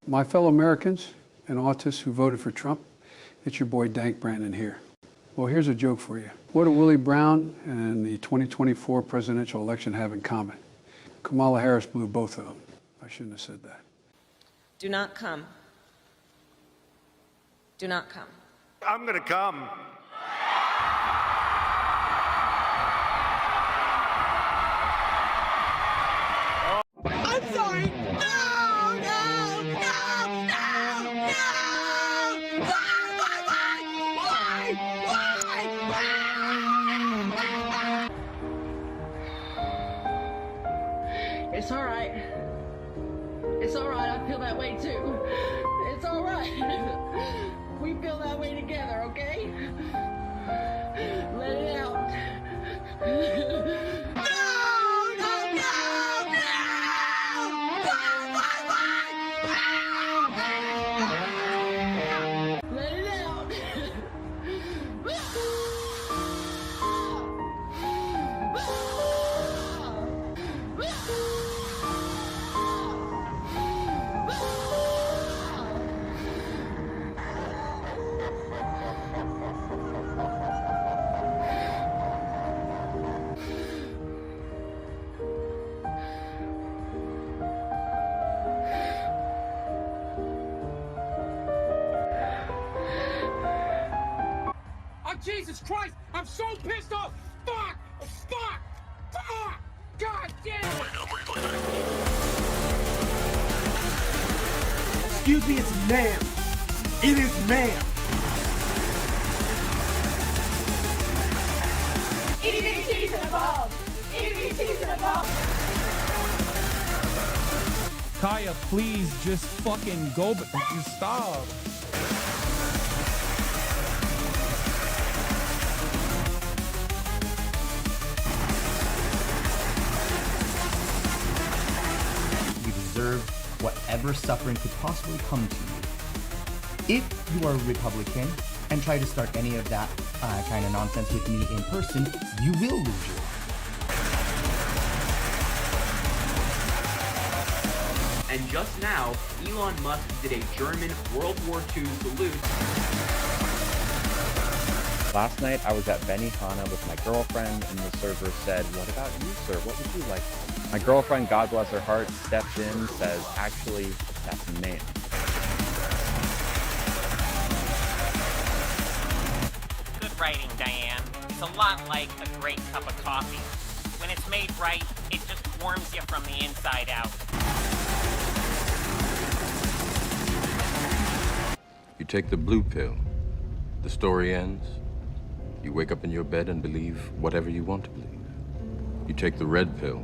My fellow Americans and autists who voted for Trump, it's your boy Dank Brandon here. Well, here's a joke for you. What do Willie Brown and the 2024 presidential election have in common? Kamala Harris blew both of them. I shouldn't have said that. Do not come. Do not come. I'm gonna come. I'm sorry. No, no, no, no, no. Why? It's all right. It's all right. I feel that way too. It's all right. We feel that way together, okay? Let it out. Jesus Christ! I'm so pissed off! Fuck! Fuck! Fuck! God damn it! Excuse me, it's ma'am. It is ma'am. EBTs and above. EBTs and above. Kaya, please just fucking go, but just stop. Whatever suffering could possibly come to you. If you are a Republican and try to start any of that kind of nonsense with me in person, you will lose your life. And just now, Elon Musk did a German World War II salute. Last night, I was at Benihana with my girlfriend, and the server said, "What about you, sir? What would you like?" My girlfriend, God bless her heart, steps in, says, "Actually, that's ma'am." Good writing, Diane. It's a lot like a great cup of coffee. When it's made right, it just warms you from the inside out. You take the blue pill. The story ends. You wake up in your bed and believe whatever you want to believe. You take the red pill.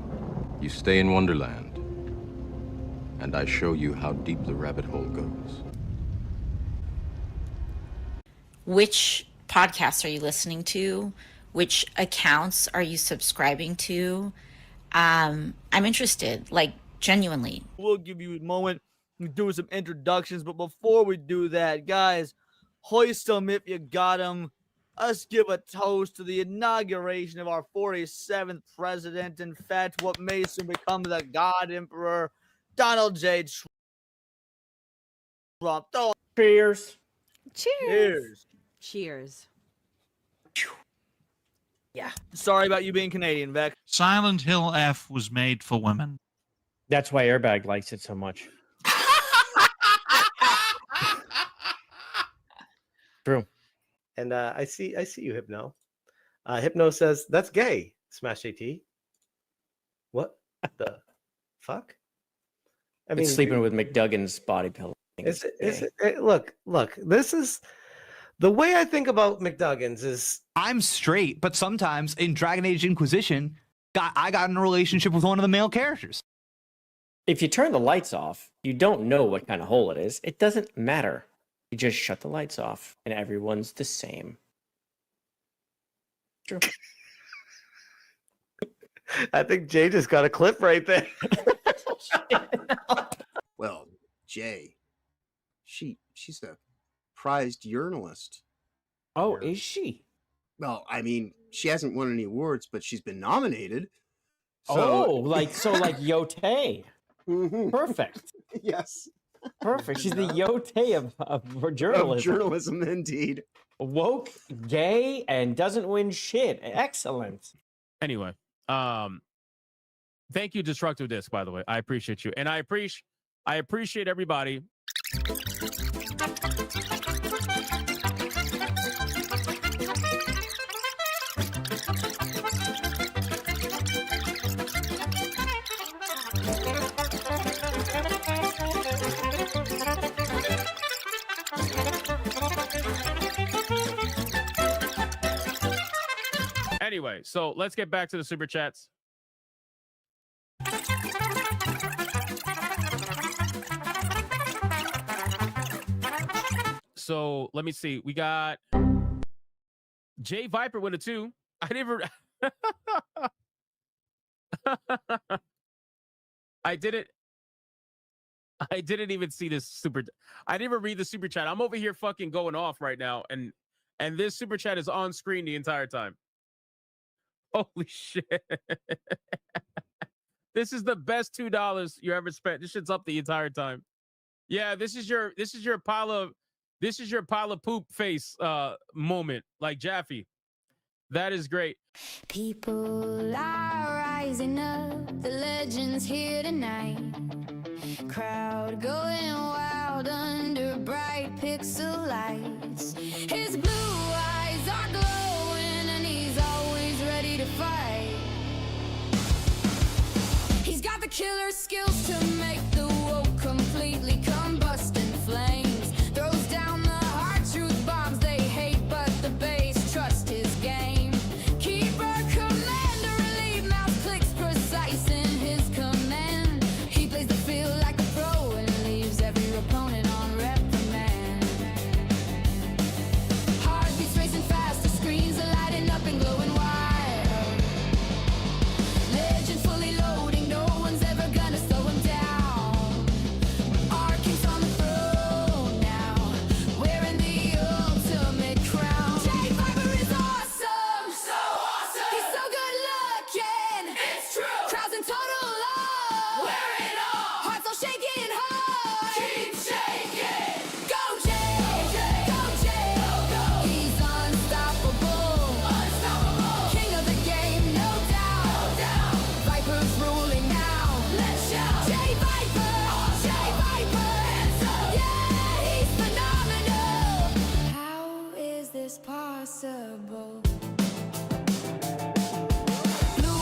You stay in Wonderland. And I show you how deep the rabbit hole goes. Which podcasts are you listening to? Which accounts are you subscribing to? I'm interested, like, genuinely. We'll give you a moment to do some introductions, but before we do that, guys, hoist them if you got them. Let's give a toast to the inauguration of our 47th president. In fact, what may soon become the God Emperor, Donald J. Trump. Cheers. Cheers. Cheers. Yeah. Sorry about you being Canadian, Beck. Silent Hill F was made for women. That's why Airbag likes it so much. True. And I see you, Hypno. Hypno says that's gay. Smash AT. What the fuck? I mean, sleeping with McDuggan's body pillow. Look. This is the way I think about McDuggan's. Is I'm straight, but sometimes in Dragon Age Inquisition, I got in a relationship with one of the male characters. If you turn the lights off, you don't know what kind of hole it is. It doesn't matter. You just shut the lights off, and everyone's the same. True. I think Jay just got a clip right there. Well, Jay, she's a prized journalist. Oh, is she? Well, I mean, she hasn't won any awards, but she's been nominated. So... Oh, like Yote. Mm-hmm. Perfect. Yes. perfect. She's the Yote of journalism. Of journalism, indeed. Woke, gay, and doesn't win shit. Excellent. Anyway, thank you, Destructive Disc, by the way. I appreciate you. And I appreciate everybody. Anyway, so let's get back to the super chats. So let me see. We got JayViper with a 2. I never. I didn't even see this super. I didn't even read the super chat. I'm over here fucking going off right now, and this super chat is on screen the entire time. Holy shit! This is the best $2 you ever spent. This shit's up the entire time. Yeah, this is your pile of poop face moment, like Jaffe. That is great. People are rising up, the legends here tonight. Crowd going wild under bright pixel lights. His blue eyes are glowing and he's always ready to fight. He's got the killer skills to make the woke completely combust in flames. Throws down the hard truth bombs they hate, but the base trust his game. Keeper, commander, relieve mouse clicks precise in his command. He plays the field like a pro and leaves every opponent on reprimand. Heartbeats racing fast, the screens are lighting up and glowing wide. Legend fully loading, no one's ever gonna slow him down. Our king's on the throne now, wearing the ultimate crown. JayViper is awesome, so awesome. He's so good looking, it's true. Crowds in total love, wear it all. Hearts all shaking hard, keep shaking. Go Jay, go Jay, go. He's unstoppable, unstoppable. King of the game, no doubt, no doubt. Viper's ruling now, let's shout. JayViper, JayViper, hands up. Yeah, he's phenomenal. How is this possible?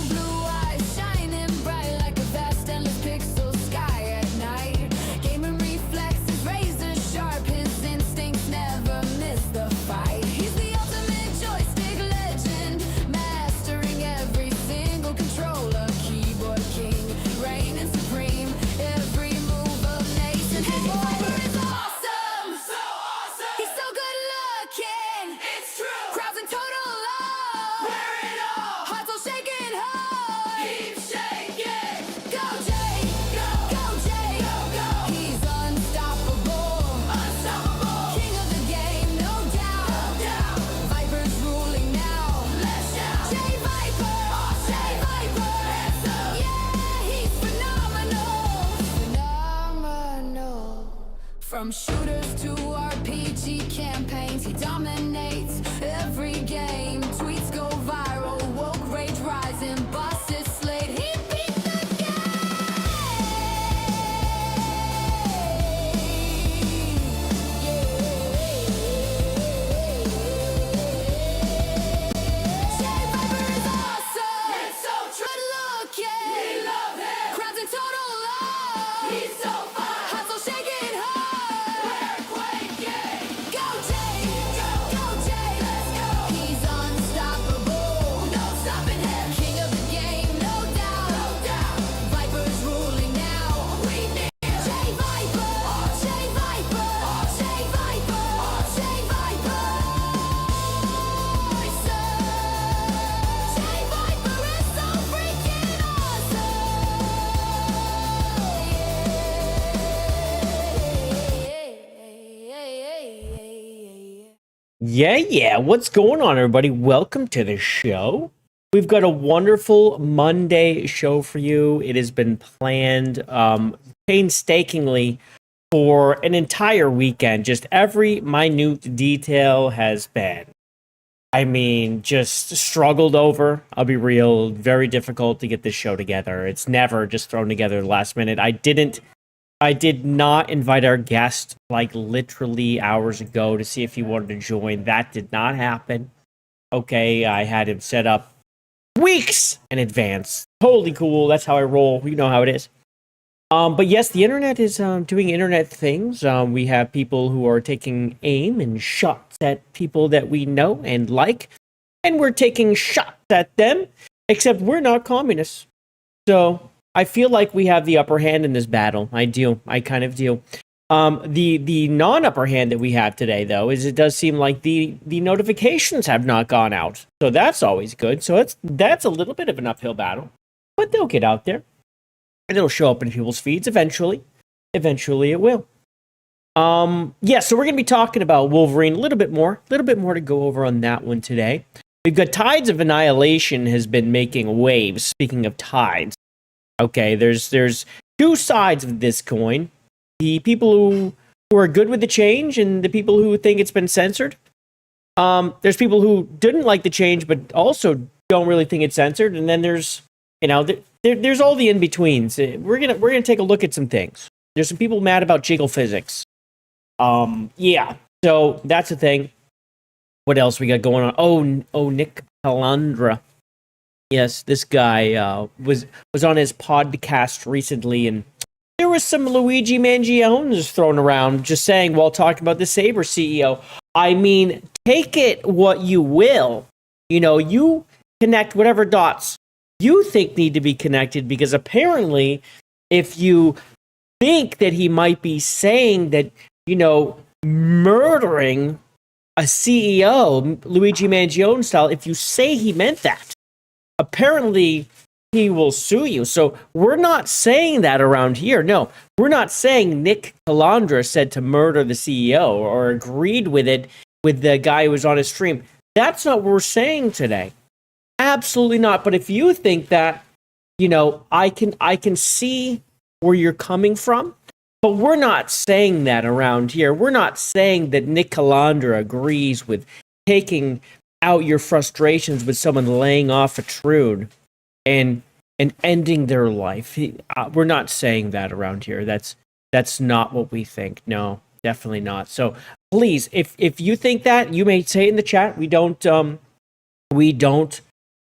Blue eyes shining bright like a vast endless pixel sky at night. Gaming reflexes razor sharp, his instincts never miss the fight. He's the ultimate joystick legend, mastering every single controller. Keyboard king, reigning supreme, every move of nation. JayViper is awesome, so awesome. He's so good looking, it's true. Crowds in total love, wear it all. Hearts all shaking hard, keep shaking. Go Jay, go Jay, go. He's unstoppable, unstoppable. King of the game, no doubt, no doubt. Viper's ruling now, let's shout. JayViper, JayViper, hands up. Yeah, he's phenomenal, phenomenal. From shooters to RPG campaigns, he dominates every game. Tweets go viral, woke rage rising, bust his slate. He beat the game. JayViper is awesome. It's so true looking. We love him. Crowds in total love. He's so fun. Hearts all shaking hard. We're quaking. Go Jay, go Jay, let's go. He's unstoppable, no stopping him. King of the game, no doubt, no doubt. Viper's ruling now. We need JayViper, JayViper, JayViper, JayViper. JayViper is so freaking awesome. Yeah. What's going on, everybody? Welcome to the show. We've got a wonderful Monday show for you. It has been planned painstakingly for an entire weekend. Just every minute detail has been, I mean, just struggled over. I'll be real, very difficult to get this show together. It's never just thrown together last minute. I did not invite our guest like literally hours ago to see if he wanted to join. That did not happen. Okay, I had him set up weeks in advance. Totally cool. That's how I roll. You know how it is. But yes, the internet is doing internet things. We have people who are taking aim and shots at people that we know and like, and we're taking shots at them, except we're not communists. So I feel like we have the upper hand in this battle. I do. I kind of do. The non-upper hand that we have today, though, is it does seem like the notifications have not gone out. So that's always good. So that's a little bit of an uphill battle. But they'll get out there. And it'll show up in people's feeds eventually. Eventually it will. Yeah, so we're going to be talking about Wolverine a little bit more to go over on that one today. We've got Tides of Annihilation has been making waves. Speaking of tides. Okay, there's two sides of this coin. The people who are good with the change and the people who think it's been censored. There's people who didn't like the change but also don't really think it's censored. And then there's, there's all the in-betweens. We're gonna take a look at some things. There's some people mad about jiggle physics. Yeah, so that's the thing. What else we got going on? Oh, Nick Calandra. Yes, this guy was on his podcast recently, and there was some Luigi Mangiones thrown around, just saying while talking about the Sabre CEO. I mean, take it what you will. You connect whatever dots you think need to be connected, because apparently, if you think that he might be saying that, murdering a CEO, Luigi Mangione style, if you say he meant that, apparently he will sue you. So we're not saying that around here. No, we're not saying Nick Calandra said to murder the CEO or agreed with it with the guy who was on his stream. That's not what we're saying today. Absolutely not. But if you think that, I can see where you're coming from, but we're not saying that around here. We're not saying that Nick Calandra agrees with taking out your frustrations with someone laying off a Trude and ending their life. We're not saying that around here. That's not what we think. No, definitely not. So please, if you think that, you may say it in the chat. We don't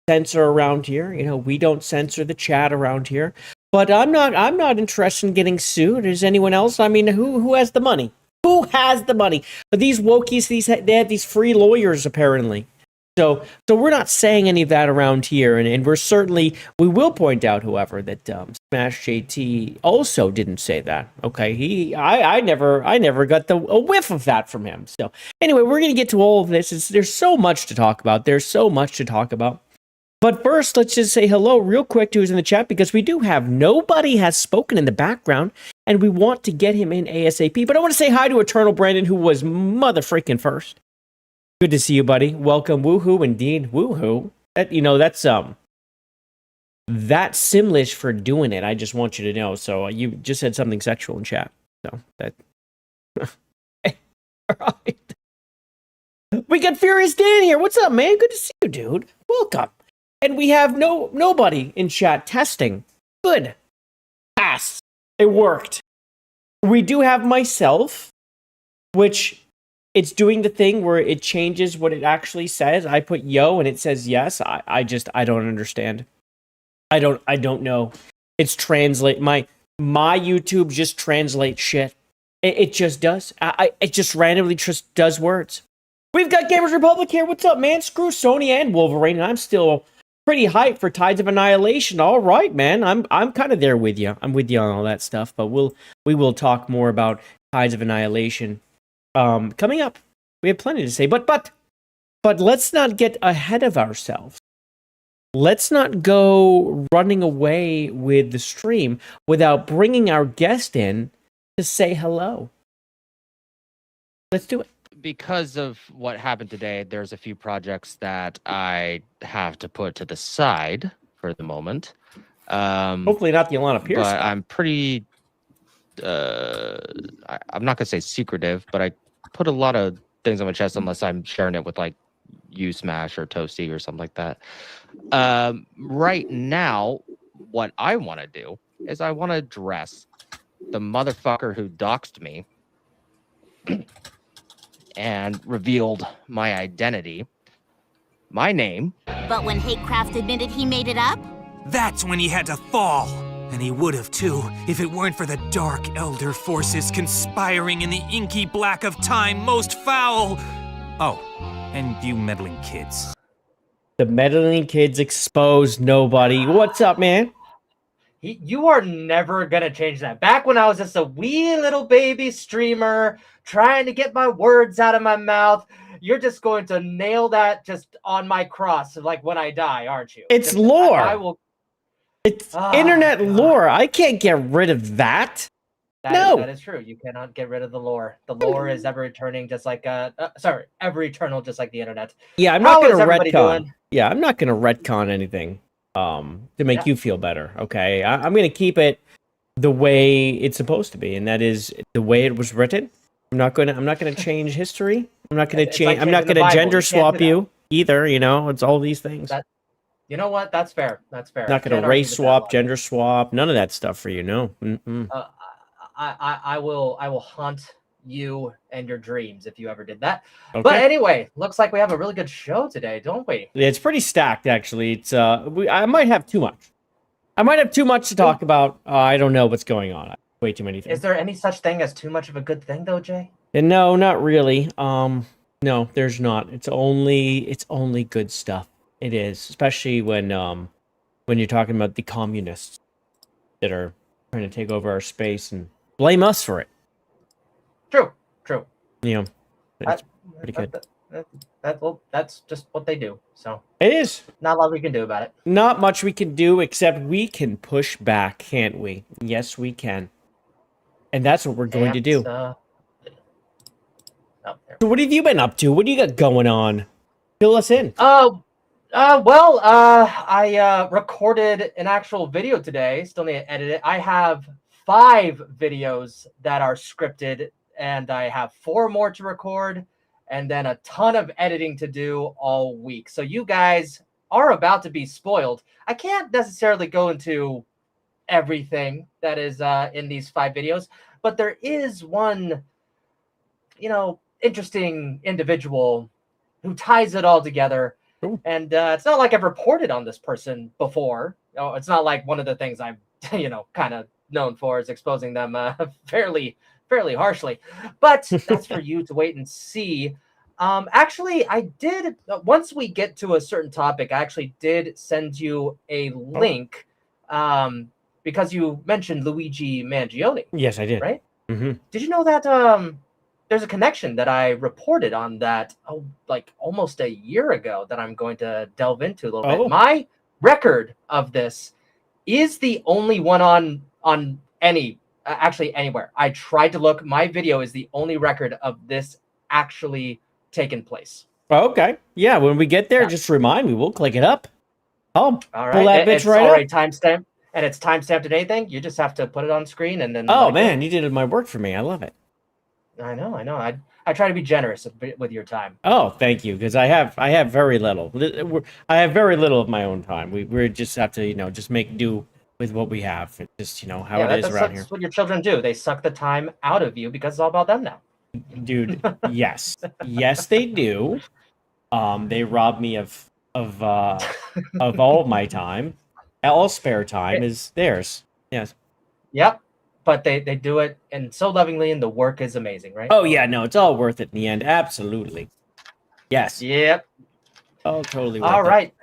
censor around here. We don't censor the chat around here. But I'm not interested in getting sued. Is anyone else? I mean, who has the money? Who has the money? These wokies, they have these free lawyers apparently. So we're not saying any of that around here, and we will point out, however, that Smash JT also didn't say that. Okay, I never got a whiff of that from him. So anyway, we're gonna get to all of this. There's so much to talk about. But first, let's just say hello real quick to who's in the chat, because we do have Nobody Has Spoken in the background, and we want to get him in ASAP. But I want to say hi to Eternal Brandon, who was mother freaking first. Good to see you, buddy. Welcome. Woohoo, indeed. Woohoo. That's Simlish for doing it. I just want you to know. So you just said something sexual in chat. So that. All right. We got Furious Dan here. What's up, man? Good to see you, dude. Welcome. And we have nobody in chat testing. Good. Pass. It worked. We do have myself, which it's doing the thing where it changes what it actually says. I put yo and it says yes. I don't understand. I don't know. It's translate my YouTube just translates shit. It just does. It just randomly just does words. We've got Gamers Republic here. What's up, man? Screw Sony and Wolverine. I'm still pretty hyped for Tides of Annihilation. All right, man. I'm kind of there with you. I'm with you on all that stuff, but we will talk more about Tides of Annihilation coming up. We have plenty to say, but let's not get ahead of ourselves. Let's not go running away with the stream without bringing our guest in to say hello. Let's do it. Because of what happened today, there's a few projects that I have to put to the side for the moment. Hopefully not the Alana Pierce. But I'm pretty I'm not gonna say secretive, but I put a lot of things on my chest unless I'm sharing it with like you, Smash, or Toasty, or something like that. Right now, what I want to do is I want to address the motherfucker who doxed me and revealed my identity. My name. But when Hatecraft admitted he made it up? That's when he had to fall. And he would have too, if it weren't for the dark elder forces conspiring in the inky black of time most foul. Oh, and you meddling kids. The meddling kids expose nobody. What's up, man? You are never gonna change that. Back when I was just a wee little baby streamer trying to get my words out of my mouth, you're just going to nail that just on my cross, like when I die, aren't you? It's Just, lore. I will. It's internet lore. I can't get rid of that. That is true. You cannot get rid of the lore. The lore is ever returning, just like ever eternal, just like the internet. Yeah, I'm How not is gonna everybody retcon. doing? Yeah, I'm not gonna retcon anything. To make you feel better. Okay, I'm gonna keep it the way it's supposed to be, and that is the way it was written. I'm not gonna change history. I'm not gonna change. like I'm not changing the gonna Bible. gender You can't swap do that. you either. You know, it's all these things. You know what? That's fair. That's fair. Not gonna Can't argue race with that swap, one. gender swap, none of that stuff for you. No. Mm-mm. I will haunt you and your dreams if you ever did that. Okay. But anyway, looks like we have a really good show today, don't we? Yeah, it's pretty stacked actually. It's I might have too much. I might have too much to talk about. I don't know what's going on. Way too many things. Is there any such thing as too much of a good thing, though, Jay? And no, not really. No, there's not. It's only good stuff. It is, especially when you're talking about the communists that are trying to take over our space and blame us for it. True. You know, it's pretty good. That's just what they do. So It is. not a lot we can do about it. Not much we can do except we can push back, can't we? Yes, we can. And that's what we're going to do. So what have you been up to? What do you got going on? Fill us in. I recorded an actual video today. Still need to edit it. I have 5 videos that are scripted, and I have 4 more to record, and then a ton of editing to do all week. So you guys are about to be spoiled. I can't necessarily go into everything that is in these 5 videos, but there is one, interesting individual who ties it all together. Ooh. And it's not like I've reported on this person before. It's not like one of the things I'm, kind of known for is exposing them fairly harshly. But that's for you to wait and see. Actually, I did, once we get to a certain topic, I actually did send you a link because you mentioned Luigi Mangione. Yes, I did. Right? Mm-hmm. Did you know that there's a connection that I reported on that like almost a year ago that I'm going to delve into a little bit. My record of this is the only one on any actually anywhere. I tried to look. My video is the only record of this actually taking place. Okay. Yeah, when we get there, just remind me. We'll click it up. All Pull right. that bitch It's right already up. timestamped, and it's timestamped and anything. You just have to put it on screen and then. Oh, man, you did my work for me. I love it. I know. I try to be generous with your time. Oh, thank you, because I have very little. I have very little of my own time. We just have to, just make do with what we have. It's just, how it is around here. That's what your children do. They suck the time out of you because it's all about them now. Dude, yes. Yes, they do. They rob me of all of my time. All spare time is theirs. Yes. Yep. But they do it and so lovingly, and the work is amazing, right? Oh yeah, no, it's all worth it in the end. Absolutely. Yes. Yep. Oh, totally worth All it. right.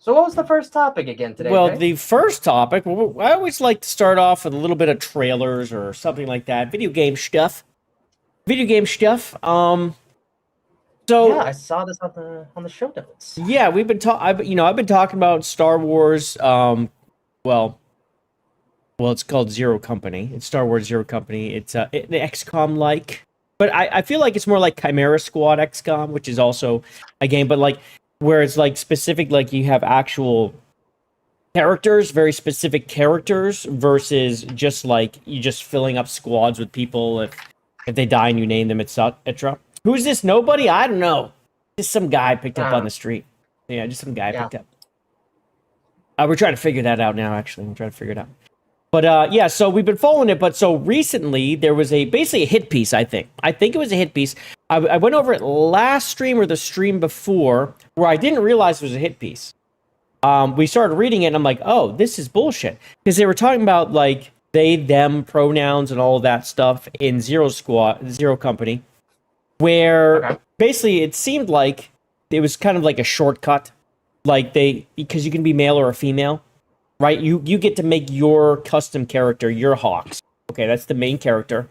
So what was the first topic again today? Well, Jay? the first topic, I always like to start off with a little bit of trailers or something like that. Video game stuff. So yeah, I saw this on the show notes. Yeah, we've been I've been talking about Star Wars. Well, it's called Zero Company. It's Star Wars Zero Company. It's the XCOM like, but I feel like it's more like Chimera Squad XCOM, which is also a game, but like where it's like specific, like you have actual characters, very specific characters, versus just like you just filling up squads with people if they die and you name them, etc. Who's this? Nobody? I don't know. Just some guy picked up on the street. Yeah, just some guy picked up. We're trying to figure that out now. Actually, we're trying to figure it out. But yeah, so we've been following it. But so recently there was basically a hit piece. I think it was a hit piece. I went over it last stream or the stream before where I didn't realize it was a hit piece. We started reading it and I'm like, oh, this is bullshit. Because they were talking about like they, them pronouns and all of that stuff in Zero Company, where basically it seemed like it was kind of like a shortcut. Like because you can be male or a female, right? You get to make your custom character, your Hawks. Okay, that's the main character.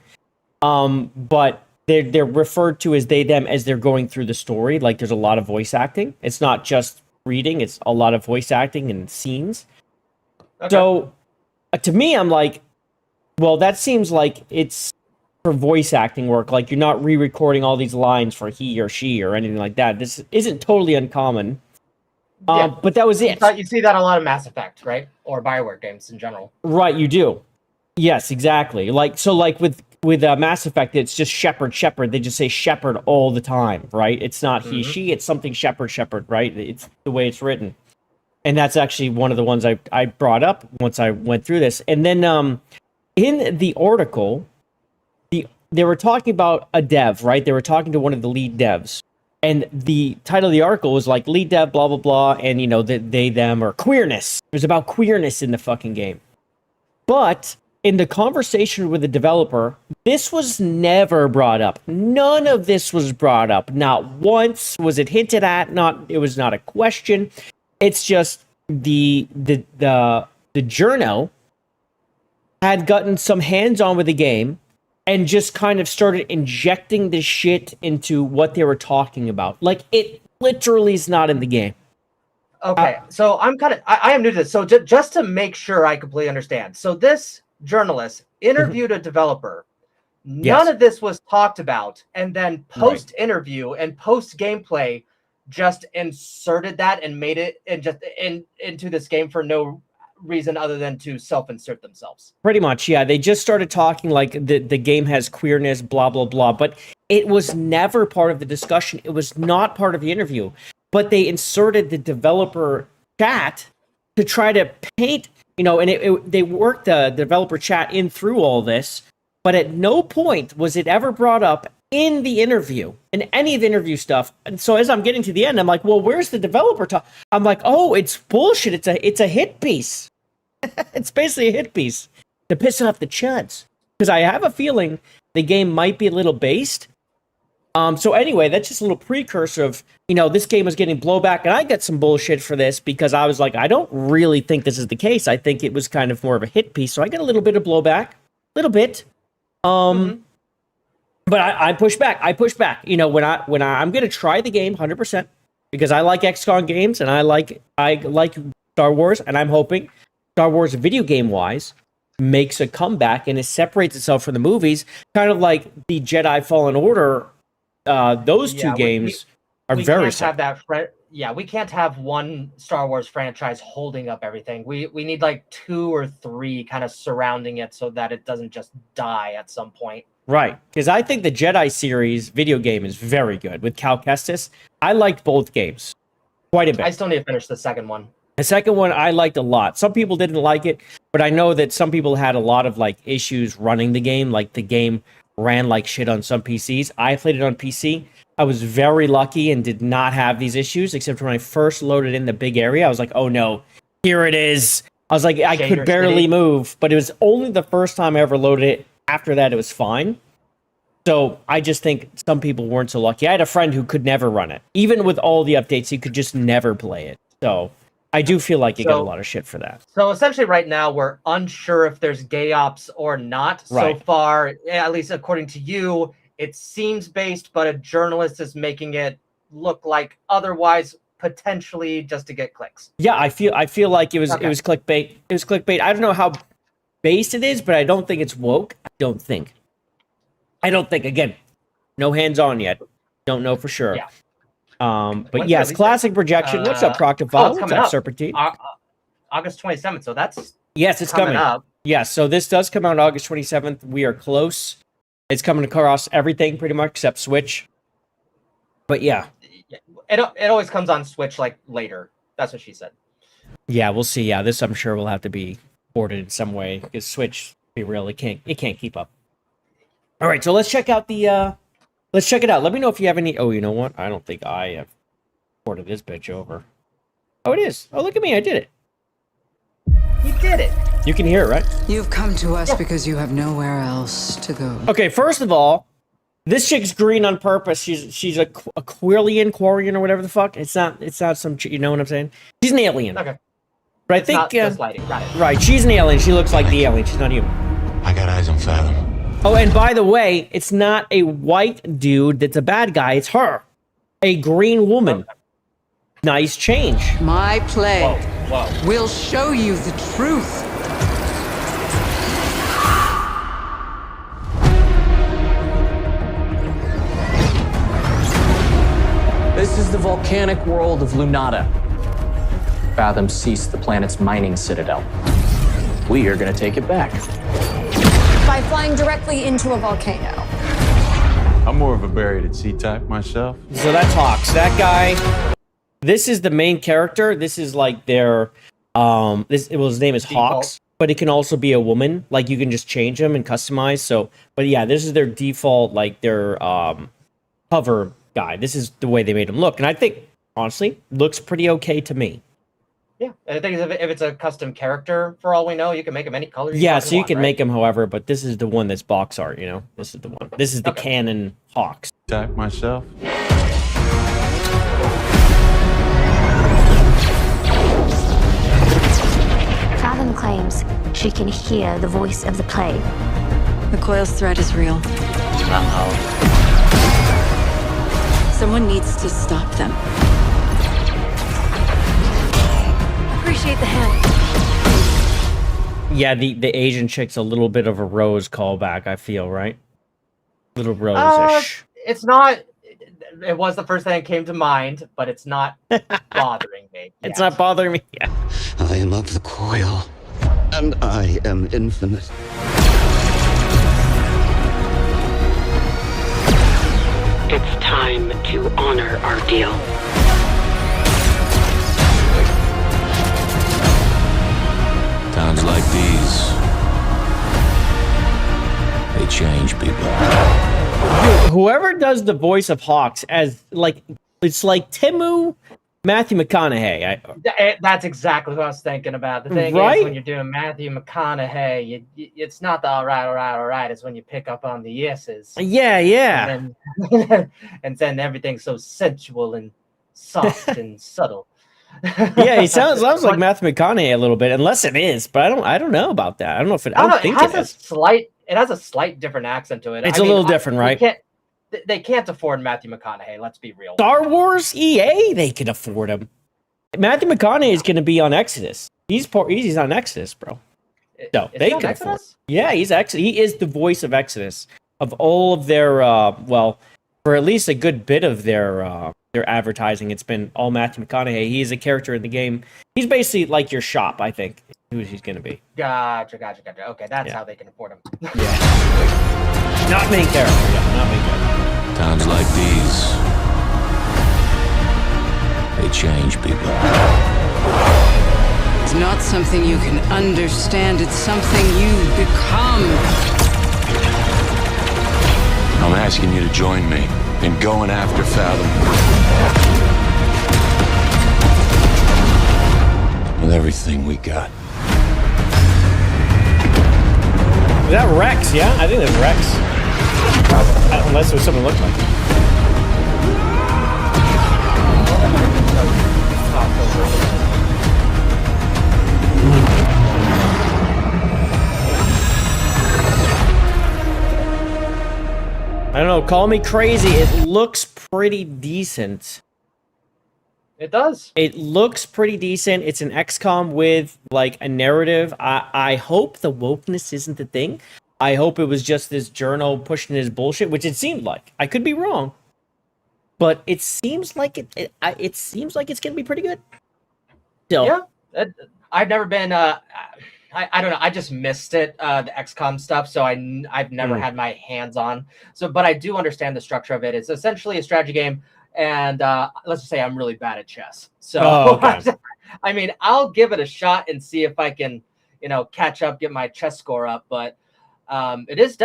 But they're referred to as they, them as they're going through the story. Like there's a lot of voice acting. It's not just reading, it's a lot of voice acting and scenes. So to me, I'm like, well, that seems like it's for voice acting work. Like you're not re-recording all these lines for he or she or anything like that. This isn't totally uncommon. But that was it. You see that a lot of Mass Effect, right? Or Bioware games in general. Right, you do. Yes, exactly. Like with Mass Effect, it's just Shepard. They just say Shepard all the time, right? It's not he, she. It's something Shepard, right? It's the way it's written. And that's actually one of the ones I brought up once I went through this. And then in the article, they were talking about a dev, right? They were talking to one of the lead devs. And the title of the article was like lead dev, blah, blah, blah. And, you know, they, them, or queerness. It was about queerness in the fucking game. But in the conversation with the developer, this was never brought up. None of this was brought up. Not once was it hinted at. It was not a question. It's just the journo had gotten some hands-on with the game and just kind of started injecting this shit into what they were talking about. Like, it literally is not in the game. Okay, so I am new to this. So just to make sure I completely understand. So this journalist interviewed a developer. None of this was talked about. And then post-interview and post-gameplay just inserted that and made it into this game for no reason other than to self-insert themselves. Pretty much, yeah. They just started talking like the game has queerness, blah, blah, blah. But it was never part of the discussion. It was not part of the interview. But they inserted the developer chat to try to paint, you know, and they worked the developer chat in through all this. But at no point was it ever brought up in the interview, in any of the interview stuff. And so as I'm getting to the end, I'm like, well, where's the developer talk? I'm like, oh, it's bullshit. It's a hit piece. It's basically a hit piece to piss off the chuds. Because I have a feeling the game might be a little based. So anyway, that's just a little precursor of, you know, this game was getting blowback, and I got some bullshit for this because I was like, I don't really think this is the case. I think it was kind of more of a hit piece. So I got a little bit of blowback. A little bit. But I push back. You know, when I'm gonna try the game 100% because I like XCOM games and I like Star Wars, and I'm hoping Star Wars video game wise makes a comeback and it separates itself from the movies, kind of like the Jedi Fallen Order. Those two games are very separate. We can't have one Star Wars franchise holding up everything. We need like 2 or 3 kind of surrounding it so that it doesn't just die at some point. Right, because I think the Jedi series video game is very good with Cal Kestis. I liked both games quite a bit. I still need to finish the second one. The second one I liked a lot. Some people didn't like it, but I know that some people had a lot of like issues running the game. Like the game ran like shit on some PCs. I played it on PC. I was very lucky and did not have these issues, except when I first loaded in the big area, I was like, oh no, here it is. I was like, I could barely move, but it was only the first time I ever loaded it. After that, it was fine. So I just think some people weren't so lucky. I had a friend who could never run it. Even with all the updates, he could just never play it. So I do feel like you got a lot of shit for that. So essentially right now, we're unsure if there's gay ops or not. Right. So far, at least according to you, it seems based, but a journalist is making it look like otherwise, potentially just to get clicks. Yeah, I feel like it was clickbait. It was clickbait. I don't know how based it is, but I don't think it's woke. I don't think. Again, no hands on yet. Don't know for sure. Yeah. But yes, classic projection. What's up, Proctifol? What's up, Serpentine? August 27th. So that's yes, it's coming up. Yeah, so this does come out August 27th. We are close. It's coming across everything pretty much except Switch. But yeah. It always comes on Switch like later. That's what she said. Yeah, we'll see. Yeah, this I'm sure will have to be ported in some way because Switch, be real, it can't keep up. All right, so let's check out the let's check it out. Let me know if you have any. Oh, you know what? I don't think I have ported this bitch over. Oh, it is. Oh, look at me. I did it. You did it. You can hear it, right? You've come to us because you have nowhere else to go. Okay, first of all, this chick's green on purpose. She's a Quarian or whatever the fuck. It's not some. You know what I'm saying? She's an alien. Okay. But It's I not think just lighting. Got it. right. She's an alien. She looks like the alien. She's not human. I got eyes on Fathom. Oh, and by the way, it's not a white dude that's a bad guy. It's her, a green woman. Nice change. My play Whoa. will show you the truth. This is the volcanic world of Lunata. Fathom ceased the planet's mining citadel. We are going to take it back. By flying directly into a volcano. I'm more of a buried at sea type myself. So that's Hawks. That guy. This is the main character. This is like their his name is Hawks, but it can also be a woman. Like you can just change him and customize. So, but yeah, this is their default, like their cover guy. This is the way they made him look, and I think honestly looks pretty okay to me. Yeah, and the thing is, if it's a custom character, for all we know, you can make him any color. Yeah, so you can make him however, but this is the one that's box art. You know, this is the one. This is the canon Hawks. Type myself. Fathom claims she can hear the voice of the plague. The coil's threat is real. Someone needs to stop them. Appreciate the hand. Yeah, the Asian chick's a little bit of a Rose callback, I feel, right? Little Rose-ish. It's not. It was the first thing that came to mind, but it's not bothering me. It's not bothering me. Yeah. I am of the coil, and I am infinite. It's time to honor our deal. Times like these, they change people. Dude, whoever does the voice of Hawks as like it's like Matthew McConaughey. That's exactly what I was thinking about. The thing Right? is, when you're doing Matthew McConaughey, it's not the all right. It's when you pick up on the yeses. Yeah. And then everything's so sensual and soft and subtle. Yeah, he sounds like Matthew McConaughey a little bit, unless it is, but I don't know about that. I don't know if it. I don't think it is. It has a slight different accent to it. It's a little different, right? They can't afford Matthew McConaughey. Let's be real. Star Wars EA, they can afford him. Matthew McConaughey is going to be on Exodus. He's on Exodus, bro. No, Is they he on can afford. Exodus? Yeah, he is the voice of Exodus of all of their well, for at least a good bit of their advertising. It's been all Matthew McConaughey. He is a character in the game. He's basically like your shop, I think. Who he's going to be? Gotcha. Okay, that's how they can afford him. Not main character. Yeah, not main character. Times like these, they change people. It's not something you can understand. It's something you become. I'm asking you to join me in going after Fathom. With everything we got. Is that Rex? Yeah, I think that's Rex. Unless it was something looked like. I don't know. Call me crazy. It looks pretty decent. It does. It looks pretty decent. It's an XCOM with like a narrative. I hope the wokeness isn't the thing. I hope it was just this journal pushing his bullshit, which it seemed like. I could be wrong, but it seems like it seems like it's gonna be pretty good. Still, Yeah, I've never been. I don't know. I just missed it. The XCOM stuff. So I've never had my hands on. So, but I do understand the structure of it. It's essentially a strategy game, and let's just say I'm really bad at chess. So, I mean, I'll give it a shot and see if I can, catch up, get my chess score up. But it is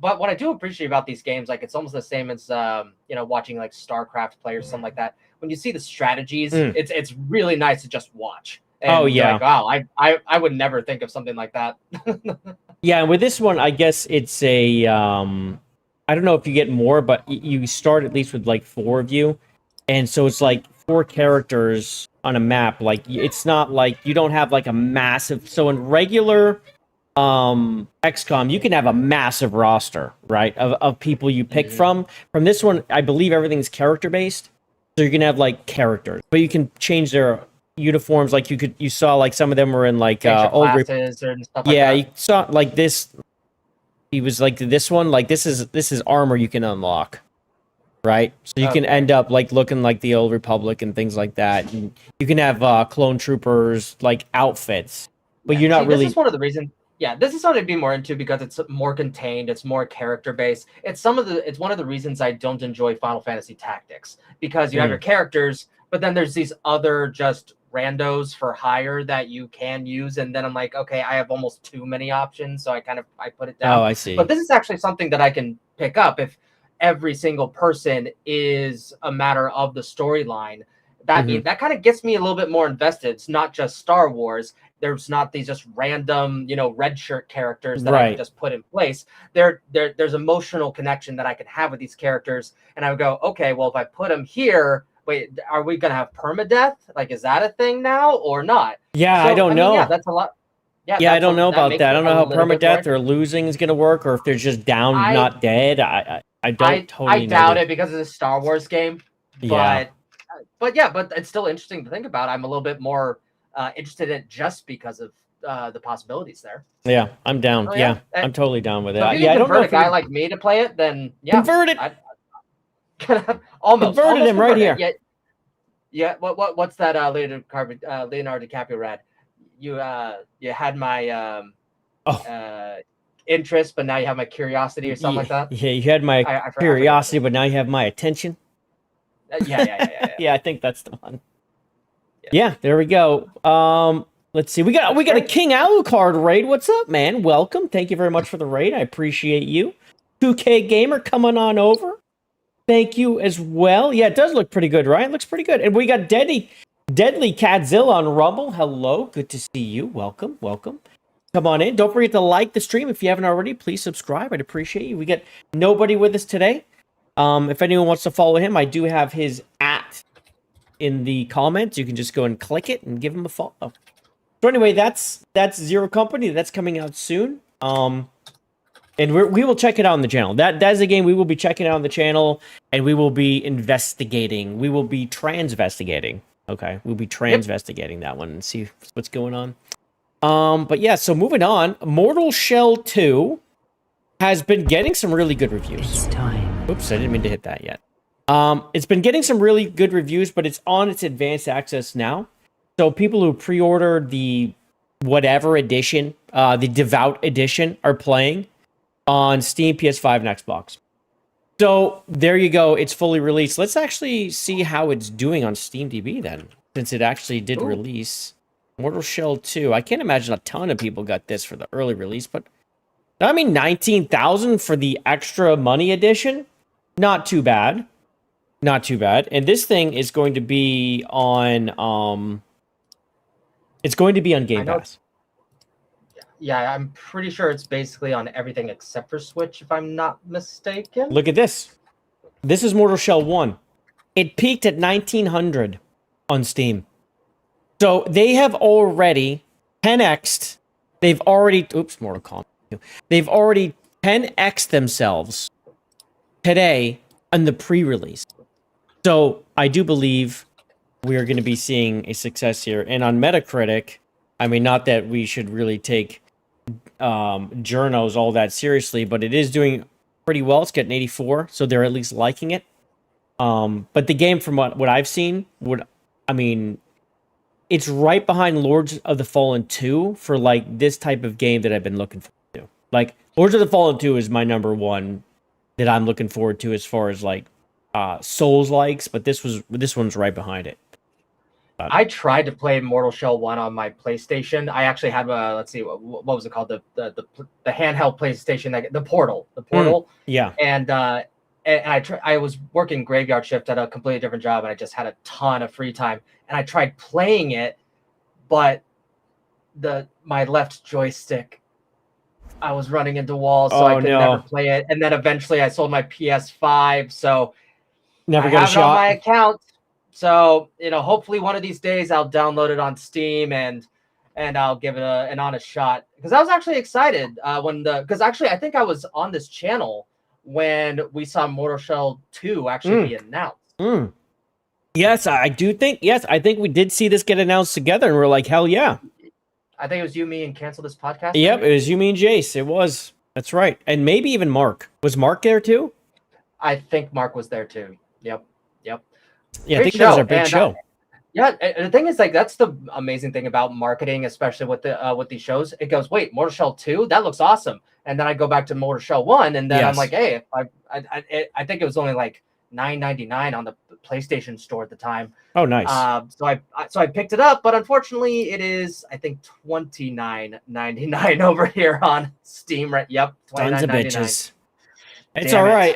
But what I do appreciate about these games, like it's almost the same as watching like StarCraft players, something like that. When you see the strategies, it's really nice to just watch. And like, wow, I would never think of something like that. Yeah, and with this one, I guess it's a I don't know if you get more, but you start at least with like 4 of you, and so it's like 4 characters on a map. Like it's not like you don't have like a massive. So in regular XCOM, you can have a massive roster, right, of people you pick from. From this one, I believe everything's character based, so you can have like characters, but you can change their uniforms. Like you saw like some of them were in like old classes and stuff like yeah, that. you saw like this. He was like this one, like this is armor you can unlock, right? So you can end up like looking like the Old Republic and things like that. And you can have clone troopers like outfits, but you're not really. This is one of the reasons. Yeah, this is something to be more into because it's more contained, it's more character based. It's one of the reasons I don't enjoy Final Fantasy Tactics, because you have your characters, but then there's these other just randos for hire that you can use, and then I'm like, okay, I have almost too many options, so I put it down. Oh, I see. But this is actually something that I can pick up if every single person is a matter of the storyline. That kind of gets me a little bit more invested. It's not just Star Wars. There's not these just random, red shirt characters that I can just put in place. There's emotional connection that I can have with these characters, and I would go, okay, well, if I put them here, wait, are we gonna have permadeath? Like, is that a thing now or not? Yeah, so, I don't know. Yeah, that's a lot. Yeah, I don't know about that. I don't know how permadeath or losing is gonna work, or if they're just down, not dead. I don't totally know. I doubt it because it's a Star Wars game. But it's still interesting to think about. I'm a little bit more interested in it just because of the possibilities there. Yeah, I'm down. I'm totally down with it. So if you can convert a guy like me to play it, then convert it. Almost converted him right here. Yeah. What's that? Leonardo DiCaprio read. You had my interest, but now you have my curiosity or something like that. Yeah, you had my curiosity, but now you have my attention. Yeah, I think that's the one. Yeah, there we go. Let's see. We got a King Alucard raid. What's up, man? Welcome. Thank you very much for the raid. I appreciate you. 2K Gamer coming on over. Thank you as well. Yeah, it does look pretty good, right? It looks pretty good. And we got Deadly Catzilla on Rumble. Hello. Good to see you. Welcome. Come on in. Don't forget to like the stream if you haven't already. Please subscribe. I'd appreciate you. We got nobody with us today. If anyone wants to follow him, I do have his @ in the comments. You can just go and click it and give him a follow. So anyway, that's Zero Company. That's coming out soon. And we will check it out on the channel. That is a game we will be checking out on the channel, and we will be investigating. We will be transvestigating. Okay, we'll be transvestigating that one and see what's going on. But yeah, so moving on, Mortal Shell 2 has been getting some really good reviews. It's time. Oops, I didn't mean to hit that yet. It's been getting some really good reviews, but it's on its advanced access now. So people who pre-ordered the whatever edition, the Devout edition, are playing on Steam, PS5, and Xbox. So there you go. It's fully released. Let's actually see how it's doing on SteamDB then, since it actually did release. Mortal Shell 2. I can't imagine a ton of people got this for the early release, but I mean, 19,000 for the extra money edition. Not too bad. Not too bad. And this thing is going to be on it's going to be on Game Pass. Yeah, I'm pretty sure it's basically on everything except for Switch, if I'm not mistaken. Look at this. This is Mortal Shell 1. It peaked at 1,900 on Steam. So they have already 10x'd. They've already... Oops, Mortal Kombat. They've already 10x'd themselves today on the pre-release. So I do believe we are going to be seeing a success here. And on Metacritic, I mean, not that we should really take journos all that seriously, but it is doing pretty well. It's getting 84, so they're at least liking it. But the game, from what I've seen, it's right behind Lords of the Fallen 2 for like this type of game that I've been looking forward to. Like Lords of the Fallen 2 is my number one that I'm looking forward to as far as like Souls likes, but this one's right behind it. I tried to play Mortal Shell 1 on my PlayStation. I actually had let's see, what was it called? The handheld PlayStation, the Portal. Yeah. And I was working graveyard shift at a completely different job, and I just had a ton of free time. And I tried playing it, but my left joystick, I was running into walls, so I could never play it. And then eventually I sold my PS5, so never I got have a it on shot. my account. So, hopefully one of these days I'll download it on Steam and I'll give it an honest shot. Because I was actually excited because actually I think I was on this channel when we saw Mortal Shell 2 actually be announced. Yes, I think we did see this get announced together, and we're like, hell yeah. I think it was you, me, and Cancel This Podcast. Yep, it was you, me, and Jace. It was. That's right. And maybe even Mark. Was Mark there too? I think Mark was there too. Yep. Yeah, I think that was our big show. Yeah, and the thing is, like, that's the amazing thing about marketing, especially with these shows. It goes, wait, Mortal Shell 2? That looks awesome. And then I go back to Mortal Shell 1, and then I'm like, hey, I think it was only like $9.99 on the PlayStation Store at the time. Oh, nice. So I picked it up, but unfortunately, it is, I think, $29.99 over here on Steam. Right? Yep, Tons of bitches. It's Damn all it.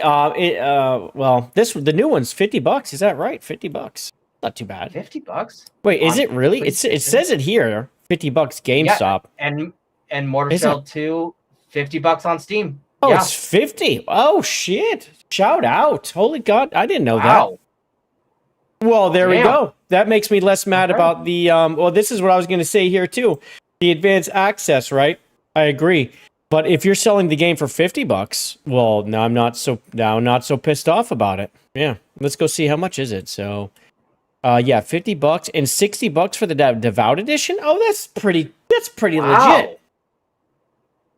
right. Well, the new one's $50. Is that right? $50. Not too bad. $50. Wait, is it really? It says it here. $50 GameStop. Yeah, and Mortal Shell 2, $50 on Steam. Oh, it's 50. Oh shit! Shout out! Holy God, I didn't know that. Well, there we go. That makes me less mad about the. Well, this is what I was going to say here too. The advanced access, right? I agree. But if you're selling the game for $50, well, now I'm not so pissed off about it. Yeah, let's go see how much is it. So, yeah, $50 and $60 for the Devout edition. Oh, that's pretty legit.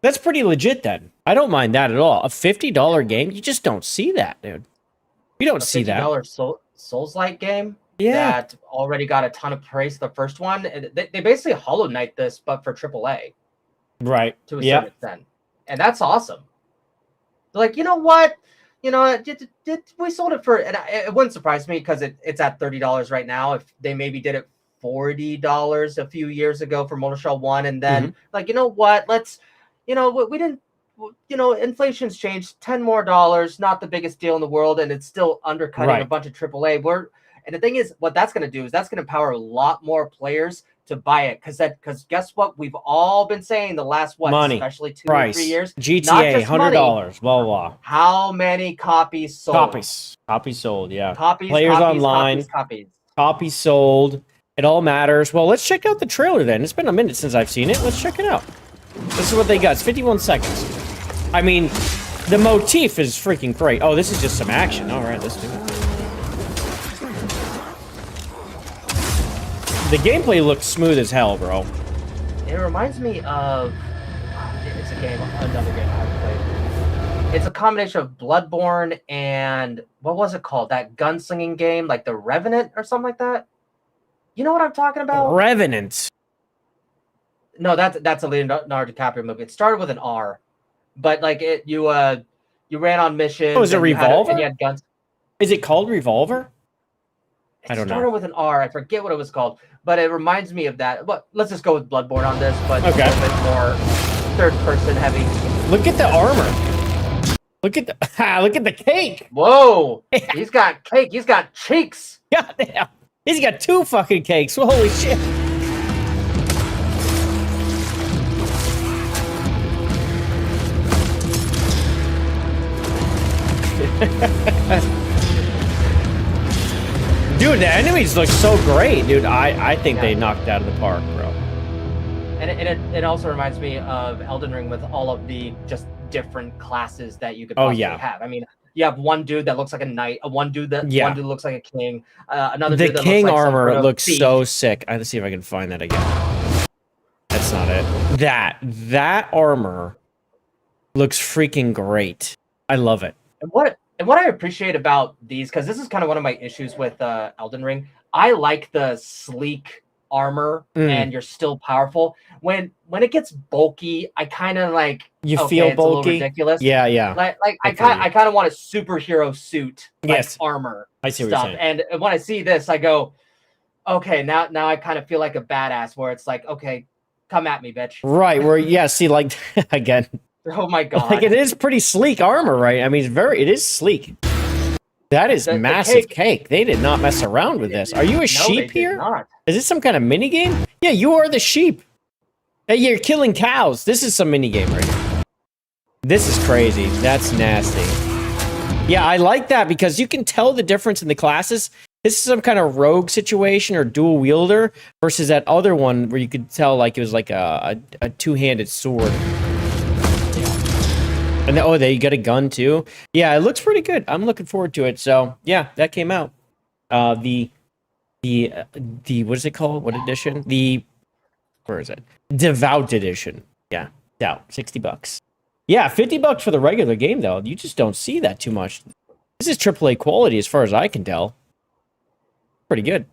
That's pretty legit then. I don't mind that at all. A $50 game, you just don't see that, dude. You don't see that. $50 Souls-like game. That already got a ton of praise. The first one, they basically Hollow Knight this, but for AAA. Right. To a certain extent. And that's awesome. They're like, you know what? We sold it for, and it wouldn't surprise me because it's at $30 right now. If they maybe did it $40 a few years ago for Mortal Shell 1, and then like, you know what? Let's, we didn't, inflation's changed, $10 more, not the biggest deal in the world, and it's still undercutting a bunch of AAA. And the thing is, what that's going to do is that's going to empower a lot more players to buy it, because guess what? We've all been saying the last especially 2 or 3 years. GTA, $100, blah blah. How many copies sold? Copies sold. Yeah. Players online. Copies sold. It all matters. Well, let's check out the trailer then. It's been a minute since I've seen it. Let's check it out. This is what they got. It's 51 seconds. I mean, the motif is freaking great. Oh, this is just some action. All right, let's do it. The gameplay looks smooth as hell, bro. It reminds me of another game I haven't played. It's a combination of Bloodborne and what was it called? That gunslinging game, like The Revenant or something like that. You know what I'm talking about? Revenant. No, that's a Leonardo DiCaprio movie. It started with an R, but like you ran on missions. Oh, is it Revolver? And you had guns. Is it called Revolver? I don't know. It started with an R. I forget what it was called, but it reminds me of that. But let's just go with Bloodborne on this, but a little bit more third-person heavy. Look at the armor. Look at the cake. Whoa! He's got cake. He's got cheeks. Goddamn! He's got 2 fucking cakes. Holy shit! Dude, the enemies look so great, dude. I think they knocked it out of the park, bro. And it also reminds me of Elden Ring with all of the just different classes that you could possibly have. I mean, you have one dude that looks like a knight, one dude looks like a king, another dude that king looks like armor looks so sick. Let's see if I can find that again. That's not it. That armor looks freaking great. I love it. And what I appreciate about these, because this is kind of one of my issues with Elden Ring, I like the sleek armor Mm. and you're still powerful. When it gets bulky, I kind of like You okay, feel it's a little bulky? ridiculous. Yeah, yeah. Like I I feel kind you. I kind of want a superhero suit, like Yes. armor I see what you're stuff. saying. And when I see this, I go, okay, now I kind of feel like a badass. Where it's like, okay, come at me, bitch. Right, where yeah, see, like again, Oh my god! like it is pretty sleek armor, right? I mean, it is sleek. That is The massive cake- cake. They did not mess around with this. Are you a No, they sheep did here? not. Is this some kind of mini game? Yeah, you are the sheep. Hey, you're killing cows. This is some mini game right here. This is crazy. That's nasty. Yeah, I like that because you can tell the difference in the classes. This is some kind of rogue situation or dual wielder versus that other one where you could tell like it was like a two-handed sword. And oh, there you got a gun too. Yeah, it looks pretty good. I'm looking forward to it. So yeah, that came out. The what is it called? What edition? Where is it? Devout edition. Yeah, Devout. $60. Yeah, $50 for the regular game though. You just don't see that too much. This is AAA quality as far as I can tell. Pretty good.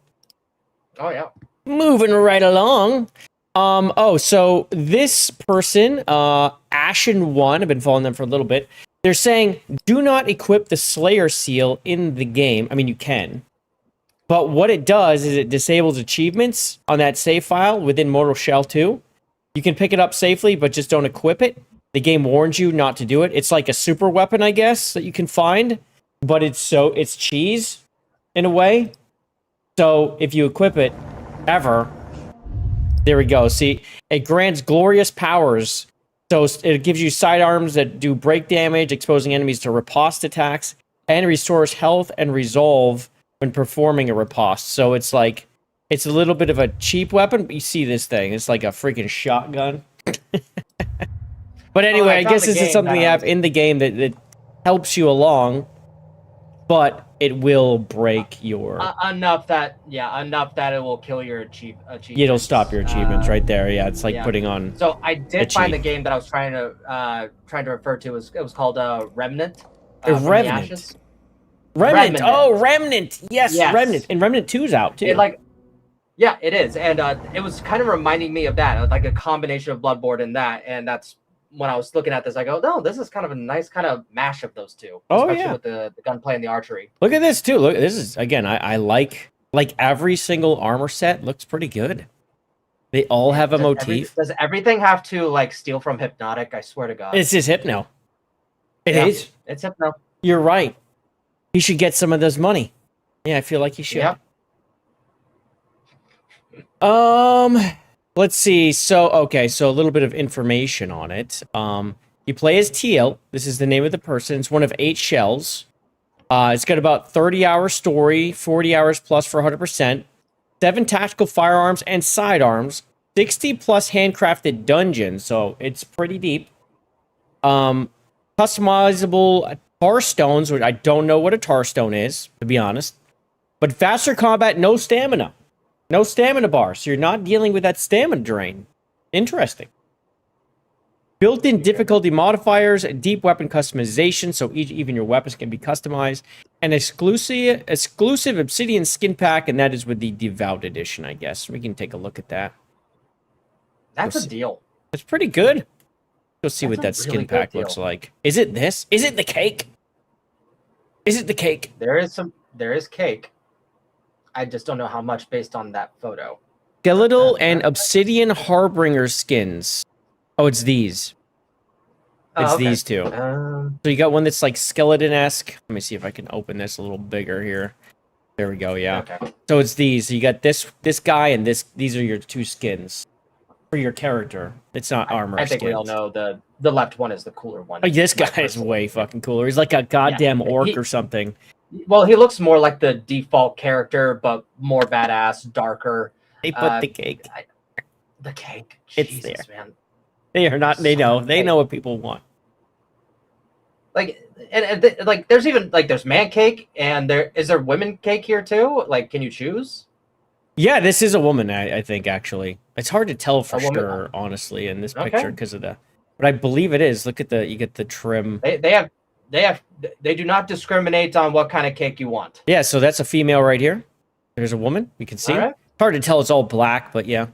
Oh yeah. Moving right along. So this person, Ashen1, I've been following them for a little bit. They're saying, do not equip the Slayer seal in the game. I mean, you can. But what it does is it disables achievements on that save file within Mortal Shell 2. You can pick it up safely, but just don't equip it. The game warns you not to do it. It's like a super weapon, I guess, that you can find. But it's cheese, in a way. So if you equip it, ever... There we go. See, it grants glorious powers. So it gives you sidearms that do break damage, exposing enemies to riposte attacks, and restores health and resolve when performing a riposte. So it's like, it's a little bit of a cheap weapon, but you see this thing. It's like a freaking shotgun. But anyway, I guess this is something you have in the game that helps you along, but it will break your... enough that it will kill your achievements. It'll stop your achievements right there. Yeah, it's like putting on... So I did find the game that I was trying to refer to. It was called Remnant. Remnant. Remnant. Oh, Remnant. Yes, Remnant. And Remnant 2's out too. Yeah, it is. And it was kind of reminding me of that, like a combination of Bloodborne and that. And that's when I was looking at this, I go, no, this is kind of a nice kind of mash of those two. Oh, especially yeah. with the gunplay and the archery. Look at this too. Look, this is again. I like every single armor set looks pretty good. They all have a motif. Does everything have to like steal from Hypnotic? I swear to God. It's just Hypno. It is. It's Hypno. You're right. He should get some of this money. Yeah, I feel like he should. Yep. Let's see. So a little bit of information on it. You play as Teal. This is the name of the person. It's one of 8 shells. It's got about 30-hour story, 40 hours plus for 100%, 7 tactical firearms and sidearms, 60 plus handcrafted dungeons. So it's pretty deep. Customizable tar stones, which I don't know what a tar stone is, to be honest. But faster combat, no stamina. No stamina bar, so you're not dealing with that stamina drain. Interesting. Built-in difficulty modifiers, deep weapon customization, so even your weapons can be customized. An exclusive Obsidian skin pack, and that is with the Devout edition, I guess. We can take a look at that. That's a deal. It's pretty good. Go see what that That's a really skin pack good looks deal. like. Is it this? Is it the cake? Is it the cake? There is cake. I just don't know how much based on that photo. Skeletal and Obsidian Harbinger skins. Oh, it's these. It's okay. these two. So you got one that's like skeleton-esque. Let me see if I can open this a little bigger here. There we go, yeah. Okay. So it's these. So you got this guy and this. These are your 2 skins for your character. It's not armor I think we skins. all know the left one is the cooler one. Oh, this guy is way fucking cooler. He's like a goddamn orc he- or something. Well, he looks more like the default character, but more badass, darker. They put the cake. The cake. It's Jesus, there. man. They are not. They know. They know what people want. Like, like, there's even like there's man cake, and there women cake here too. Like, can you choose? Yeah, this is a woman. I think actually, it's hard to tell for A woman? sure, honestly, in this Okay. picture because of the. But I believe it is. Look at you get the trim. They do not discriminate on what kind of cake you want. Yeah, so that's a female right here. There's a woman. You can see. All right. Hard to tell. It's all black, but yeah.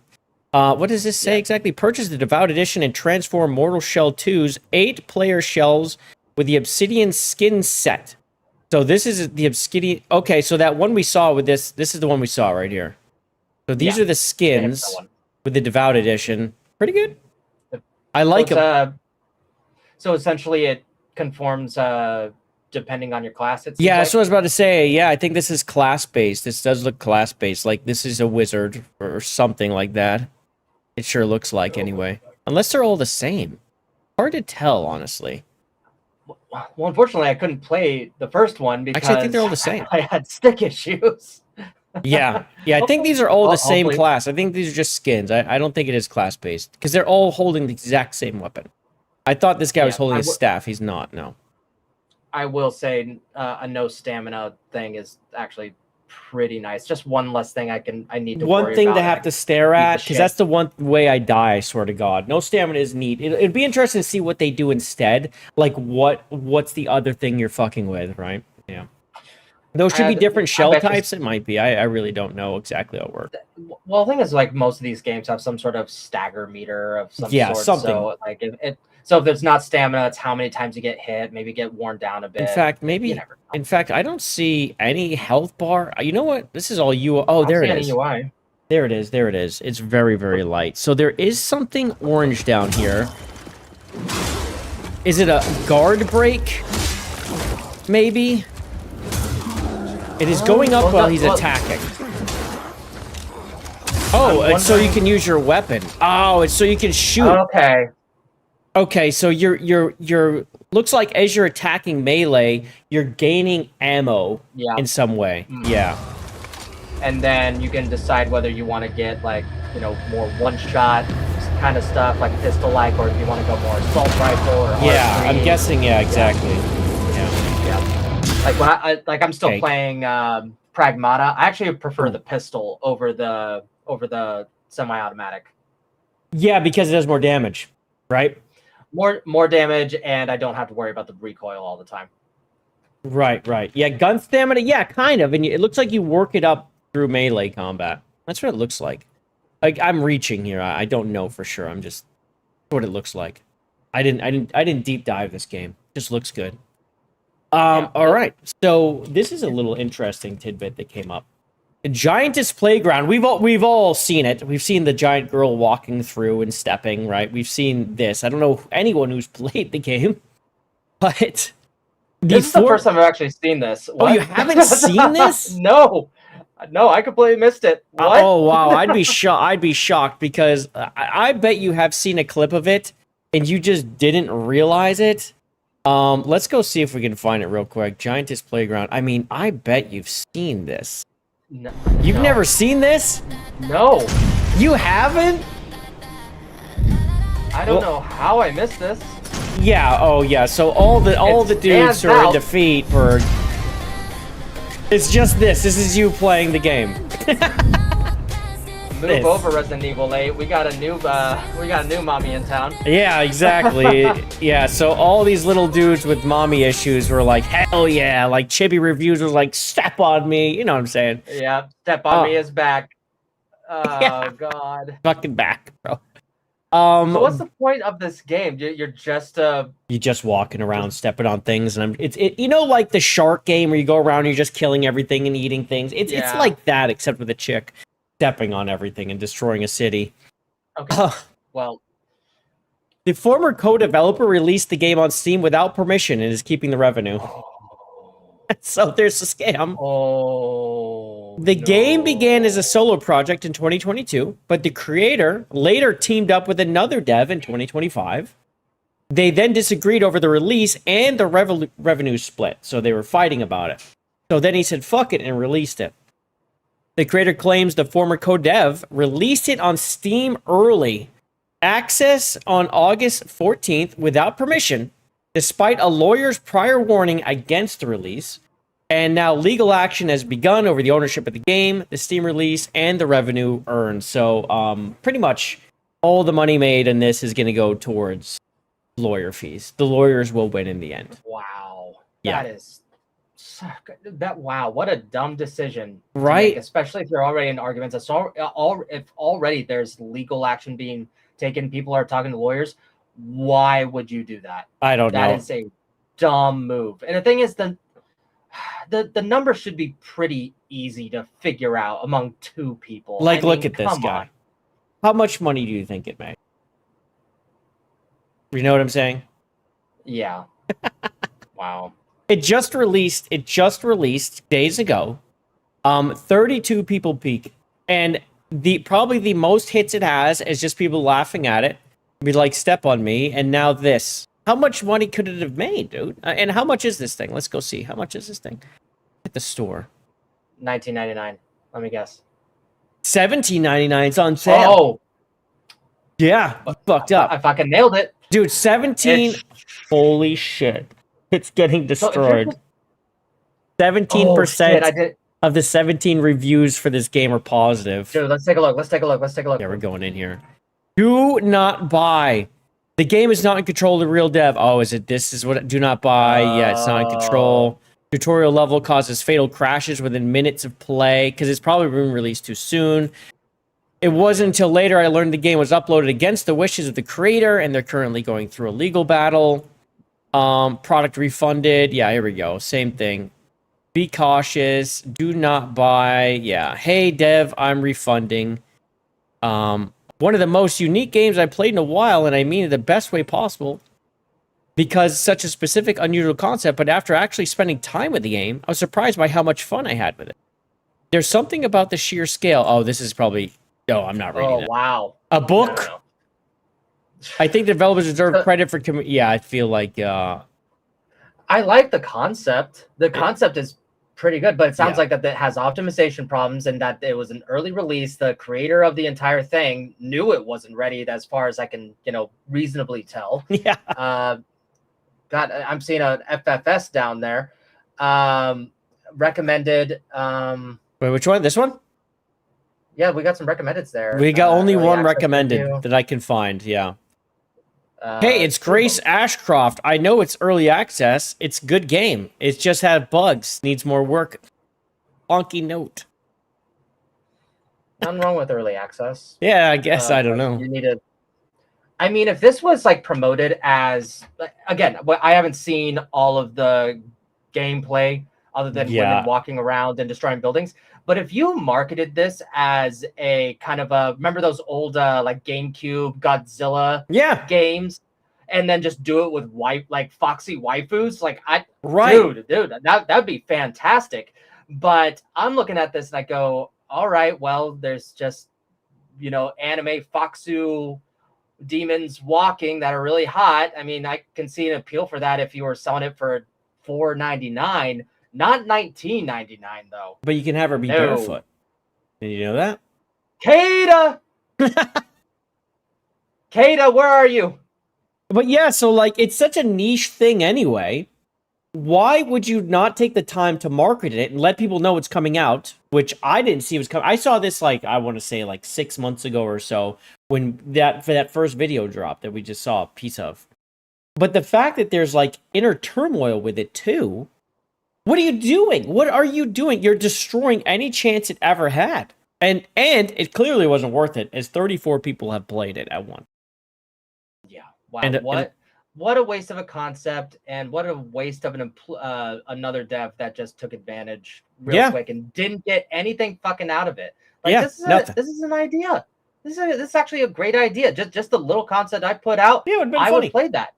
What does this say exactly? Purchase the Devout Edition and transform Mortal Shell 2's 8-player shells with the Obsidian skin set. So this is the Obsidian. Okay, so that one we saw with this is the one we saw right here. So these are the skins with the Devout Edition. Pretty good. I like them. So essentially, it conforms depending on your class. It seems Yeah, like. that's what I was about to say. Yeah, I think this is class-based. This does look class-based. Like, this is a wizard or something like that. It sure looks like, anyway. Unless they're all the same. Hard to tell, honestly. Well, unfortunately, I couldn't play the first one because Actually, I think they're all the same. I had stick issues. Yeah, I think these are all the same class. I think these are just skins. I don't think it is class-based. Because they're all holding the exact same weapon. I thought this guy was holding a staff. He's not, no. I will say a no stamina thing is actually pretty nice. Just one less thing I need to worry One thing about. to have to stare at, because that's the one way I die, I swear to God. No stamina is neat. It'd be interesting to see what they do instead. Like, what's the other thing you're fucking with, right? Yeah. Those should be different shell types. It might be. I really don't know exactly how it works. Well, the thing is, like, most of these games have some sort of stagger meter of some sort. Something. So, like, so if it's not stamina, it's how many times you get hit, maybe get worn down a bit. In fact, I don't see any health bar. You know what? This is all UI. Oh, there it is. UI. There it is. There it is. It's very, very light. So there is something orange down here. Is it a guard break? Maybe? It is going up while he's attacking. Oh, it's so you can use your weapon. Oh, it's so you can shoot. Okay. Okay, so you're looks like as you're attacking melee, you're gaining ammo in some way. Yeah. And then you can decide whether you want to get, like, you know, more one-shot kind of stuff, like pistol-like, or if you want to go more assault rifle or yeah, I'm guessing. Yeah, exactly. Like when I'm still playing Pragmata. I actually prefer the pistol over the semi-automatic. Yeah, because it does more damage, right? More damage, and I don't have to worry about the recoil all the time. Right. Yeah, gun stamina. Yeah, kind of, and it looks like you work it up through melee combat. That's what it looks like. Like, I'm reaching here. I don't know for sure. I'm just what it looks like. I didn't deep dive this game. It just looks good. All right. So this is a little interesting tidbit that came up. The Giantess Playground. We've all seen it. We've seen the giant girl walking through and stepping, right? We've seen this. I don't know anyone who's played the game, but this is the first time I've actually seen this. What? Oh, you haven't seen this? No, I completely missed it. What? Oh wow, I'd be shocked because I bet you have seen a clip of it and you just didn't realize it. Let's go see if we can find it real quick. Giantess Playground. I mean, I bet you've seen this. No, You've never seen this? No. You haven't? I don't know how I missed this. Yeah, oh yeah. So all the dudes who are in defeat for it's just this. This is you playing the game. Move over, Resident Evil 8. We got a new mommy in town. Yeah, exactly. Yeah, so all these little dudes with mommy issues were like, hell yeah. Like, Chibi Reviews was like, step on me. You know what I'm saying? Yeah, step on me is back. Oh, God. Fucking back, bro. So what's the point of this game? You're just walking around, stepping on things, and it's you know, like the shark game where you go around and you're just killing everything and eating things. It's like that, except with a chick stepping on everything and destroying a city. Okay. Well, the former co-developer released the game on Steam without permission and is keeping the revenue. So there's a scam. The game began as a solo project in 2022, but the creator later teamed up with another dev in 2025. They then disagreed over the release and the revenue split, so they were fighting about it. So then he said, fuck it, and released it. The creator claims the former co-dev released it on Steam early access on August 14th without permission, despite a lawyer's prior warning against the release. And now legal action has begun over the ownership of the game, the Steam release, and the revenue earned. So pretty much all the money made in this is going to go towards lawyer fees. The lawyers will win in the end. Wow. Yeah. That is Wow, what a dumb decision, to Right? make, especially if you're already in arguments. If already there's legal action being taken, people are talking to lawyers. Why would you do that? I don't know. That is a dumb move. And the thing is, the number should be pretty easy to figure out among two people. Like, I look mean, at this come guy. on. How much money do you think it made? You know what I'm saying? Yeah. Wow. It just released days ago. 32 people peak. And probably the most hits it has is just people laughing at it. Be like, step on me, and now this. How much money could it have made, dude? And how much is this thing? Let's go see. How much is this thing? At the store. $19.99. Let me guess. $17.99. It's on sale. Oh. Yeah, fucked up. I fucking nailed it. Dude, 17. Holy shit. It's getting destroyed. 17% of the 17 reviews for this game are positive. Dude, let's take a look. Let's take a look. Yeah, we're going in here. Do not buy. The game is not in control of the real dev. Oh, is it? This is what. Do not buy. Yeah, it's not in control. Tutorial level causes fatal crashes within minutes of play because it's probably been released too soon. It wasn't until later I learned the game was uploaded against the wishes of the creator, and they're currently going through a legal battle. Product refunded. Yeah, here we go. Same thing. Be cautious. Do not buy. Yeah. Hey, dev, I'm refunding. One of the most unique games I played in a while, and I mean it the best way possible, because it's such a specific, unusual concept, but after actually spending time with the game, I was surprised by how much fun I had with it. There's something about the sheer scale. Oh, this is probably... Oh, I'm not reading it. Wow. A book? No. I think developers deserve credit for... Yeah, I feel like... I like the concept. The concept is pretty good, but it sounds like that it has optimization problems and that it was an early release. The creator of the entire thing knew it wasn't ready, as far as I can, reasonably tell. Yeah. I'm seeing an FFS down there. Recommended. Wait, which one? This one? Yeah, we got some recommendeds there. We got only one recommended that I can find. Yeah. Hey, it's Grace Ashcroft. I know it's early access. It's good game. It's just had bugs. Needs more work. Funky note. Nothing wrong with early access. Yeah, I guess. I don't know. You need to... I mean, if this was like promoted as... Again, I haven't seen all of the gameplay other than women walking around and destroying buildings. But if you marketed this as a kind of a... Remember those old like GameCube Godzilla games? And then just do it with foxy waifus? Like, dude, that'd be fantastic. But I'm looking at this and I go, all right, well, there's just, anime foxu demons walking that are really hot. I mean, I can see an appeal for that if you were selling it for $4.99, not $19.99 though. But you can have her be barefoot. Did you know that? Kata! Kata, where are you? But yeah, so like it's such a niche thing anyway. Why would you not take the time to market it and let people know it's coming out? Which I didn't see was coming. I saw this I want to say 6 months ago or so when that first video dropped that we just saw a piece of. But the fact that there's inner turmoil with it too. What are you doing? What are you doing? You're destroying any chance it ever had. And it clearly wasn't worth it, as 34 people have played it at once. Yeah. Wow. What a waste of a concept, and what a waste of another dev that just took advantage real quick and didn't get anything fucking out of it. This is an idea. This is actually a great idea. Just the little concept I put out. Yeah, I would play that.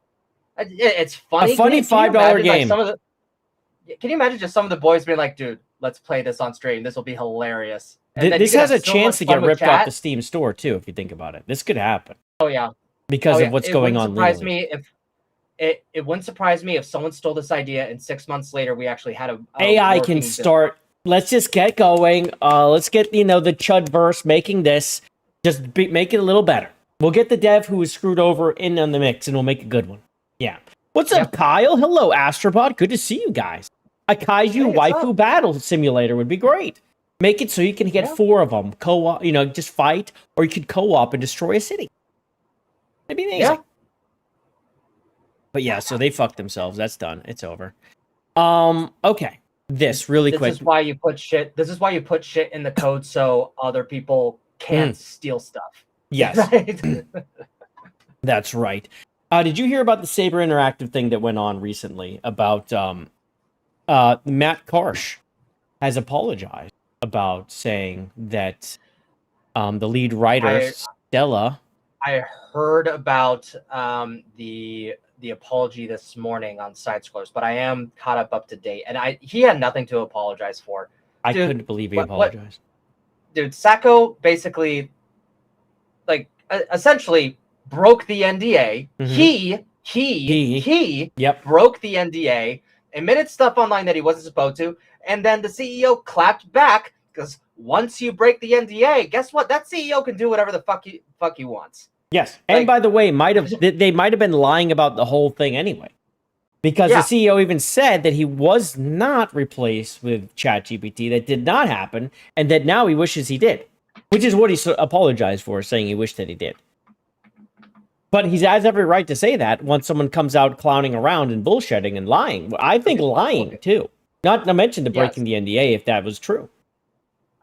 It's funny. A funny $5 game. Can you imagine just some of the boys being like, "Dude, let's play this on stream. This will be hilarious." This has a chance to get ripped off the Steam store too, if you think about it. This could happen. Oh yeah. Because of what's going on legally. It wouldn't surprise me if someone stole this idea and 6 months later we actually had a AI can start. Let's just get going. Let's get the Chudverse making this. Just make it a little better. We'll get the dev who was screwed over in on the mix, and we'll make a good one. Yeah. What's up, Kyle? Hello, Astrobot. Good to see you guys. A Kaiju waifu battle simulator would be great. Make it so you can get 4 of them. Co-op, just fight, or you could co-op and destroy a city. That'd be amazing. Yeah. But yeah, so they fucked themselves. That's done. It's over. Okay. this really This quick. is why you put shit. This is why you put shit in the code so other people can't steal stuff. Yes. Right? That's right. Did you hear about the Saber Interactive thing that went on recently about Matt Karsh has apologized about saying that the lead writer, Stella... I heard about the apology this morning on Side Scrollers, but I am caught up to date, and he had nothing to apologize for. I couldn't believe he apologized. Dude, Sacco basically, like, essentially broke the NDA. He broke the NDA, admitted stuff online that he wasn't supposed to, and then the CEO clapped back because once you break the NDA, guess what? That CEO can do whatever the fuck he wants. Yes, and by the way, they might have been lying about the whole thing anyway, because the CEO even said that he was not replaced with ChatGPT. That did not happen, and that now he wishes he did, which is what he apologized for, saying he wished that he did. But he has every right to say that once someone comes out clowning around and bullshitting and lying. I think lying too, not to mention the breaking the NDA if that was true.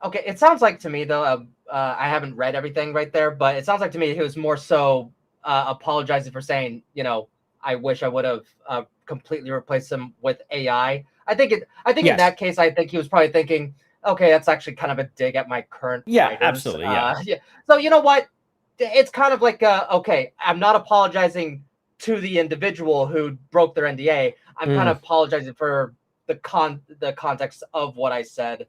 Okay, it sounds like to me though. I haven't read everything right there, but it sounds like to me he was more so apologizing for saying, I wish I would have completely replaced him with AI. I think in that case, I think he was probably thinking, okay, that's actually kind of a dig at my current writers. Absolutely, yeah. So you know what? It's kind of like, okay, I'm not apologizing to the individual who broke their NDA. I'm kind of apologizing for the context of what I said.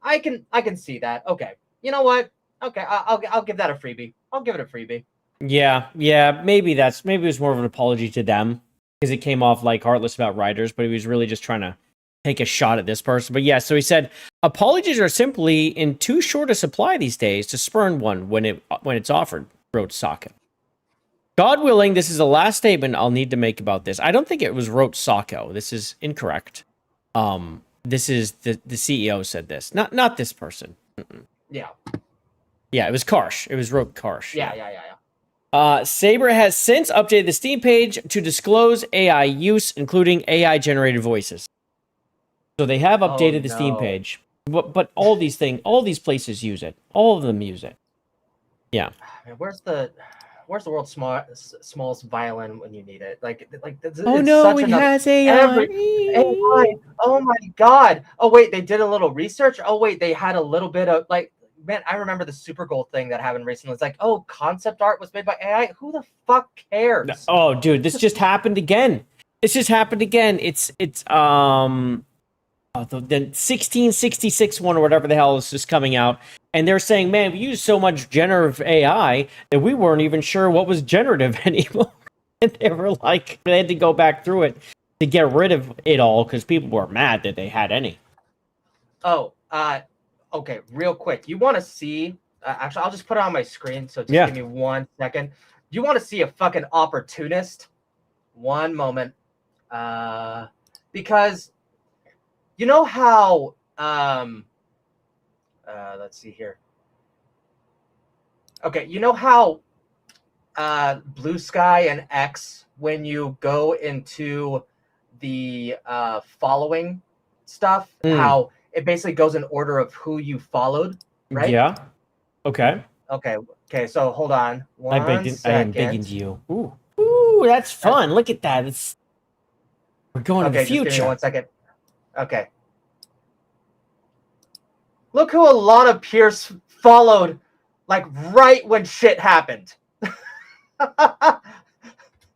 I can see that. Okay, you know what? Okay, I'll give that a freebie. I'll give it a freebie. Yeah. Maybe it was more of an apology to them because it came off like heartless about writers, but he was really just trying to take a shot at this person. But yeah, so he said apologies are simply in too short a supply these days to spurn one when it's offered. Wrote Sokka. God willing, this is the last statement I'll need to make about this. I don't think it was wrote Sokko. This is incorrect. This is the CEO said this, not this person. Yeah, it was Karsh. It was wrote Karsh. Yeah. Saber has since updated the Steam page to disclose AI use, including AI generated voices. So they have updated the Steam page, but all these places use it. All of them use it. Yeah. Man, where's the world's smallest violin when you need it? Oh no, it has AI. AI. Oh my god. Oh wait, they did a little research. Oh wait, they had a little bit of man, I remember the Super Gold thing that happened recently. It's like, oh, concept art was made by AI. Who the fuck cares? Oh, dude, this just happened again. It's the 1666 one or whatever the hell is just coming out, and they're saying, man, we use so much generative AI that we weren't even sure what was generative anymore. And they were like, they had to go back through it to get rid of it all because people were mad that they had any. Okay, real quick. You want to see? Actually, I'll just put it on my screen. So just give me 1 second. You want to see a fucking opportunist? One moment. Because you know how? Let's see here. Okay, you know how? Blue Sky and X, when you go into the following stuff, how it basically goes in order of who you followed, right? Yeah. Okay. Okay. So hold on. I am begging you. Ooh, that's fun. Look at that. We're going to the future. Just give me 1 second. Okay. Look who Alana Pierce followed, right when shit happened.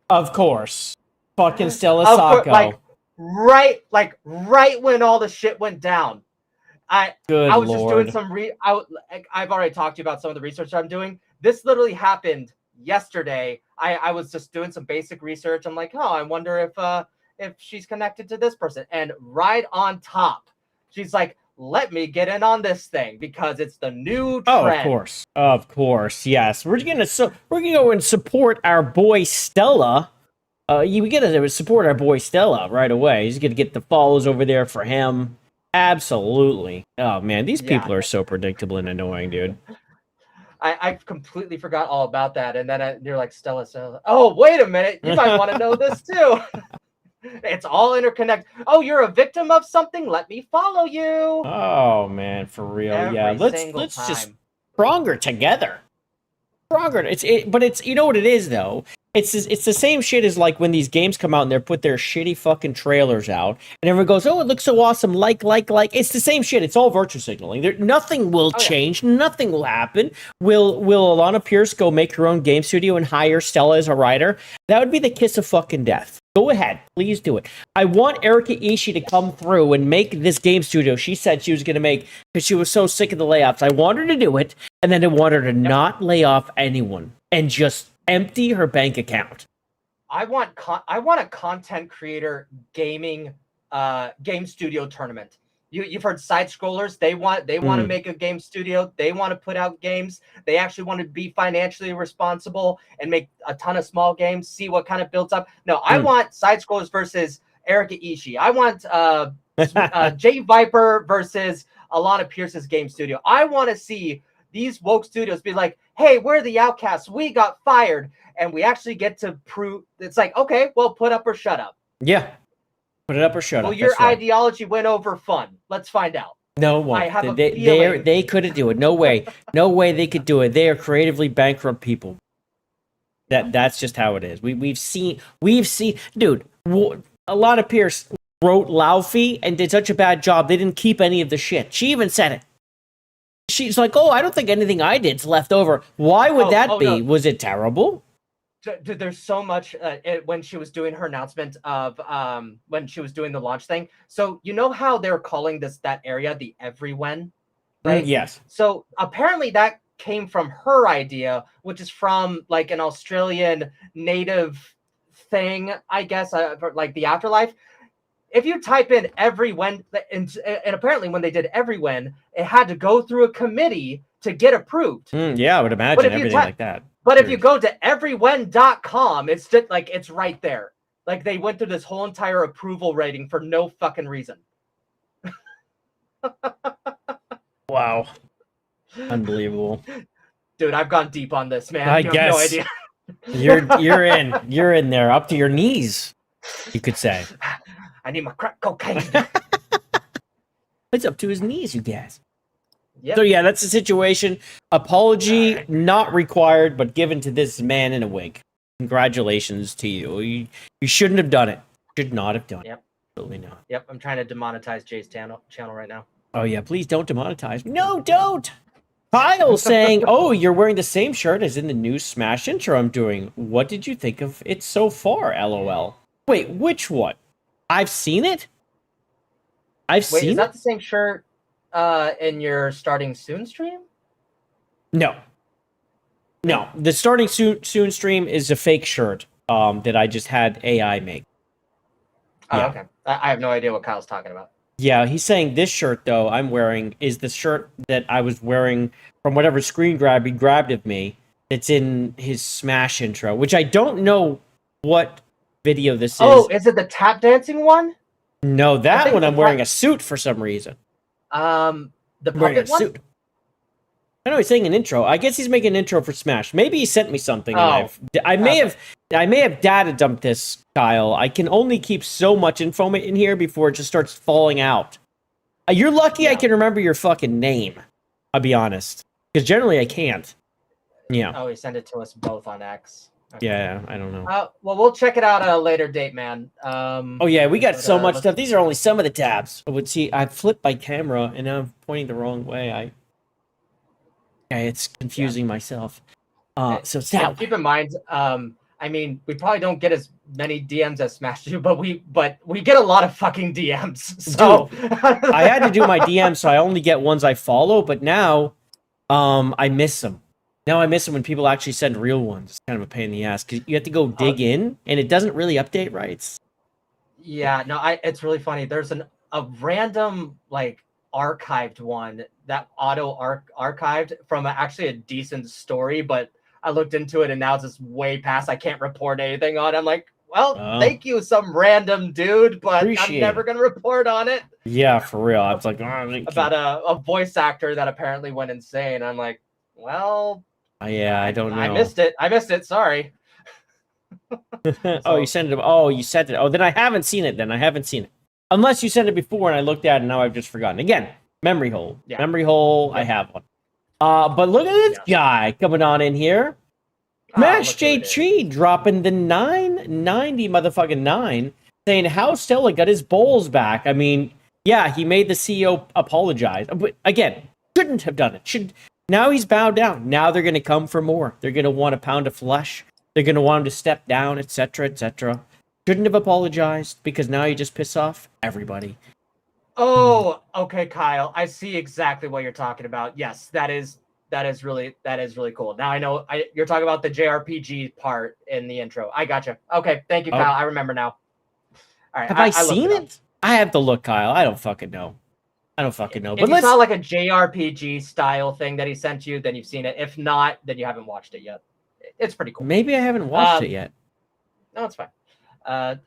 Of course. Fucking Stella Sokko. Right when all the shit went down. I was just doing some I've already talked to you about some of the research I'm doing. This literally happened yesterday. I was just doing some basic research. I'm like, I wonder if she's connected to this person. And right on top, she's like, let me get in on this thing because it's the new trend. Of course, yes. We're gonna go and support our boy Stella. We gotta support our boy Stella right away. He's gonna get the follows over there for him. Absolutely. Oh man, these people are so predictable and annoying, dude. I completely forgot all about that, and then you're like Stella. Oh, wait a minute, you might want to know this too. It's all interconnected. Oh, you're a victim of something? Let me follow you. Oh man, for real. Yeah, Every let's single just time. stronger together. Stronger. But it's you know what it is though. It's the same shit as like when these games come out and they put their shitty fucking trailers out and everyone goes, "Oh, it looks so awesome!" Like. It's the same shit. It's all virtue signaling. Nothing will change. Nothing will happen. Will Alana Pierce go make her own game studio and hire Stella as a writer? That would be the kiss of fucking death. Go ahead, please do it. I want Erika Ishii to come through and make this game studio she said she was going to make because she was so sick of the layoffs. I want her to do it, and then I want her to not lay off anyone and just empty her bank account. I want a content creator gaming game studio tournament. You've heard side scrollers. They want to make a game studio. They want to put out games. They actually want to be financially responsible and make a ton of small games. See what kind of builds up. No, I want side scrollers versus Erika Ishii. I want JayViper versus Alana Pierce's game studio. I want to see these woke studios be like, "Hey, we're the outcasts. We got fired," and we actually get to prove. It's like, okay, well, put up or shut up. Yeah. Put it up or shut up. Well, your ideology went over fun. Let's find out. No one. I have a feeling. They couldn't do it. No way. No way they could do it. They are creatively bankrupt people. That's just how it is. We've seen. Dude, Alana Pierce wrote Laufey and did such a bad job. They didn't keep any of the shit. She even said it. She's like, "Oh, I don't think anything I did's left over." Why would that be? No. Was it terrible? Dude, there's so much when she was doing her announcement of when she was doing the launch thing. So you know how they're calling that area the Everywhen, right? Yes. So apparently that came from her idea, which is from like an Australian native thing, I guess, like the afterlife. If you type in Everywhen, and apparently when they did Everywhen, it had to go through a committee to get approved. Yeah, I would imagine everything like that. But if you go to everywen.com, it's just like it's right there. Like they went through this whole entire approval rating for no fucking reason. Wow. Unbelievable. Dude, I've gone deep on this, man. I you guess. have no idea. You're in there up to your knees, you could say. I need my crack cocaine. It's up to his knees, you guys. Yep. So yeah, that's the situation. Apology not required, but given to this man in a wig. Congratulations to you. You shouldn't have done it. Should not have done it. Absolutely not. Yep, I'm trying to demonetize Jay's channel right now. Oh yeah, please don't demonetize me. No, don't. Kyle saying, "Oh, you're wearing the same shirt as in the new Smash intro I'm doing. What did you think of it so far? LOL." Wait, which one? I've seen it. Wait, is that the same shirt in your starting soon stream? No. The starting soon stream is a fake shirt that I just had AI make. Oh, okay. I have no idea what Kyle's talking about. Yeah, he's saying this shirt though I'm wearing is the shirt that I was wearing from whatever screen grab he grabbed of me. It's in his Smash intro, which I don't know what video this is. Oh, is it the tap dancing one? No, that one I'm wearing a suit for some reason. The puppet one? Suit. I know he's saying an intro. I guess he's making an intro for Smash. Maybe he sent me something. And I may have data dumped this, Kyle. I can only keep so much info in here before it just starts falling out. You're lucky I can remember your fucking name. I'll be honest, because generally I can't. Yeah. Oh, he sent it to us both on X. Okay. Yeah, I don't know. Well, we'll check it out at a later date, man. Oh yeah, we got so much stuff. These are only some of the tabs. I flipped my camera and now I'm pointing the wrong way. It's confusing myself. So Sal, keep in mind, I mean, we probably don't get as many DMs as Smash do, but we get a lot of fucking DMs. So dude, I had to do my DMs, so I only get ones I follow. But now, I miss them. Now I miss them when people actually send real ones. It's kind of a pain in the ass because you have to go dig in, and it doesn't really update right. Yeah, no, it's really funny. There's a random like archived one that auto archived from actually a decent story, but I looked into it and now it's just way past. I can't report anything on it. I'm like, well, thank you, some random dude, but I'm never gonna report on it. Yeah, for real. I was like, about a voice actor that apparently went insane. I'm like, well, yeah, I don't know. I missed it. Sorry. Oh, you sent it. Oh, you sent it. Oh, then I haven't seen it. Then I haven't seen it. Unless you sent it before and I looked at it and now I've just forgotten. Again, memory hole. Yeah. Memory hole. I have one. But look at this guy coming on in here. Smash JT dropping the 990 motherfucking 9, saying how Stella got his bowls back. I mean, yeah, he made the CEO apologize. But again, shouldn't have done it. Now he's bowed down. Now they're going to come for more. They're going to want a pound of flesh. They're going to want him to step down, etc., etc. Shouldn't have apologized because now you just piss off everybody. Oh, okay, Kyle. I see exactly what you're talking about. Yes, that is really cool. Now I know you're talking about the JRPG part in the intro. I gotcha. Okay, thank you, Kyle. I remember now. All right, have I seen it? I have to look, Kyle. I don't fucking know. But if you saw like a JRPG style thing that he sent you, then you've seen it. If not, then you haven't watched it yet. It's pretty cool. Maybe I haven't watched it yet. No, it's fine.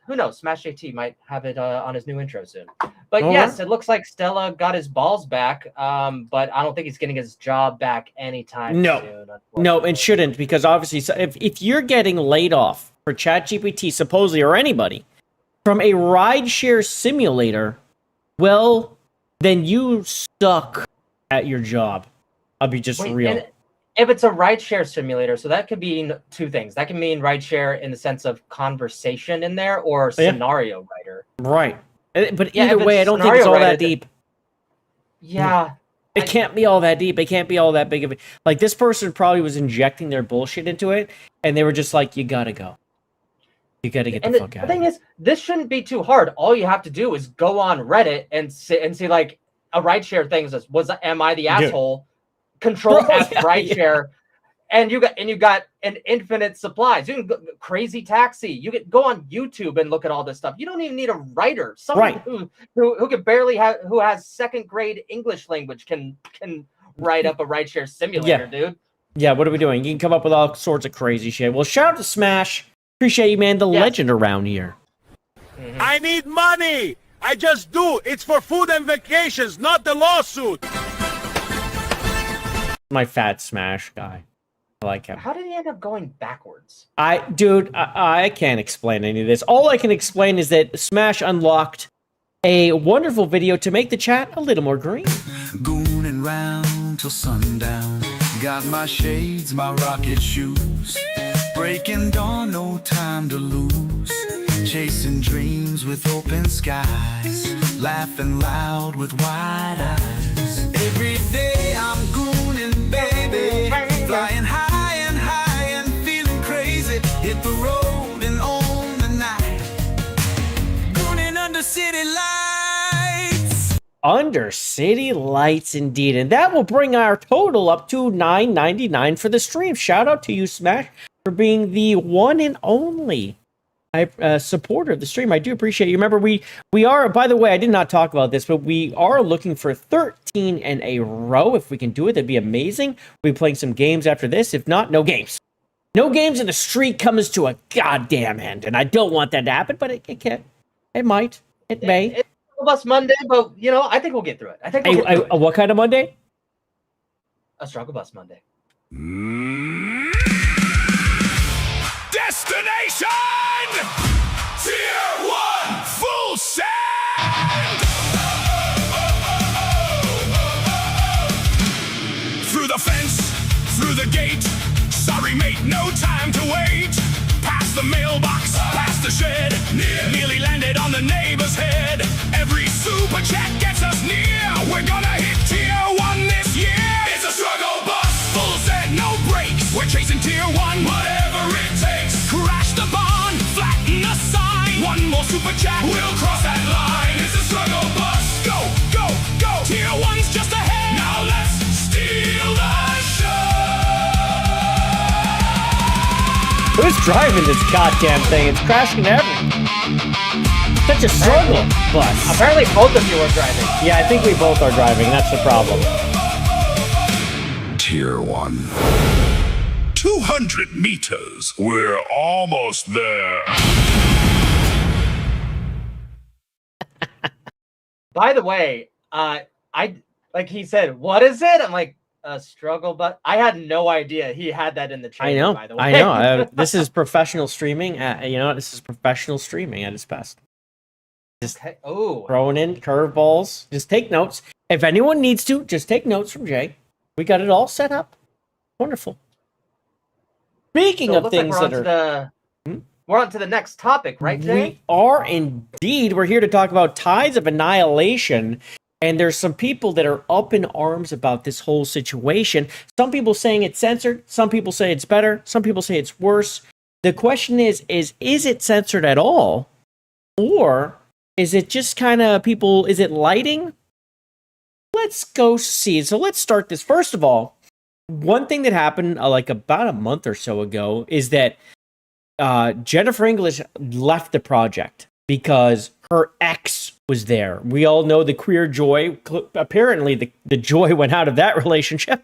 Who knows? Smash JT might have it on his new intro soon. But yes, it looks like Stella got his balls back. But I don't think he's getting his job back anytime soon. No, and shouldn't, because obviously, if you're getting laid off for ChatGPT, supposedly, or anybody from a rideshare simulator, well, then you suck at your job. I'll be just real. And if it's a rideshare simulator, so that could mean two things. That can mean rideshare in the sense of conversation in there, or scenario writer. Right. But either way, I don't think it's all that deep. Yeah. It can't be all that deep. It can't be all that big of a... Like, this person probably was injecting their bullshit into it, and they were just like, you gotta go. You gotta get the fuck out. The thing is, this shouldn't be too hard. All you have to do is go on Reddit and see like, a rideshare thing says, am I the asshole? Control F rideshare. And you got an infinite supplies. You can go crazy taxi. You can go on YouTube and look at all this stuff. You don't even need a writer. Someone who can barely who has second grade English language can write up a rideshare simulator, dude. Yeah, what are we doing? You can come up with all sorts of crazy shit. Well, shout out to Smash. Appreciate you, man. The legend around here. I need money. I just do. It's for food and vacations, not the lawsuit. My fat Smash guy. I like him. How did he end up going backwards? I can't explain any of this. All I can explain is that Smash unlocked a wonderful video to make the chat a little more green. Gooning round till sundown. Got my shades, my rocket shoes. Breaking dawn, no time to lose. Chasing dreams with open skies. Laughing loud with wide eyes. Every day I'm gooning, baby. Flying high and feeling crazy. Hit the road and on the night. Gooning under city lights. Under city lights, indeed. And that will bring our total up to $9.99 for the stream. Shout out to you, Smash, for being the one and only supporter of the stream. I do appreciate you. Remember, we are, by the way, I did not talk about this, but we are looking for 13 in a row. If we can do it, that'd be amazing. We'll be playing some games after this. If not, no games. No games, and the streak comes to a goddamn end. And I don't want that to happen, but it can. It might. It may. It's a bus Monday, but, I think we'll get through it. I think we'll get through it. What kind of Monday? A struggle bus Monday. Destination! Tier 1 full send! Through the fence, through the gate. Sorry, mate, no time to wait. Past the mailbox, past the shed. Nearly landed on the neighbor's head. Every super chat gets us near. We're gonna hit Tier 1 this year. It's a struggle bus, full set, no brakes. We're chasing Tier 1, whatever it takes. Crash the barn, flatten the sign. One more super chat, we'll cross that line. It's a struggle bus. Go, go, go. Tier 1's just ahead. Now let's steal the show. Who's driving this goddamn thing? It's crashing everything. Such a struggle bus. Apparently both of you are driving. Yeah, I think we both are driving. That's the problem. Tier 1. 200 meters. We're almost there. By the way, like he said, what is it? I'm like, a struggle, but I had no idea he had that in the trailer. I know. By the way, I know. This is professional streaming. This is professional streaming at its best. Just throwing in curveballs. Just take notes. If anyone needs to, just take notes from Jay. We got it all set up. Wonderful. Speaking of things that are... We're on to the next topic, right, Jay? We are indeed. We're here to talk about Tides of Annihilation. And there's some people that are up in arms about this whole situation. Some people saying it's censored. Some people say it's better. Some people say it's worse. The question is it censored at all? Or is it just kind of people, is it lighting? Let's go see. So let's start this. First of all, one thing that happened like about a month or so ago is that Jennifer English left the project because her ex was there. We all know the queer joy. Apparently, the joy went out of that relationship.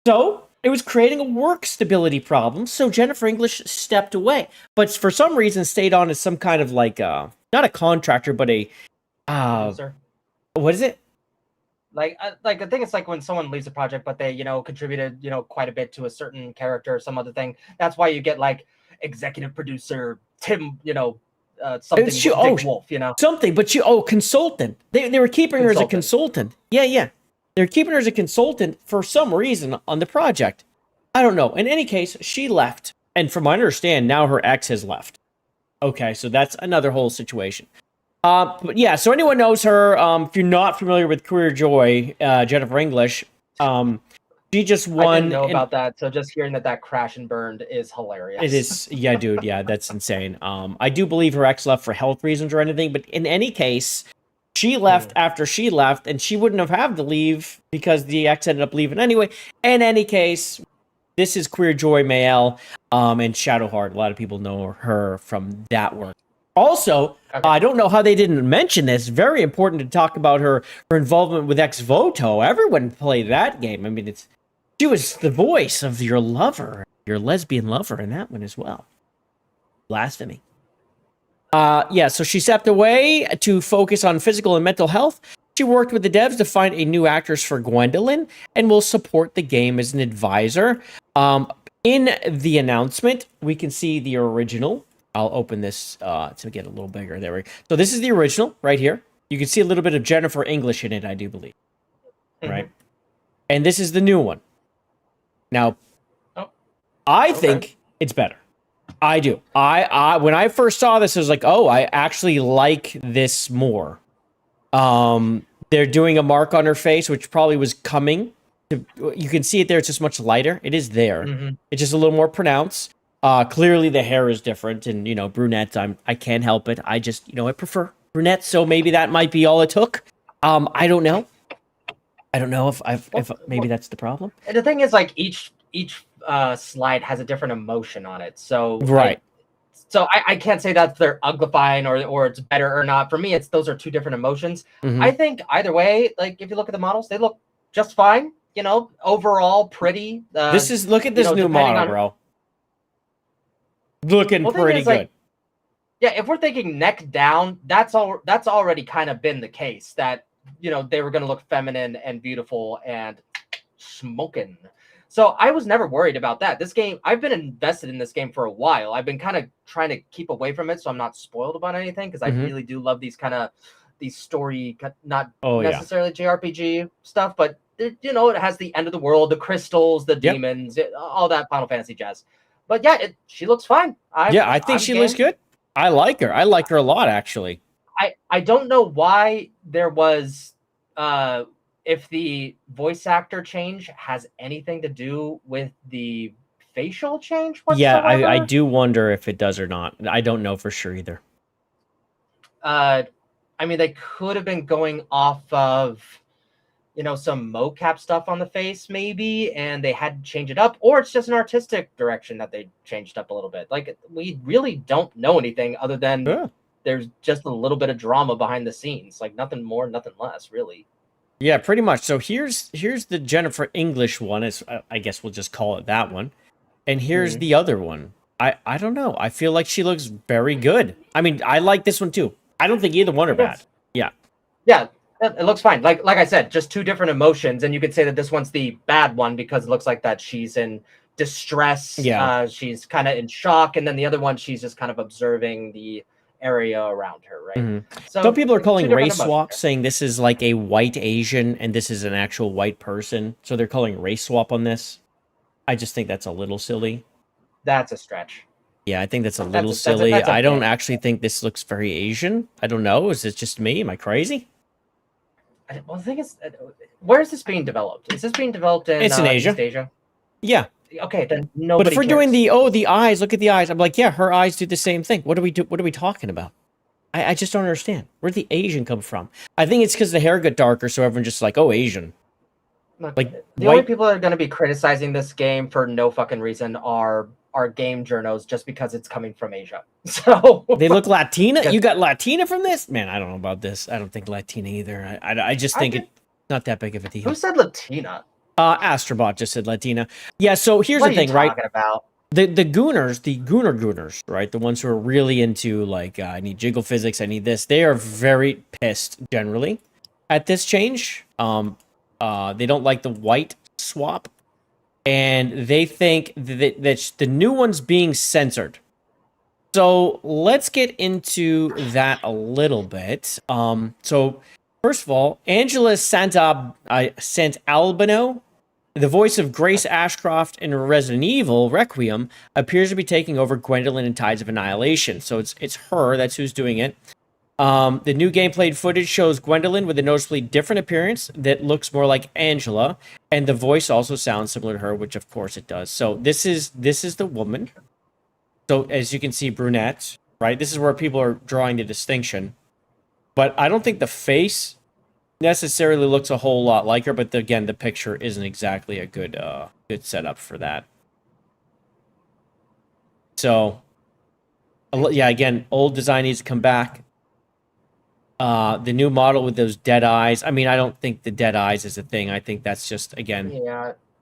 So it was creating a work stability problem. So Jennifer English stepped away, but for some reason stayed on as some kind of like not a contractor, but a what is it? Like I think it's like when someone leaves a project, but they contributed quite a bit to a certain character or some other thing. That's why you get like executive producer Tim, something with Dick Wolf, something. But consultant. They were keeping her as a consultant. Yeah. They're keeping her as a consultant for some reason on the project. I don't know. In any case, she left, and from what I understand, now her ex has left. Okay, so that's another whole situation. But yeah, so anyone knows her. If you're not familiar with Queer Joy, Jennifer English, she just won. I didn't know about that, so just hearing that crashed and burned is hilarious. It is, yeah, dude, yeah, that's insane. I do believe her ex left for health reasons or anything, but in any case, she left after she left, and she wouldn't have had to leave because the ex ended up leaving anyway. In any case, this is Queer Joy Mael, and Shadowheart. A lot of people know her from that work. Also, I don't know how they didn't mention this. Very important to talk about her involvement with Ex Voto. Everyone played that game. I mean, she was the voice of your lover, your lesbian lover in that one as well. Blasphemy. Yeah, so she stepped away to focus on physical and mental health. She worked with the devs to find a new actress for Gwendolyn and will support the game as an advisor. In the announcement, we can see the original. I'll open this to get a little bigger. There we go. So this is the original right here. You can see a little bit of Jennifer English in it, I do believe. Right? And this is the new one. Now, I think it's better. I do. I when I first saw this, I was like, oh, I actually like this more. They're doing a mark on her face, which probably was coming. You can see it there. It's just much lighter. It is there. It's just a little more pronounced. Clearly the hair is different, and brunettes. I can't help it. I just I prefer brunettes, so maybe that might be all it took. I don't know. I don't know if maybe that's the problem. And the thing is, like each slide has a different emotion on it. So right. I can't say that they're uglifying or it's better or not. For me, those are two different emotions. I think either way, like if you look at the models, they look just fine. Overall pretty. Look at this new model, bro. Looking pretty good. Yeah, if we're thinking neck down, that's already kind of been the case. That they were going to look feminine and beautiful and smoking. So I was never worried about that. This game, I've been invested in this game for a while. I've been kind of trying to keep away from it so I'm not spoiled about anything, because I really do love these story, not necessarily JRPG stuff, but it has the end of the world, the crystals, the demons, all that Final Fantasy jazz. But yeah, she looks fine. I think she looks good. I like her. I like her a lot, actually. I don't know why there was if the voice actor change has anything to do with the facial change whatsoever. Yeah, I do wonder if it does or not. I don't know for sure either. I mean, they could have been going off of some mocap stuff on the face maybe, and they had to change it up, or it's just an artistic direction that they changed up a little bit. Like, we really don't know anything other than there's just a little bit of drama behind the scenes, like nothing more, nothing less, really. Yeah, pretty much. So here's the Jennifer English one. I guess we'll just call it that one. And here's the other one. I don't know. I feel like she looks very good. I mean, I like this one too. I don't think either one are bad. Yeah. Yeah. It looks fine. Like I said, just two different emotions, and you could say that this one's the bad one because it looks like that she's in distress. Yeah. She's kind of in shock, and then the other one, she's just kind of observing the area around her, right? Mhm. So Some people are calling two different race emotions. swap, saying this is like a white Asian and this is an actual white person. So they're calling race swap on this. I just think that's a little silly. That's a stretch. Yeah, I think that's a That's little a- that's a- silly. that's a I don't bit. actually think this looks very Asian. I don't know. Is it just me? Am I crazy? Well, the thing is, where is this being developed? Is this being developed in? It's in Asia. East Asia. Yeah. Okay, then nobody. But if we're cares. doing the eyes, look at the eyes. I'm like, yeah, her eyes do the same thing. What are we talking about? I just don't understand. Where'd the Asian come from? I think it's because the hair got darker, so everyone's just like, oh, Asian. Look, Like the only white. people that are going to be criticizing this game for no fucking reason are game journos, just because it's coming from Asia. So They look Latina. You got Latina from this? Man, I don't know about this. I don't think Latina either. I just think it's not that big of a deal. Who said Latina? Astrobot just said Latina. Yeah, so here's What the are you thing, right? talking about? The gooners, the gooners, right? The ones who are really into like, I need jiggle physics, I need this. They are very pissed generally at this change. They don't like the white swap, and they think that the new one's being censored. So let's get into that a little bit. So first of all, Angela Sant'Albano, the voice of Grace Ashcroft in Resident Evil Requiem, appears to be taking over Gwendolyn in Tides of Annihilation. So it's her, that's who's doing it. The new gameplay footage shows Gwendolyn with a noticeably different appearance that looks more like Angela, and the voice also sounds similar to her, which of course it does. So this is the woman. So as you can see, brunette, right? This is where people are drawing the distinction. But I don't think the face necessarily looks a whole lot like her, but again, the picture isn't exactly a good setup for that. So yeah, again, old design needs to come back. The new model with those dead eyes. I mean, I don't think the dead eyes is a thing. I think that's just, again,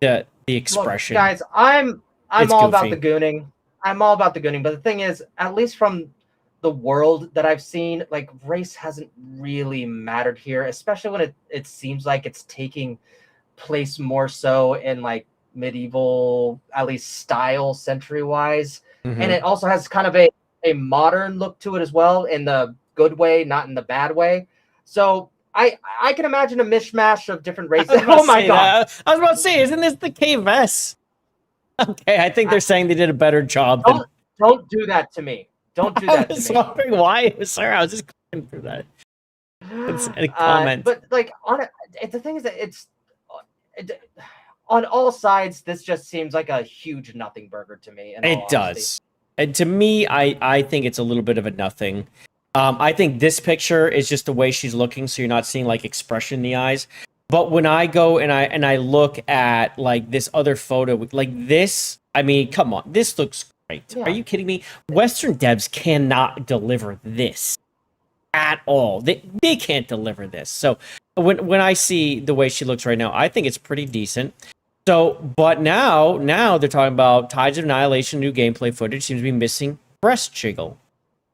the expression. Look, guys, I'm It's all about goofy. the gooning. I'm all about the gooning. But the thing is, at least from the world that I've seen, like, race hasn't really mattered here, especially when it seems like it's taking place more so in like medieval, at least style, century wise. Mhm. And it also has kind of a modern look to it as well, in the good way, not in the bad way. So I can imagine a mishmash of different races. Oh my god! I was about to say, isn't this the KVS? Okay, I think they're saying they did a better job. Don't do that to me. Don't do I that was to me. wondering why it was there. I was just going through that. It's a comment. But like the thing is that on all sides, this just seems like a huge nothing burger to me. It does. And to me, I think it's a little bit of a nothing. I think this picture is just the way she's looking, so you're not seeing like expression in the eyes. But when I go and I look at like this other photo, like this, I mean, come on, this looks great. Yeah. Are you kidding me? Western devs cannot deliver this at all. They can't deliver this. So when I see the way she looks right now, I think it's pretty decent. So, but now they're talking about Tides of Annihilation, new gameplay footage seems to be missing breast jiggle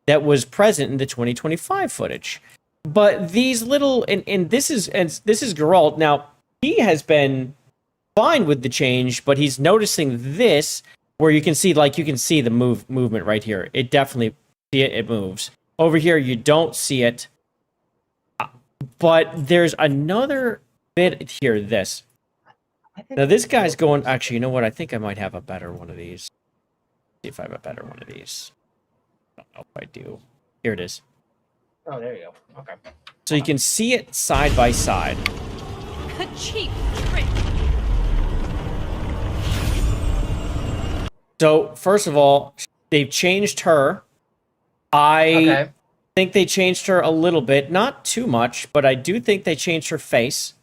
that was present in the 2025 footage. But these little and this is Geralt. Now, he has been fine with the change, but he's noticing this where you can see the movement right here. It definitely it moves. Over here you don't see it. But there's another bit here, this. Now this guy's going, actually, you know what? I think I might have a better one of these. See if I have a better one of these. I don't know if I do. Here it is. Oh, there you go. Okay. So you can see it side by side. A cheap trick. So first of all, they've changed her. I think they changed her a little bit, not too much, but I do think they changed her face.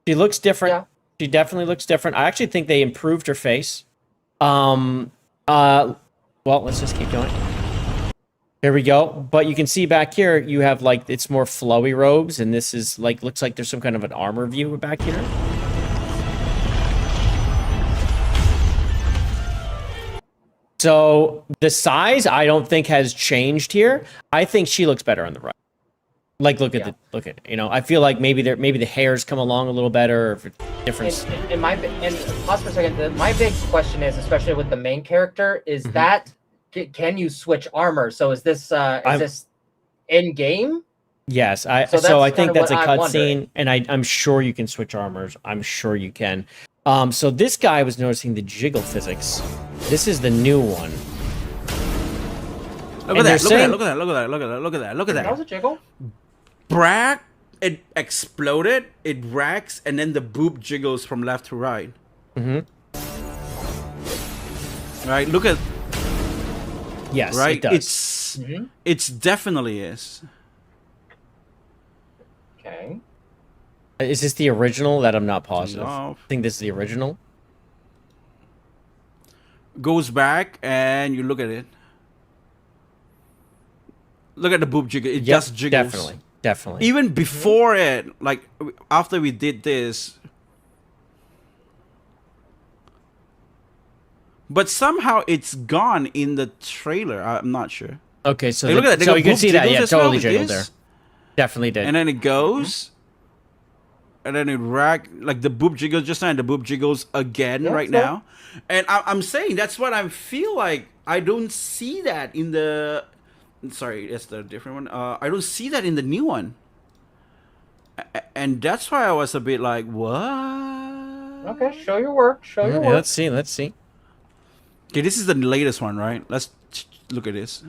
She looks different. Yeah. She definitely looks different. I actually think they improved her face. Well, let's just keep going. There we go. But you can see back here, you have like, it's more flowy robes, and this is like, looks like there's some kind of an armor view back here. So the size, I don't think has changed here. I think she looks better on the right. Like, look at I feel like maybe the hairs come along a little better, or if it's different. And pause for a second. My big question is, especially with the main character, is that can you switch armor? So is this in game? Yes, I think that's a cutscene, and I'm sure you can switch armors. I'm sure you can. So this guy was noticing the jiggle physics. This is the new one. Look at that! Look at that! Look at that! Look at that! Look at that! Look at that! That was a jiggle. Brag, it exploded, it racks, and then the boob jiggles from left to right. Right, look at... Yes, right? it does. It's definitely is. Okay. Is this the original? That I'm not positive. No. I think this is the original. Goes back, and you look at it. Look at the boob jiggle. It just jiggles. Definitely. Even before it, like after we did this, but somehow it's gone in the trailer. I'm not sure. Okay, so hey, look at that. So you can see that. Yeah, totally jiggled jiggled there. Definitely did. And then it goes, and then it like the boob jiggles just now, and the boob jiggles again now. And I'm saying that's what I feel like. I don't see that in the. Sorry, that's the different one. I don't see that in the new one, and that's why I was a bit like, "What?" Okay, show your work. Show your work. Let's see. Let's see. Okay, this is the latest one, right? Let's look at this.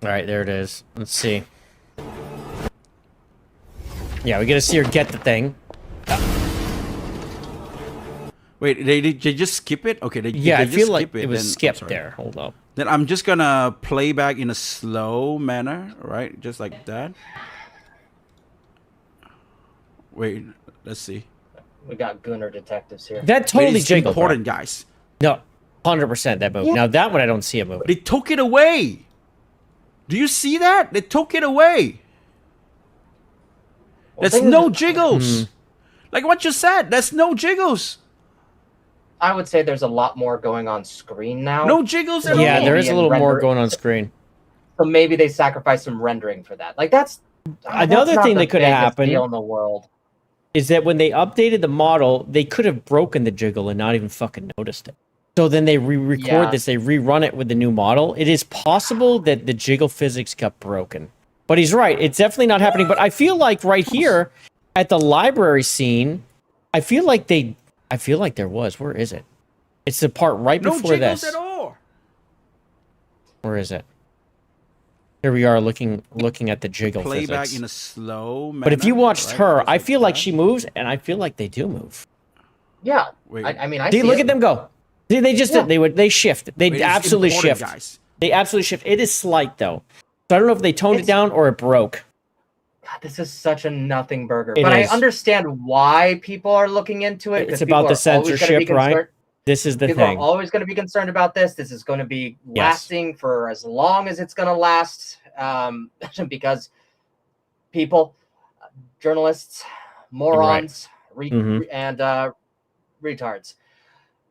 All right, there it is. Let's see. Yeah, we get to see her get the thing. Wait, they just skip it? Okay, I feel like it was skipped there. Hold up. Then I'm just gonna play back in a slow manner, right? Just like that. Wait, let's see. We got Gunner detectives here. That totally jiggled. Important, guys. No, 100% that move. Yeah. Now that one I don't see a move. They took it away. Do you see that? They took it away. That's no jiggles. Like what you said, that's no jiggles. I would say there's a lot more going on screen now. No jiggles at all. Yeah, there is a little more going on screen. So maybe they sacrificed some rendering for that. Like that's another thing that could happen in the world is that when they updated the model, they could have broken the jiggle and not even fucking noticed it. So then they re-record this, they rerun it with the new model. It is possible that the jiggle physics got broken. But he's right, it's definitely not happening. But I feel like right here at the library scene, I feel like there was. Where is it? It's the part right before this. No jiggles at all. Where is it? Here we are looking at the jiggle Play physics. back in a slow manner. But if you watched her, I feel like she moves, and I feel like they do move. Yeah. Wait. I mean, I See, see look it. at them go. They just they shift. They absolutely shift. Guys. They absolutely shift. It is slight though. So I don't know if they toned it down or it broke. God, this is such a nothing burger. It but is. I understand why people are looking into it. It's about the censorship, right? This is the People thing. are always going to be concerned about this. This is going to be lasting for as long as it's going to last, because people, journalists, morons, and retards.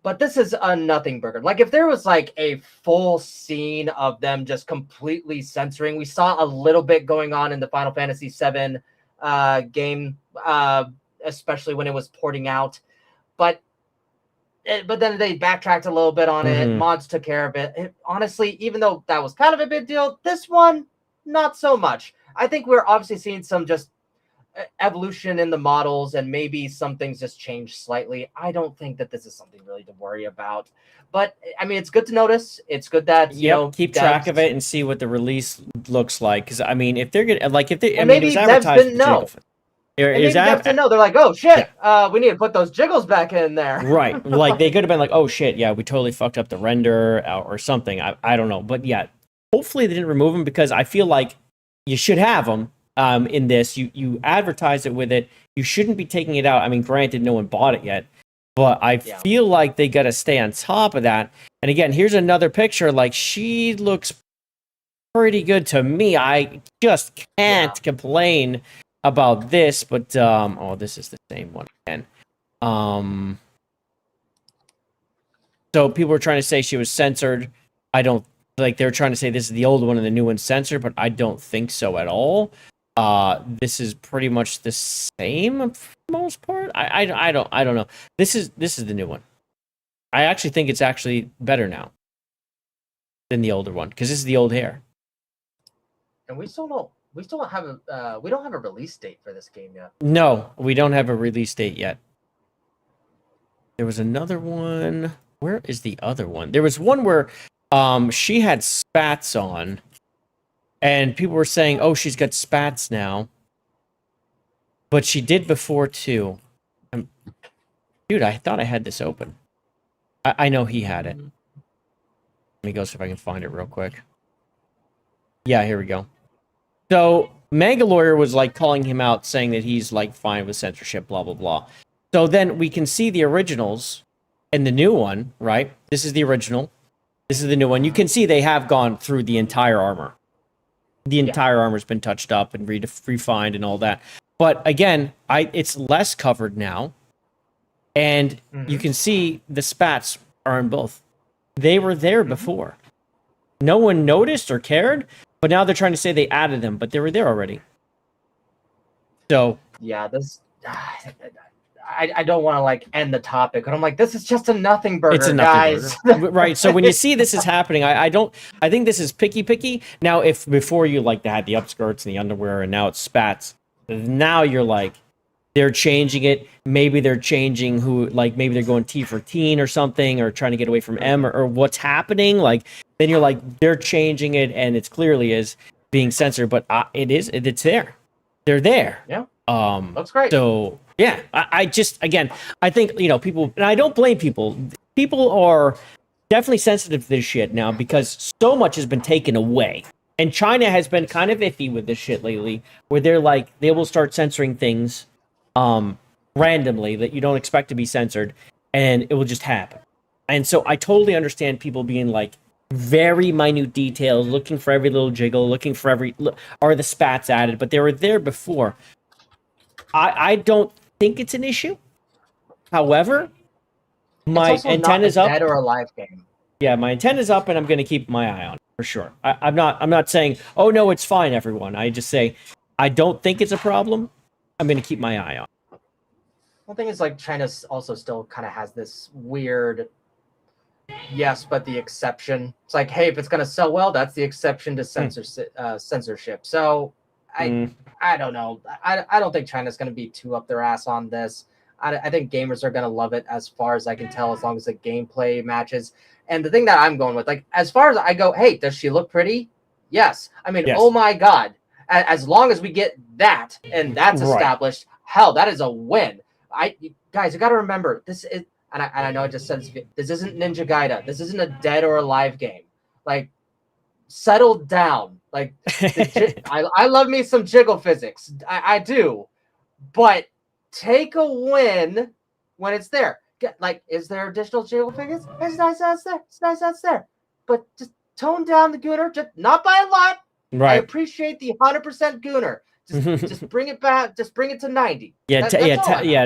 But this is a nothing burger. Like if there was like a full scene of them just completely censoring, we saw a little bit going on in the Final Fantasy VII game, especially when it was porting out. But then they backtracked a little bit on it. Mods took care of it. Honestly, even though that was kind of a big deal, this one, not so much. I think we're obviously seeing some just evolution in the models, and maybe some things just changed slightly. I don't think that this is something really to worry about. But, I mean, it's good to notice. It's good that, you know, keep track of it and see what the release looks like. Because, I mean, if they're going to, like, if they, I mean, maybe it was devs advertised didn't know. Maybe devs didn't know. They're like, oh, shit, we need to put those jiggles back in there. Right. Like, they could have been like, oh, shit, yeah, we totally fucked up the render or something. I don't know. But, yeah, hopefully they didn't remove them, because I feel like you should have them in this. You advertise it with it. You shouldn't be taking it out. I mean, granted, no one bought it yet. But I feel like they got to stay on top of that. And again, here's another picture. Like, she looks pretty good to me. I just can't complain about this. But, oh, this is the same one again. So people were trying to say she was censored. I don't like they're trying to say this is the old one and the new one's censored, but I don't think so at all. This is pretty much the same for the most part. I don't know. This is the new one. I actually think it's actually better now than the older one because this is the old hair. And we still don't have a release date for this game yet. No, we don't have a release date yet. There was another one. Where is the other one? There was one where she had spats on, and people were saying, "Oh, she's got spats now," but she did before too. Dude, I thought I had this open. I know he had it. Let me go see if I can find it real quick. Yeah, here we go. So Manga Lawyer was like calling him out, saying that he's like fine with censorship, blah blah blah. So then we can see the originals and the new one, right? This is the original. This is the new one. You can see they have gone through the entire armor. The entire armor's been touched up and refined and all that. But again, it's less covered now. And you can see the spats are in both. They were there before. No one noticed or cared, but now they're trying to say they added them, but they were there already. So yeah, this I don't want to like end the topic, but I'm like, this is just a nothing burger, it's a nothing guys. Burger. Right. So when you see this is happening, I think this is picky. Now, if before you like they had the upskirts and the underwear, and now it's spats, now you're like, they're changing it. Maybe they're changing who, like maybe they're going T for teen or something, or trying to get away from M, or what's happening. Like then you're like, they're changing it, and it's clearly is being censored, but it's there. They're there. Yeah. Looks great. So yeah, I just again, I think people, and I don't blame people. People are definitely sensitive to this shit now because so much has been taken away. And China has been kind of iffy with this shit lately, where they're like, they will start censoring things randomly that you don't expect to be censored, and it will just happen. And so I totally understand people being like very minute details, looking for every little jiggle, looking for are the spats added, but they were there before. I don't think it's an issue. However, my antenna's up. Dead or alive game. Yeah, my antenna's up, and I'm going to keep my eye on it for sure. I'm not saying, oh no, it's fine, everyone. I just say I don't think it's a problem. I'm going to keep my eye on it. One thing is like China also still kind of has this weird, yes, but the exception. It's like, hey, if it's going to sell well, that's the exception to censorship. So I don't know. I don't think China's going to be too up their ass on this. I think gamers are going to love it as far as I can tell, as long as the gameplay matches. And the thing that I'm going with, like, as far as I go, hey, does she look pretty? Yes. I mean, yes. Oh my God. As long as we get that and that's established, hell, that is a win. Guys, you got to remember, this is, and I know I just said this isn't Ninja Gaiden. This isn't a dead or alive game. Like, settle down. Like, I love me some jiggle physics. I do. But take a win when it's there. Like, is there additional jiggle figures? It's nice that's there. It's nice that's there. But just tone down the Gooner, just not by a lot. Right. I appreciate the 100% Gooner. Just bring it back. Just bring it to 90. Yeah,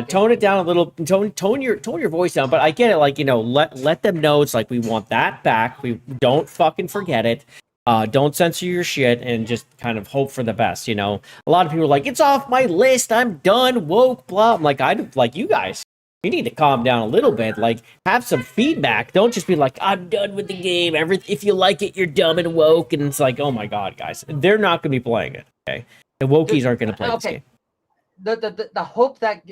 Tone it down a little. Tone your voice down. But I get it. Like, let them know it's like we want that back. We don't fucking forget it. Don't censor your shit and just kind of hope for the best. A lot of people are like, it's off my list. I'm done. Woke. Blah. I'm like, you guys. You need to calm down a little bit. Like, have some feedback. Don't just be like, I'm done with the game. If you like it, you're dumb and woke. And it's like, oh my God, guys, they're not going to be playing it. Okay, the wokies aren't going to play this game. The hope that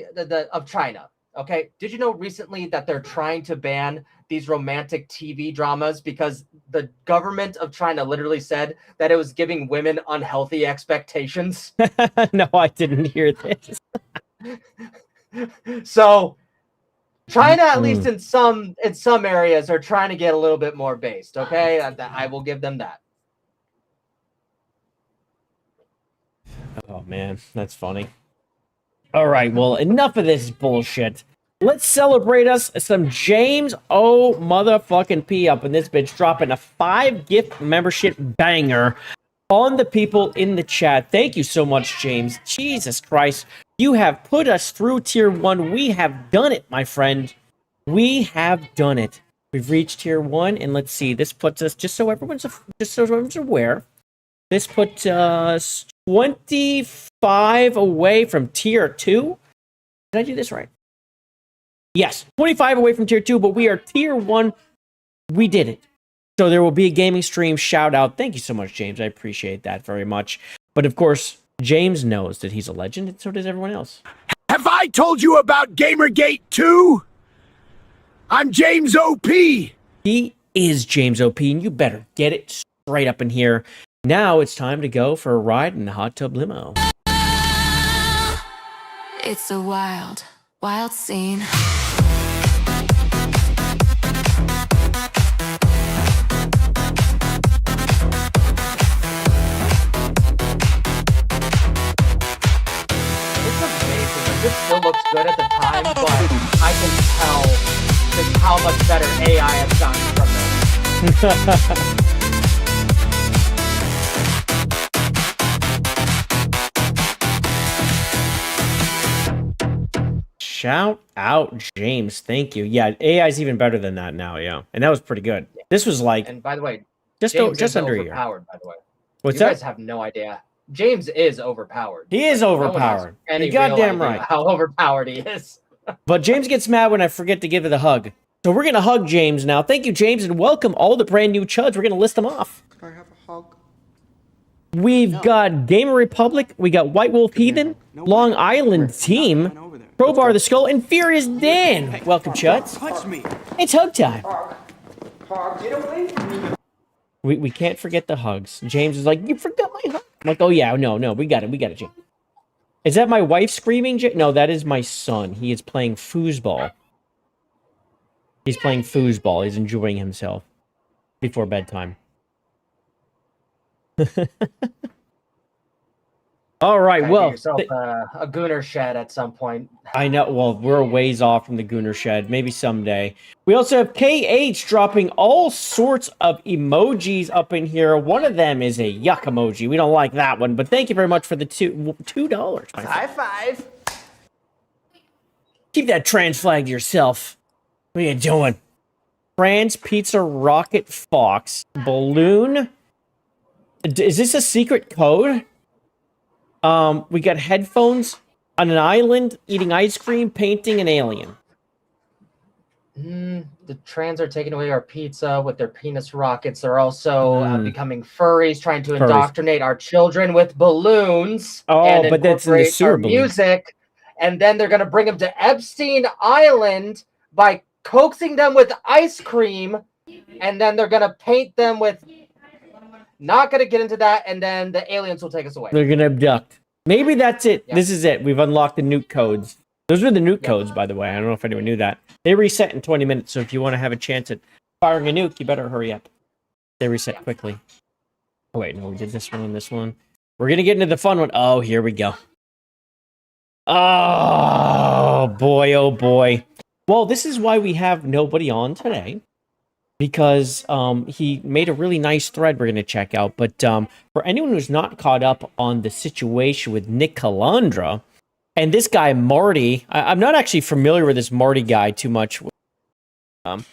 of China. Okay, did you know recently that they're trying to ban these romantic TV dramas because the government of China literally said that it was giving women unhealthy expectations? No, I didn't hear this. So China, at least in some areas, are trying to get a little bit more based. Okay, I will give them that. Oh man, that's funny. All right, well, enough of this bullshit. Let's celebrate us some James O motherfucking P up in this bitch, dropping a 5 gift membership banger on the people in the chat. Thank you so much, James. Jesus Christ. You have put us through tier 1. We have done it, my friend. We have done it. We've reached tier 1, and let's see. This puts us just so everyone's aware. This puts us 25 away from tier 2. Did I do this right? Yes, 25 away from tier 2, but we are tier 1. We did it. So there will be a gaming stream shout out. Thank you so much, James. I appreciate that very much. But of course, James knows that he's a legend, and so does everyone else. Have I told you about Gamergate 2? I'm James OP. He is James OP, and you better get it straight up in here. Now it's time to go for a ride in the hot tub limo. It's a wild, wild scene. This still looks good at the time, but I can tell just how much better AI has gotten from this. Shout out, James. Thank you. Yeah, AI is even better than that now. Yeah, and that was pretty good. This was like, and by the way, just under a year. Overpowered, by the way. What's you that? You guys have no idea. James is overpowered. He is overpowered. You're goddamn right. How overpowered he is. But James gets mad when I forget to give it a hug. So we're going to hug James now. Thank you, James, and welcome all the brand new chuds. We're going to list them off. Can I have a hug? We've got Gamer Republic. We got White Wolf Heathen, Long Island Team, Crowbar the Skull, and Furious Dan. Welcome, chuds. Touch me. It's hug time. Hog, get away from me. We can't forget the hugs. James is like, you forgot my hug. I'm like, oh yeah, no, we got it, James. Is that my wife screaming? No, that is my son. He is playing foosball. He's playing foosball. He's enjoying himself before bedtime. All right, well, yourself a Gooner shed at some point. I know. Well, we're a ways off from the Gooner shed. Maybe someday. We also have KH dropping all sorts of emojis up in here. One of them is a yuck emoji. We don't like that one, but thank you very much for the $2. High five. Keep that trans flag to yourself. What are you doing? Trans Pizza Rocket Fox Balloon. Is this a secret code? We got headphones on an island, eating ice cream, painting an alien. The trans are taking away our pizza with their penis rockets. They're also becoming furries, trying to indoctrinate our children with balloons. Oh, but that's in the sewer balloon. Music. And then they're going to bring them to Epstein Island by coaxing them with ice cream. And then they're going to paint them with... Not going to get into that, and then the aliens will take us away. They're going to abduct. Maybe that's it. Yeah. This is it. We've unlocked the nuke codes. Those were the nuke codes, by the way. I don't know if anyone knew that. They reset in 20 minutes, so if you want to have a chance at firing a nuke, you better hurry up. They reset quickly. Oh, wait, no, we did this one and this one. We're going to get into the fun one. Oh, here we go. Oh, boy, oh, boy. Well, this is why we have nobody on today. Because he made a really nice thread we're going to check out. But for anyone who's not caught up on the situation with Nick Calandra, and this guy, Marty, I'm not actually familiar with this Marty guy too much. Yeah, I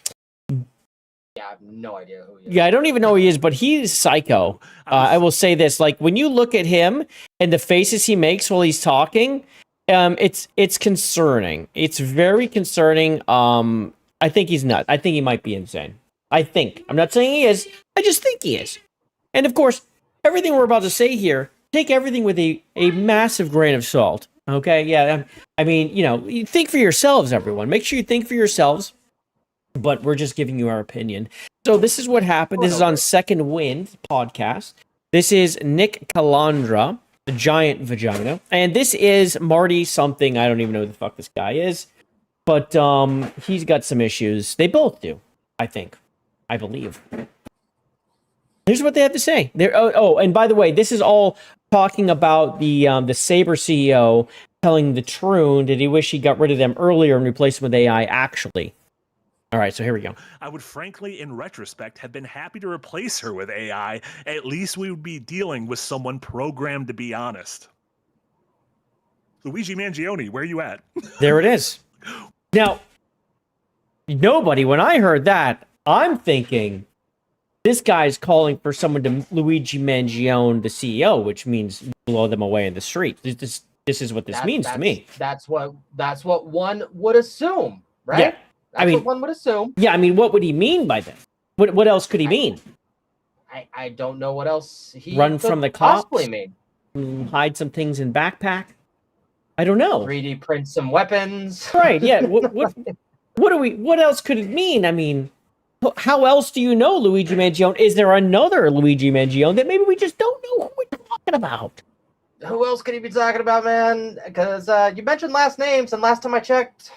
have no idea who he is. Yeah, I don't even know who he is, but he's psycho. I will say this. Like, when you look at him and the faces he makes while he's talking, it's concerning. It's very concerning. I think he's nuts. I think he might be insane. I think. I'm not saying he is. I just think he is. And of course, everything we're about to say here, take everything with a massive grain of salt. Okay? Yeah, I mean, you think for yourselves, everyone. Make sure you think for yourselves. But we're just giving you our opinion. So this is what happened. This is on Second Wind podcast. This is Nick Calandra, the giant vagina. And this is Marty something. I don't even know who the fuck this guy is. But he's got some issues. They both do, I think. I believe. Here's what they have to say. And by the way, this is all talking about the Saber CEO telling the Troon that he wish he got rid of them earlier and replaced them with AI, actually. All right, so here we go. I would frankly, in retrospect, have been happy to replace her with AI. At least we would be dealing with someone programmed to be honest. Luigi Mangione, where are you at? There it is. Now, nobody, when I heard that, I'm thinking this guy's calling for someone to Luigi Mangione, the CEO, which means blow them away in the street. This is what this means to me. That's what one would assume, right? Yeah. That's what one would assume. Yeah, I mean, what would he mean by this? What else could he mean? I don't know what else he Run could from the cops? possibly mean. Hide some things in backpack? I don't know. 3D print some weapons. Right, yeah. What else could it mean? I mean, how else do you know Luigi Mangione? Is there another Luigi Mangione that maybe we just don't know who we're talking about? Who else could he be talking about, man? Because you mentioned last names, and last time I checked,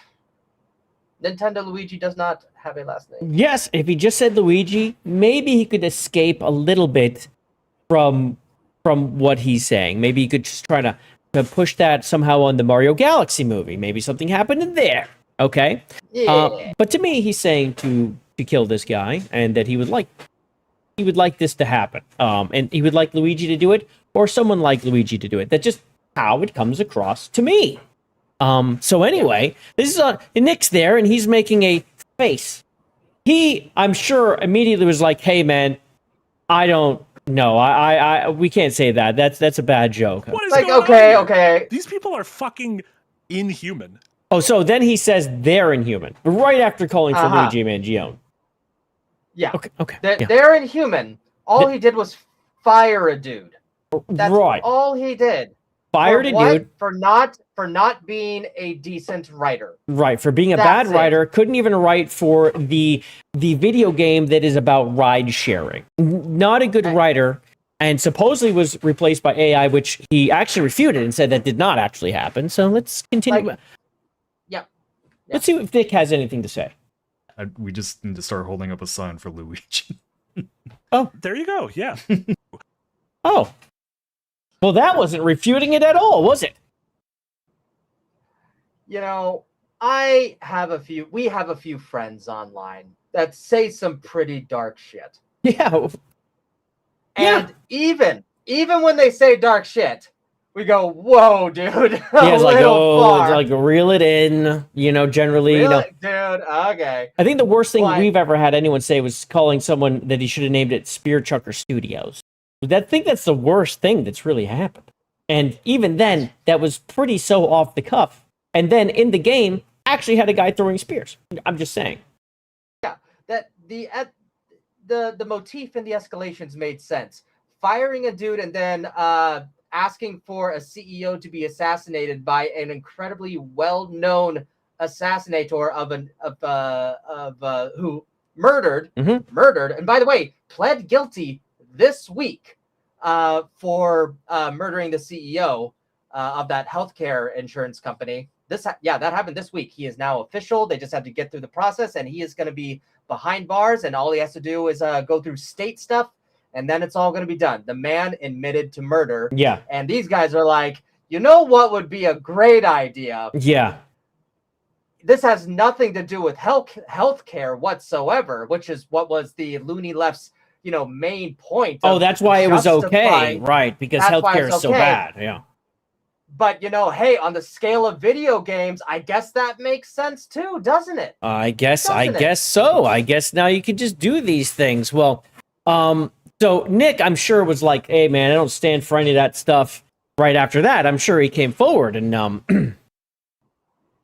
Nintendo Luigi does not have a last name. Yes, if he just said Luigi, maybe he could escape a little bit from what he's saying. Maybe he could just try to push that somehow on the Mario Galaxy movie. Maybe something happened in there. Okay? Yeah. But to me, he's saying to kill this guy, and that he would like this to happen. And he would like Luigi to do it, or someone like Luigi to do it. That's just how it comes across to me. So anyway, this is Nick's there, and he's making a face. He, I'm sure, immediately was like, "Hey, man, I don't know. We can't say that. That's a bad joke." What is Like, going okay, on here? okay. These people are fucking inhuman. Oh, so then he says they're inhuman, right after calling for Uh-huh. Luigi Mangione. Yeah. Okay. They're inhuman. All he did was fire a dude. That's Right. all he did. Fired For a what? dude. For not being a decent writer. Right, for being a That's bad it. writer, couldn't even write for the video game that is about ride sharing. Not a good writer, and supposedly was replaced by AI, which he actually refuted and said that did not actually happen. So let's continue. Let's see if Nick has anything to say. We just need to start holding up a sign for Luigi. Oh, there you go. Yeah. Oh. Well, that wasn't refuting it at all, was it? You know, we have a few friends online that say some pretty dark shit. Yeah. And even when they say dark shit, we go, "Whoa, dude!" Yeah, it's like, it's like reel it in. Generally, Really? Dude, okay. I think the worst thing Why? we've ever had anyone say was calling someone that he should have named it Spear Chucker Studios. I think that's the worst thing that's really happened. And even then, that was pretty so off the cuff. And then in the game, actually had a guy throwing spears. I'm just saying. Yeah, that the motif and the escalations made sense. Firing a dude and then asking for a CEO to be assassinated by an incredibly well-known assassinator who murdered, and by the way, pled guilty this week for murdering the CEO of that healthcare insurance company. That happened this week. He is now official. They just have to get through the process, and he is going to be behind bars, and all he has to do is go through state stuff, and then it's all going to be done. The man admitted to murder. Yeah. And these guys are like, you know what would be a great idea? Yeah. This has nothing to do with healthcare whatsoever, which is what was the loony left's main point. Oh, that's why it was okay, justifying- right? Because That's why healthcare it's is so okay. bad. Yeah. But hey, on the scale of video games, I guess that makes sense too, doesn't it? I guess Doesn't it? so. I guess now you can just do these things. Well, so Nick, I'm sure was like, "Hey, man, I don't stand for any of that stuff." Right after that, I'm sure he came forward and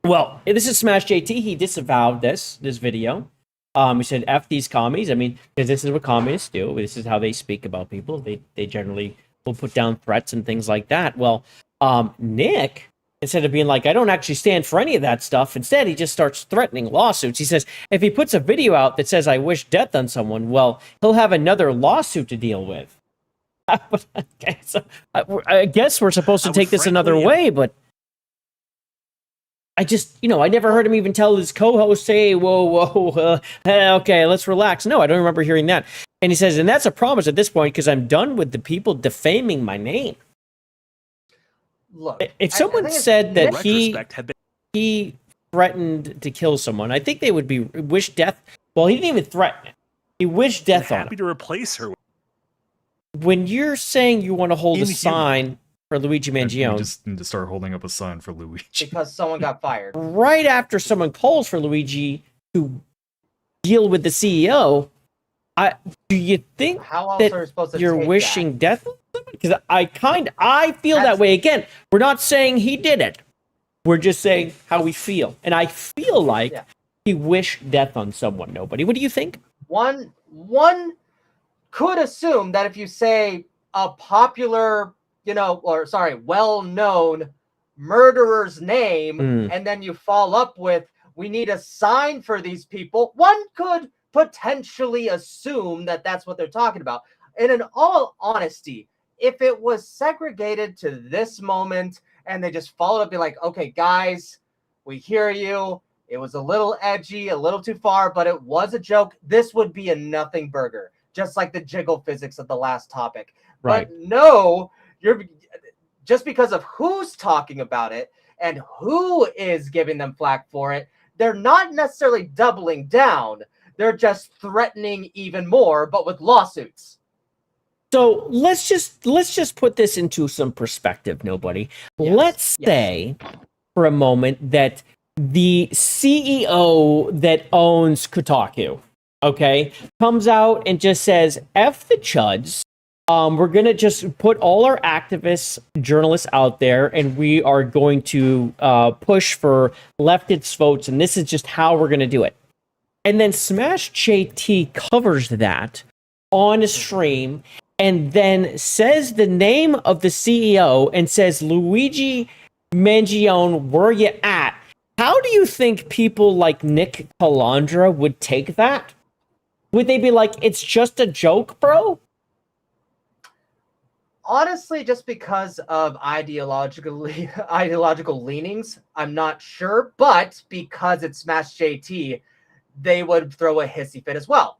well, this is Smash JT. He disavowed this video. He said, "F these commies." I mean, because this is what communists do. This is how they speak about people. They generally will put down threats and things like that. Well, Nick, instead of being like, "I don't actually stand for any of that stuff," instead he just starts threatening lawsuits. He says if he puts a video out that says, "I wish death on someone," well, he'll have another lawsuit to deal with. Okay, so I guess we're supposed to take this another way, but I just, I never heard him even tell his co-host, "Hey, whoa, okay, let's relax." No, I don't remember hearing that. And he says, "And that's a promise at this point because I'm done with the people defaming my name." Look, if someone said that he threatened to kill someone, I think they would be wish death. Well, he didn't even threaten it. He wished death on him. Happy to replace her. When you're saying you want to hold a sign for Luigi Mangione, We just need to start holding up a sign for Luigi. Because someone got fired. right after someone calls for Luigi to deal with the CEO. Do you think How else that are we supposed to you're take wishing death on someone? Because I feel that way. Again, we're not saying he did it. We're just saying how we feel. And I feel like he wished death on someone. Nobody. What do you think? One could assume that if you say a popular, well-known murderer's name, and then you follow up with, we need a sign for these people, one could potentially assume that that's what they're talking about. And in all honesty, if it was segregated to this moment and they just followed up, be like, okay, guys, we hear you. It was a little edgy, a little too far, but it was a joke. This would be a nothing burger, just like the jiggle physics of the last topic. Right. But no, you're just because of who's talking about it and who is giving them flack for it, they're not necessarily doubling down. They're just threatening even more, but with lawsuits. So let's just put this into some perspective, nobody. Let's say for a moment that the CEO that owns Kotaku, okay, comes out and just says, F the chuds. We're going to just put all our activists, journalists out there, and we are going to push for leftist votes, and this is just how we're going to do it. And then Smash JT covers that on a stream and then says the name of the CEO and says, Luigi Mangione, where you at? How do you think people like Nick Calandra would take that? Would they be like, it's just a joke, bro? Honestly, just because of ideological leanings, I'm not sure. But because it's Smash JT, they would throw a hissy fit as well.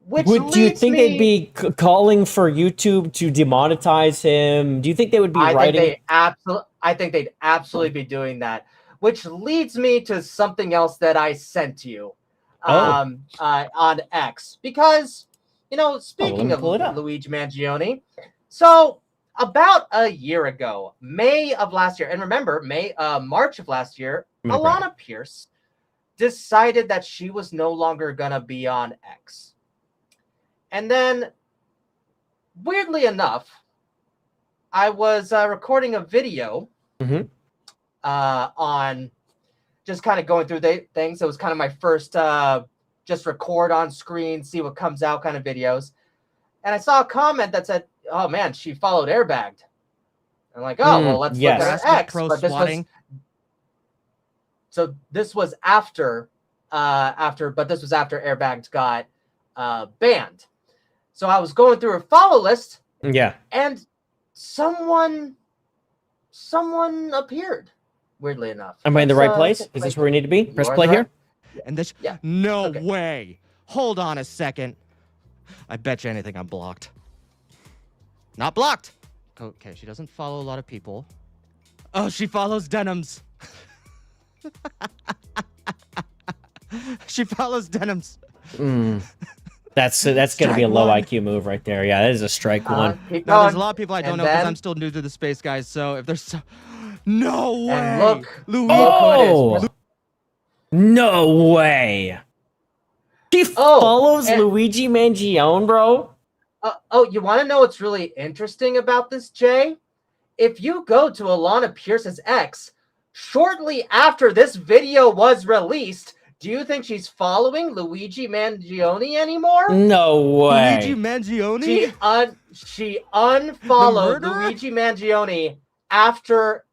Do you think they'd be calling for YouTube to demonetize him? Do you think they would be writing? I think they'd absolutely be doing that. Which leads me to something else that I sent you on X. Because, speaking of Luigi Mangione, so about a year ago, May of last year, and remember, March of last year, Alana Pierce decided that she was no longer going to be on X. And then, weirdly enough, I was recording a video on just kind of going through things. It was kind of my first just record on screen, see what comes out kind of videos. And I saw a comment that said, oh man, she followed Airbagged. I'm like, oh, well, let's look at her X. So this was after Airbagged got banned. So I was going through her follow list. Yeah. And someone appeared, weirdly enough. Am I in the right place? Is this where we need to be? Press play here. And this, no way. Hold on a second. I bet you anything I'm blocked. Not blocked. Okay, she doesn't follow a lot of people. Oh, she follows Denims. She follows Denims. That's going to be a low IQ move right there. Yeah, that is a strike one. No, there's a lot of people I don't know because I'm still new to the space, guys. So if there's no way. And look, Luigi. No way. She follows Luigi Mangione, bro. You want to know what's really interesting about this, Jay? If you go to Alana Pierce's X, shortly after this video was released, do you think she's following Luigi Mangione anymore? No way. Luigi Mangione? She unfollowed Luigi Mangione after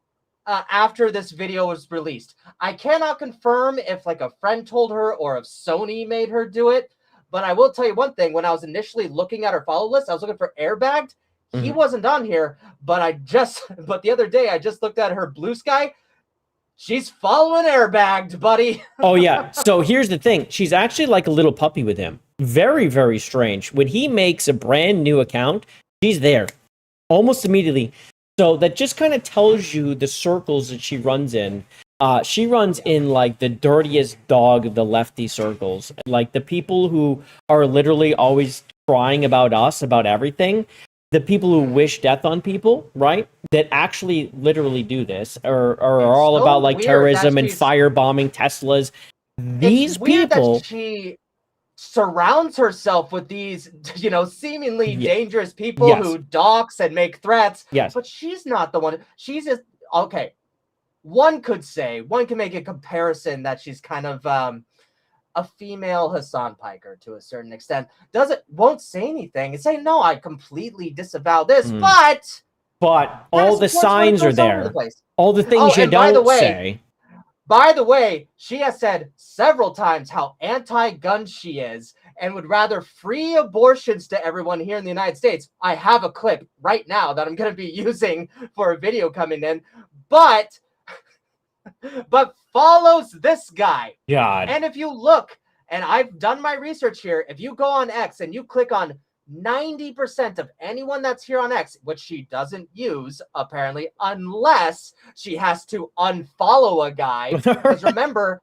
this video was released. I cannot confirm if like a friend told her or if Sony made her do it, but I will tell you one thing. When I was initially looking at her follow list, I was looking for Airbagged. He wasn't on here, but the other day I just looked at her Blue Sky. She's following Airbagged, buddy. Oh, yeah. So here's the thing. She's actually like a little puppy with him. Very, very strange. When he makes a brand new account, she's there almost immediately. So that just kind of tells you the circles that she runs in. She runs in like the dirtiest dog of the lefty circles. Like the people who are literally always crying about us, about everything. The people who wish death on people, right? That actually literally do this are all about like terrorism and firebombing Teslas. These people. surrounds herself with these, you know, seemingly dangerous people Yes. who dox and make threats. Yes. But she's not the one. She's just, okay. One can make a comparison that she's kind of a female Hassan Piker to a certain extent. Won't say anything and say, no, I completely disavow this, but all the signs are there. All the things you don't say. By the way, she has said several times how anti-gun she is and would rather free abortions to everyone here in the United States. I have a clip right now that I'm going to be using for a video coming in, but follows this guy. God. And if you look, and I've done my research here, if you go on X and you click on 90% of anyone that's here on X, which she doesn't use apparently, unless she has to unfollow a guy. Because remember,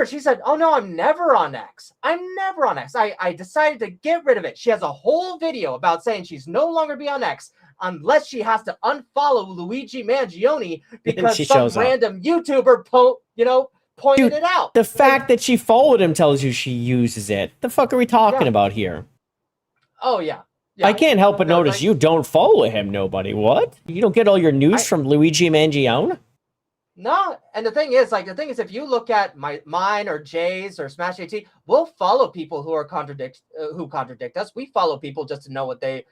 she said, oh no, I'm never on X. I'm never on X. I decided to get rid of it. She has a whole video about saying she's no longer be on X unless she has to unfollow Luigi Mangione because some random YouTuber pointed it out. The fact that she followed him tells you she uses it. The fuck are we talking about here? Oh, yeah. I can't help but notice you don't follow him, nobody. What? You don't get all your news from Luigi Mangione? No, and the thing is, if you look at mine or Jay's or Smash AT, we'll follow people who contradict us. We follow people just to know what they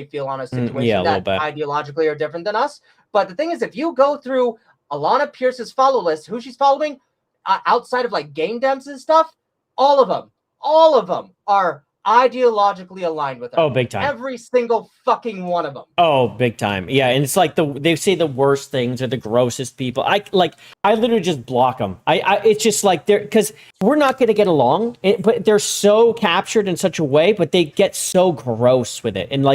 feel on a situation that ideologically are different than us. But the thing is, if you go through Alana Pierce's follow list, who she's following outside of like game dems and stuff, all of them are ideologically aligned with her. Oh, big time. Every single fucking one of them. Oh, big time. Yeah, and it's like they say the worst things are the grossest people. I literally just block them. It's just like because we're not going to get along, but they're so captured in such a way, but they get so gross with it. And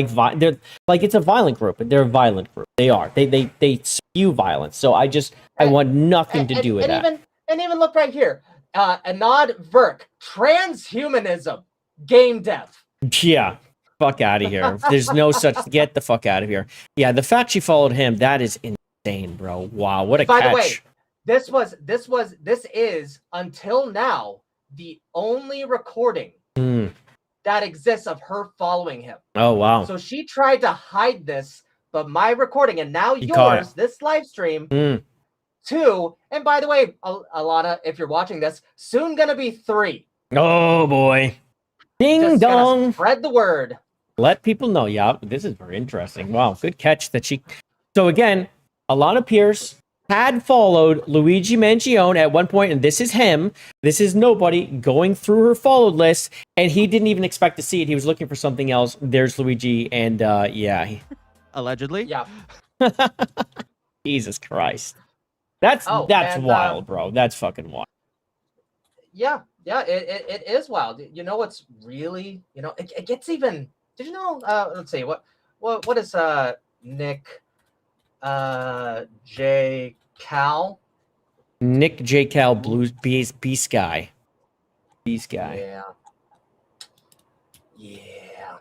they're like, it's a violent group, but they're a violent group. They are. They spew violence. So I want nothing to do with that. And even look right here. Anad Verk, transhumanism. Game dev. Yeah, fuck out of here. There's no such. Get the fuck out of here. Yeah, the fact she followed him, that is insane, bro. Wow, what a catch. By the way, this is until now the only recording that exists of her following him. Oh wow. So she tried to hide this, but my recording and now yours, this live stream, too. And by the way, Alana, if you're watching this, soon gonna be 3. Oh boy. Ding Just dong. Spread the word. Let people know. Yeah, this is very interesting. Wow, good catch that she. So again, Alana Pierce had followed Luigi Mangione at one point, and this is him. This is nobody going through her followed list, and he didn't even expect to see it. He was looking for something else. There's Luigi, and yeah. Allegedly. Yeah. Jesus Christ. That's wild, bro. That's fucking wild. Yeah, it is wild. You know what's really, it gets even. Did you know? Let's see what is Nick J Cal? Nick J Cal Blues Beast Guy. Beast Guy. Yeah.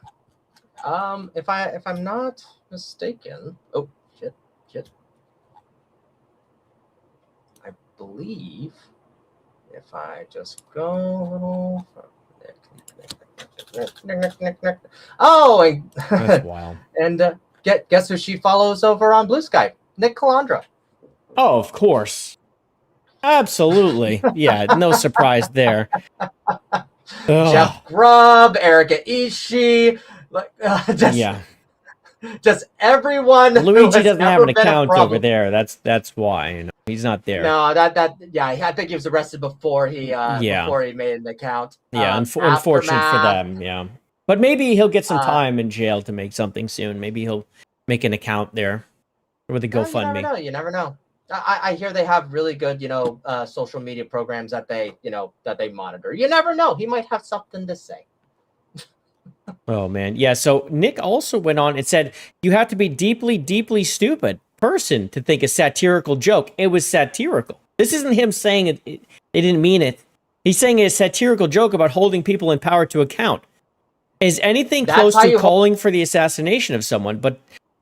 If I'm not mistaken. Oh shit. I believe. If I just go a little... Oh! That's wild. And guess who she follows over on Blue Sky? Nick Calandra. Oh, of course. Absolutely. Yeah, no surprise there. Jeff Grubb, Erika Ishii, just everyone. Luigi doesn't have an account over there. That's why he's not there. No, I think he was arrested before he made an account. Yeah, unfortunate for them. Yeah, but maybe he'll get some time in jail to make something soon. Maybe he'll make an account there with a GoFundMe. You never know. I hear they have really good, social media programs that they monitor. You never know. He might have something to say. Oh man, yeah. So Nick also went on. It said you have to be deeply, deeply stupid person to think a satirical joke. It was satirical. This isn't him saying it. They didn't mean it. He's saying it's a satirical joke about holding people in power to account. Is anything close to calling for the assassination of someone, but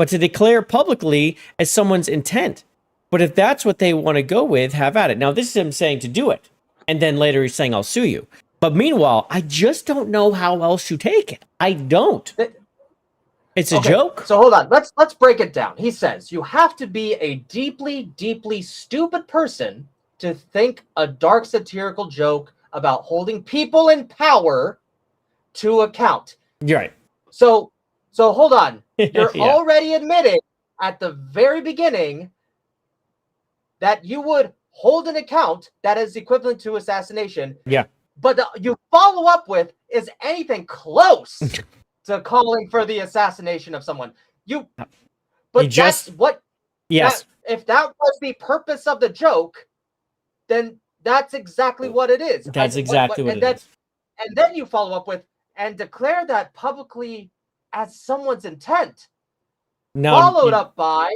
to declare publicly as someone's intent. But if that's what they want to go with, have at it. Now, this is him saying to do it. And then later he's saying, I'll sue you. But meanwhile, I just don't know how else you take it. I don't. It's a joke. So hold on. Let's break it down. He says you have to be a deeply, deeply stupid person to think a dark satirical joke about holding people in power to account. You're right. So hold on. You're Yeah. already admitting at the very beginning that you would hold an account that is equivalent to assassination. Yeah. But you follow up with is anything close to calling for the assassination of someone. But just- that's what. Yes. If that was the purpose of the joke, then that's exactly what it is. That's exactly what it is. And then you follow up with and declare that publicly as someone's intent. No, Followed up by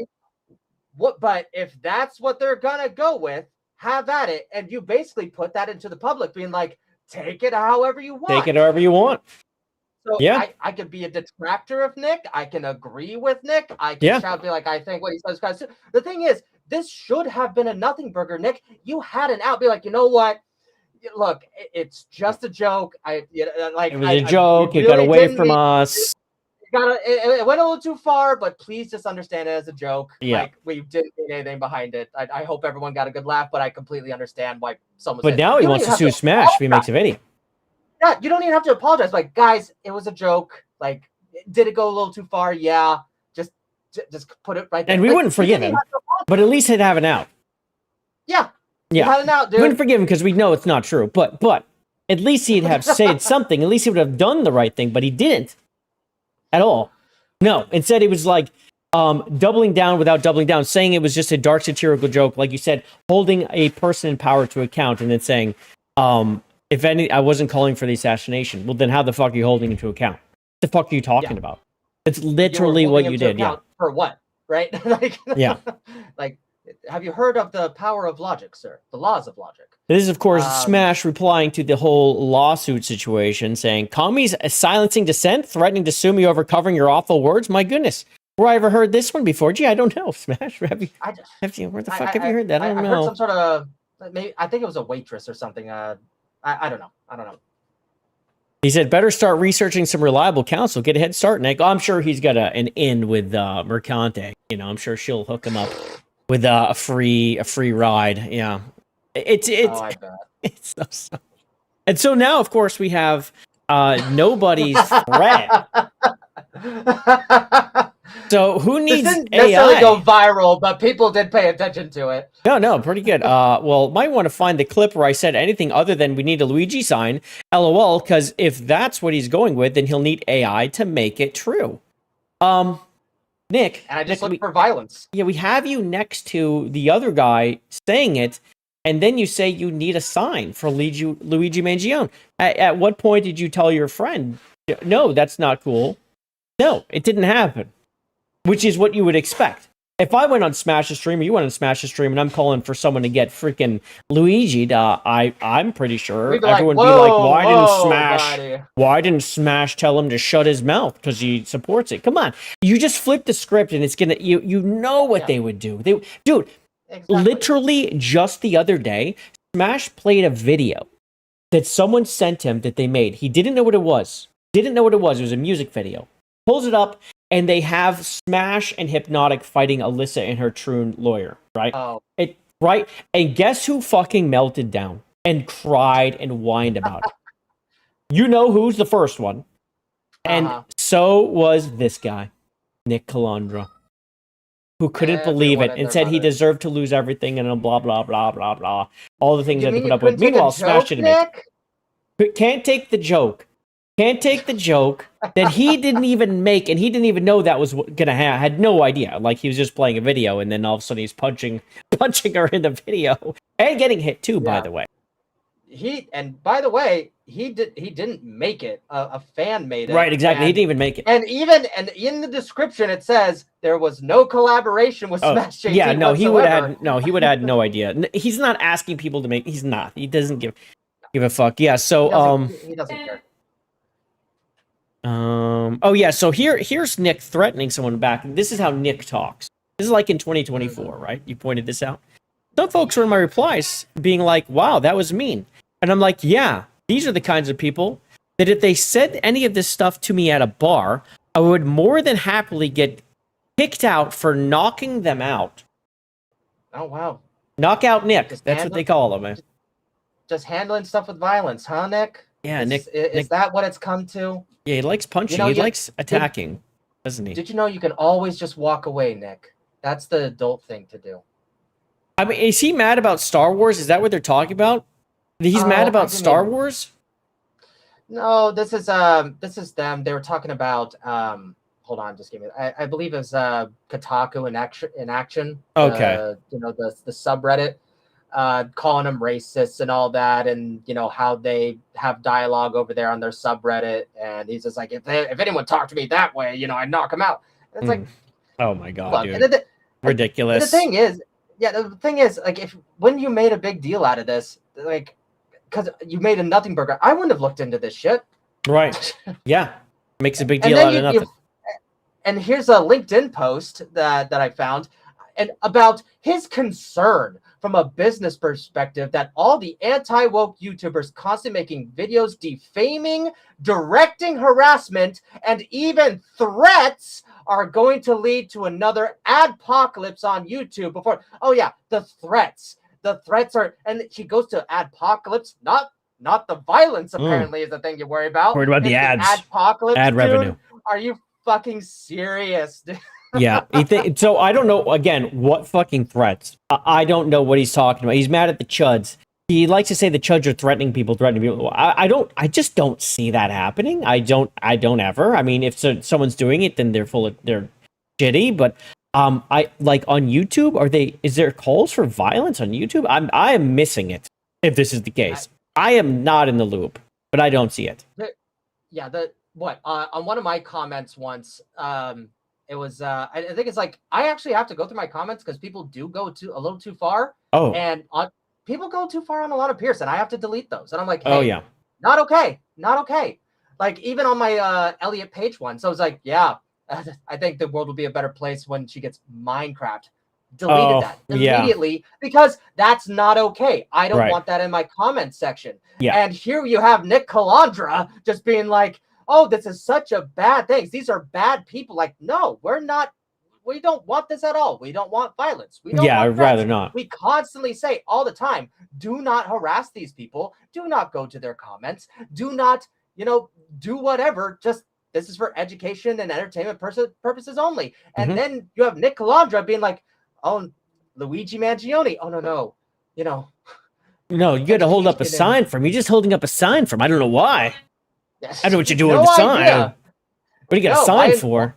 what? But if that's what they're gonna go with, have at it. And you basically put that into the public, being like, take it however you want. Take it however you want. So Yeah. I could be a detractor of Nick. I can agree with Nick. I can shout, be like, I think what he says, guys. The thing is, this should have been a nothing burger, Nick. You had an out. Be like, you know what? Look, it's just a joke. It was a joke. You got away from us. It went a little too far, but please just understand it as a joke. Yeah. Like, we didn't mean anything behind it. I hope everyone got a good laugh, but I completely understand why someone. But now he wants to sue Smash if he makes a video. Yeah, you don't even have to apologize. Like, guys, it was a joke. Like, did it go a little too far? Yeah. Just put it right there. And we wouldn't forgive him, but at least he'd have an out. Yeah. Yeah. You had an out, dude. We wouldn't forgive him because we know it's not true. But at least he'd have said something. At least he would have done the right thing, but he didn't at all. No. Instead, he was like doubling down without doubling down, saying it was just a dark satirical joke, like you said, holding a person in power to account, and then saying, if any, I wasn't calling for the assassination. Well, then how the fuck are you holding him to account? What the fuck are you talking about? It's literally what you did. Yeah. For what? Right? Like, Yeah. Like, have you heard of the power of logic, sir? The laws of logic. This is, of course, Smash replying to the whole lawsuit situation, saying, commies silencing dissent, threatening to sue me over covering your awful words? My goodness. Where I ever heard this one before? Gee, I don't know, Smash. Where the fuck have you heard that? I don't know. I heard some sort of, maybe, I think it was a waitress or something. I don't know. He said, better start researching some reliable counsel. Get a head start, Nick. Oh, I'm sure he's got an in with Mercante. You know, I'm sure she'll hook him up with a free ride. Yeah. It's I bet. It's so. And so now, of course, we have nobody's threat. So who needs This didn't necessarily AI? go viral, but people did pay attention to it. No, pretty good. Well, might want to find the clip where I said anything other than we need a Luigi sign, LOL, because if that's what he's going with, then he'll need AI to make it true. Nick. And I just look for violence. Yeah, we have you next to the other guy saying it, and then you say you need a sign for Luigi Mangione. At what point did you tell your friend, no, that's not cool? No, it didn't happen. Which is what you would expect. If I went on Smash's stream, or you went on Smash's stream, and I'm calling for someone to get freaking Luigi, I'm pretty sure everyone would be like, why didn't Smash tell him to shut his mouth? Because he supports it. Come on. You just flip the script and it's gonna, you know what they would do. Dude, literally just the other day, Smash played a video that someone sent him that they made. He didn't know what it was. It was a music video. Pulls it up, and they have Smash and Hypnotic fighting Alyssa and her true lawyer, right? Oh. Right? And guess who fucking melted down and cried and whined about it? You know who's the first one. And so was this guy, Nick Calandra, who couldn't believe it and said he deserved to lose everything and blah, blah, blah, blah, blah. All the things that he put up with. Meanwhile, Smash didn't make it. Can't take the joke that he didn't even make, and he didn't even know that was gonna happen. Had no idea. Like, he was just playing a video, and then all of a sudden he's punching her in the video and getting hit too. By the way, he didn't make it. A fan made it. Right? Exactly. He didn't even make it. And in the description it says there was no collaboration with Smash JT. Yeah, no, whatsoever. he would have no idea. He's not asking people to make. He's not. He doesn't give a fuck. Yeah. So he doesn't care. Oh yeah, so here's Nick threatening someone back. This is how Nick talks. This is like in 2024, right? You pointed this out. Some folks were in my replies being like, wow, that was mean. And I'm like, yeah, These are the kinds of people that if they said any of this stuff to me at a bar, I would more than happily get kicked out for knocking them out. Oh, wow. Knockout Nick. Just That's what they call him, man. Just handling stuff with violence, huh, Nick? Yeah, Is Nick. that what it's come to? Yeah, he likes punching. He likes attacking, doesn't he? Did you know you can always just walk away, Nick? That's the adult thing to do. I mean, is he mad about Star Wars? Is that what they're talking about? He's mad about Star Wars? No, this is them. They were talking about hold on, just give me. I believe it was Kotaku in action. Okay. The subreddit, calling them racists and all that, and how they have dialogue over there on their subreddit, and he's just like, if anyone talked to me that way, I'd knock them out. And it's like, oh my god, look, dude. Ridiculous. The thing is, like, when you made a big deal out of this, like, because you made a nothing burger, I wouldn't have looked into this shit. Right. Yeah. Makes a big deal out of nothing. And here's a LinkedIn post that I found, and about his concern from a business perspective that all the anti-woke YouTubers constantly making videos defaming, directing harassment, and even threats are going to lead to another adpocalypse on YouTube before. Oh yeah, the threats. The threats are, and he goes to adpocalypse, not the violence apparently is the thing you worry about. Worried about the ads. Adpocalypse, ad revenue. Are you fucking serious, dude? Yeah. So I don't know, again, what fucking threats. I don't know what he's talking about. He's mad at the Chuds. He likes to say the Chuds are threatening people. I just don't see that happening. I don't ever. I mean, if someone's doing it, then they're shitty. But I like on YouTube, is there calls for violence on YouTube? I am missing it if this is the case. I am not in the loop, but I don't see it. On one of my comments once, it was I think it's like I actually have to go through my comments because people do go a little too far. Oh. And people go too far on a lot of Pierce, and I have to delete those. And I'm like, hey, oh yeah, not okay. Like even on my Elliot Page one. So I was like, yeah, I think the world will be a better place when she gets Minecraft. Deleted that immediately because that's not okay. I don't want that in my comment section. Yeah. And here you have Nick Calandra just being like, oh, this is such a bad thing. These are bad people. Like, no, we're not. We don't want this at all. We don't want violence. We don't want I'd rather not. We constantly say all the time, do not harass these people. Do not go to their comments. Do not, do whatever. Just this is for education and entertainment purposes only. And then you have Nick Calandra being like, oh, Luigi Mangione. Oh, no. No, you got to hold up a sign for him. You're just holding up a sign for him. I don't know why. Yes. I know what you're doing with the sign. What do you got a sign for?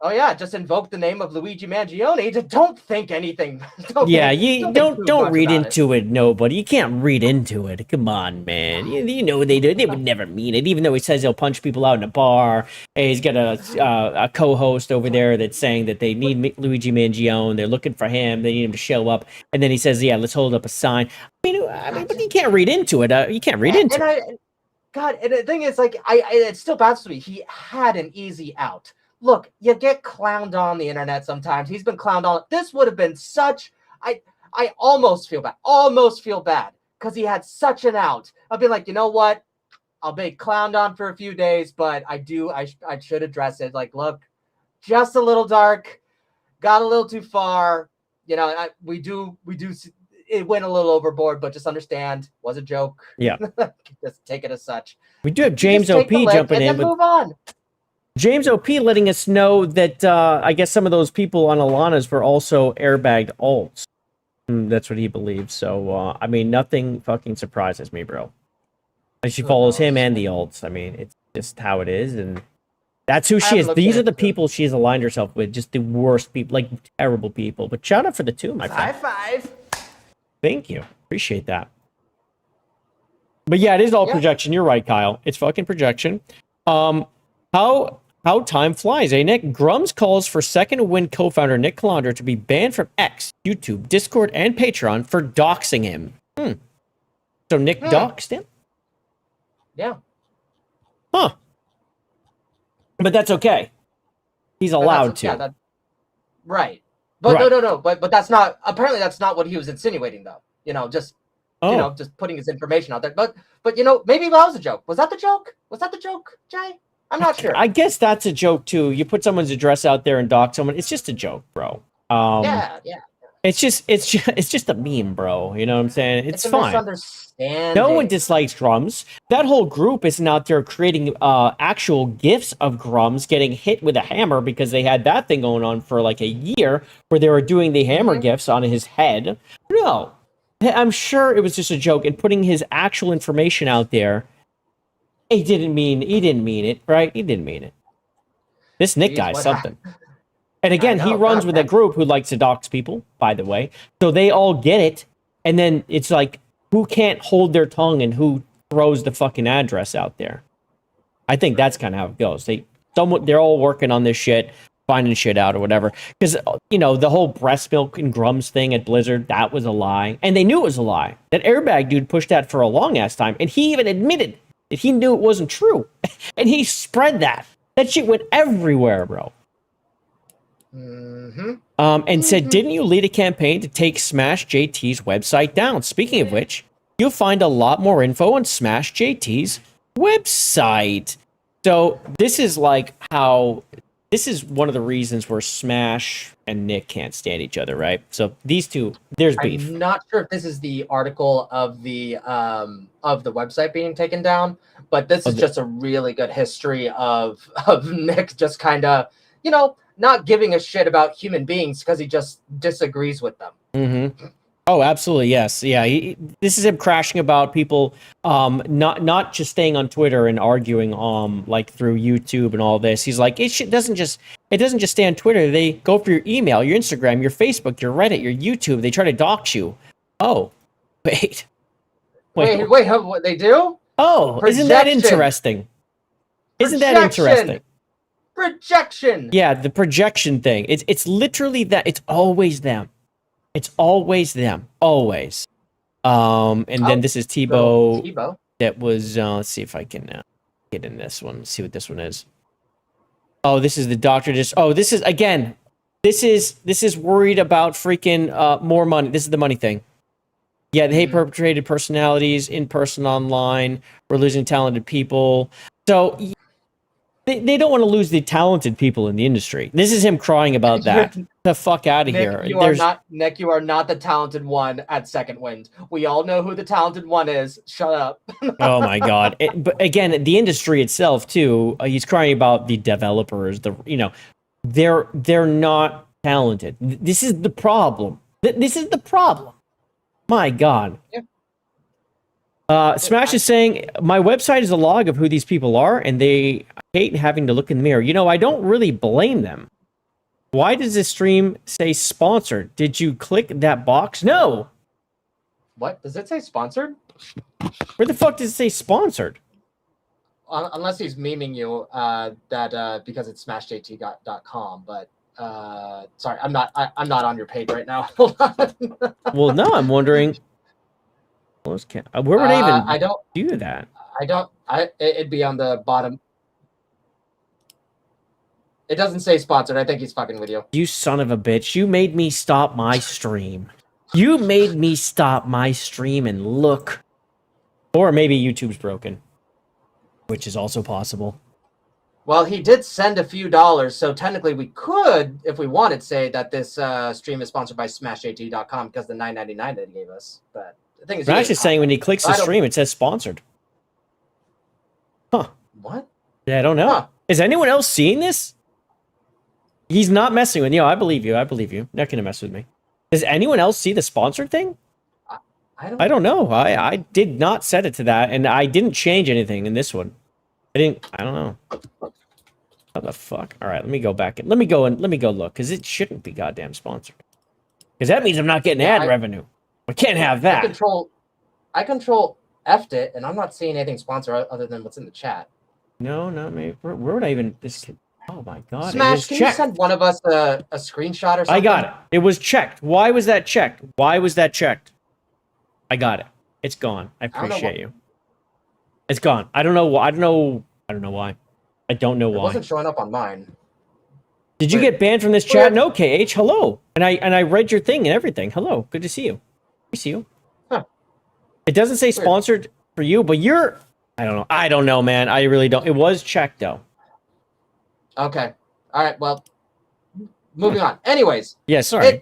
Oh yeah, just invoke the name of Luigi Mangione. Just don't think anything. Don't read into it. Nobody, you can't read into it. Come on, man. You know they would never mean it. Even though he says he'll punch people out in a bar. Hey, he's got a co-host over there that's saying that they need Luigi Mangione. They're looking for him. They need him to show up. And then he says, "Yeah, let's hold up a sign." I mean, but you can't read into it. You can't read into it. God, and the thing is, like, it still baffles me. He had an easy out. Look, you get clowned on the internet sometimes. He's been clowned on. This would have been such. I almost feel bad because he had such an out. I'd be like, you know what? I'll be clowned on for a few days, but I should address it. Like, look, just a little dark, got a little too far. We do. It went a little overboard, but just understand, was a joke. Yeah. Just take it as such. We do have James OP jumping in. Move on. James OP letting us know that I guess some of those people on Alana's were also airbagged alts. That's what he believes. So, I mean, nothing fucking surprises me, bro. And she follows him and the alts. I mean, it's just how it is. And that's who she is. These are the people she's aligned herself with. Just the worst people, like terrible people. But shout out for the two, my friend. High five. Thank you. Appreciate that. But yeah, it is all projection. You're right, Kyle. It's fucking projection. How time flies, eh, Nick? Grums calls for Second Wind co-founder Nick Calandra to be banned from X, YouTube, Discord, and Patreon for doxing him. So Nick doxed him? Yeah. Huh. But that's okay. He's allowed to. Yeah, right. But no. But that's not. Apparently, that's not what he was insinuating, though. Just you know, just putting his information out there. But you know, maybe that was a joke. Was that the joke? Was that the joke, Jay? I'm not sure. I guess that's a joke too. You put someone's address out there and dox someone. It's just a joke, bro. Yeah. It's just a meme, bro. You know what I'm saying? It's a fine. misunderstanding. No one dislikes Grums. That whole group isn't out there creating actual gifs of Grums getting hit with a hammer because they had that thing going on for like a year where they were doing the hammer gifs on his head. No. I'm sure it was just a joke, and putting his actual information out there, he didn't mean it, right? He didn't mean it. This Nick guy's something. And again, he runs with a group who likes to dox people, by the way. So they all get it, and then it's like, who can't hold their tongue and who throws the fucking address out there? I think that's kind of how it goes. They're all working on this shit, finding shit out or whatever. Because, you know, the whole breast milk and Grums thing at Blizzard, that was a lie. And they knew it was a lie. That airbag dude pushed that for a long-ass time, and he even admitted that he knew it wasn't true. And he spread that. That shit went everywhere, bro. And said, didn't you lead a campaign to take Smash JT's website down? Speaking of which, you'll find a lot more info on Smash JT's website. So this is like how, this is one of the reasons where Smash and Nick can't stand each other, right? So these two, there's beef. I'm not sure if this is the article of the website being taken down, but this is just a really good history of Nick just kind of, you know, not giving a shit about human beings because he just disagrees with them. Oh, absolutely, yes. Yeah, this is him crashing about people, not just staying on Twitter and arguing, like through YouTube and all this. He's like, it doesn't just stay on Twitter. They go for your email, your Instagram, your Facebook, your Reddit, your YouTube. They try to dox you. Oh, wait, what they do? Oh, isn't that interesting? Isn't that interesting? Projection. Yeah, the projection thing. It's literally that. It's always them. It's always them. Always. And then this is Tebow. That was. Let's see if I can get in this one. Let's see what this one is. Oh, this is the doctor. This is again. This is worried about freaking more money. This is the money thing. Yeah, the hate perpetrated personalities in person online. We're losing talented people. So. They don't want to lose the talented people in the industry. This is him crying about that. The fuck out of here. Nick, you are not the talented one at Second Wind. We all know who the talented one is. Shut up. Oh my god. But again, the industry itself too. He's crying about the developers. They're not talented. This is the problem. This is the problem. My god. Yeah. Smash is saying, my website is a log of who these people are, and they hate having to look in the mirror. You know, I don't really blame them. Why does this stream say sponsored? Did you click that box? No! What? Does it say sponsored? Where the fuck does it say sponsored? Unless he's memeing you because it's smashjt.com, but sorry, I'm not on your page right now. Hold on. Well, no, I'm wondering... Where would I even I don't do that? It'd be on the bottom. It doesn't say sponsored. I think he's fucking with you. You son of a bitch. You made me stop my stream. You made me stop my stream and look. Or maybe YouTube's broken. Which is also possible. Well, he did send a few dollars, so technically we could, if we wanted, say that this stream is sponsored by SmashJT.com because the $9.99 that he gave us. But the thing is, Smash is saying when he clicks the stream, it says sponsored. Huh. What? Yeah, I don't know. Huh. Is anyone else seeing this? He's not messing with you. I believe you. I believe you. Not gonna mess with me. Does anyone else see the sponsored thing? I don't know. I did not set it to that, and I didn't change anything in this one. I don't know. How the fuck? All right, let me go back and let me go look, because it shouldn't be goddamn sponsored. Because that means I'm not getting ad revenue. We can't have that. I control F'd it, and I'm not seeing anything sponsored other than what's in the chat. No, not me. Where would I even? Oh my god! Smash, can you send one of us a screenshot or something? I got it. It was checked. Why was that checked? Why was that checked? I got it. It's gone. I appreciate you. It's gone. I don't know why. I don't know why. I don't know why. It wasn't showing up on mine. Did you get banned from this chat? No, KH. Hello. And I read your thing and everything. Hello. Good to see you. I see you. Huh. It doesn't say sponsored for you, but you're. I don't know. I don't know, man. I really don't. It was checked though. Okay. All right. Well, moving on. Anyways. Yeah. Sorry.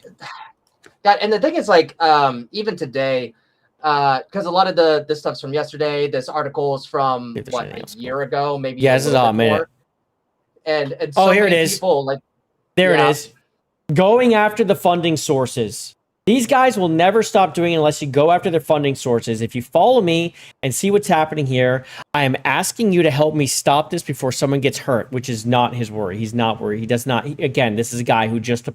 God, and the thing is, like, even today, because a lot of this stuff's from yesterday. This article is from what, a year ago, maybe. Yeah, this is a hot minute. And so here it many is. people, like, There it is. Going after the funding sources. These guys will never stop doing it unless you go after their funding sources. If you follow me and see what's happening here, I am asking you to help me stop this before someone gets hurt, which is not his worry. He's not worried. He does not. Again, this is a guy who just,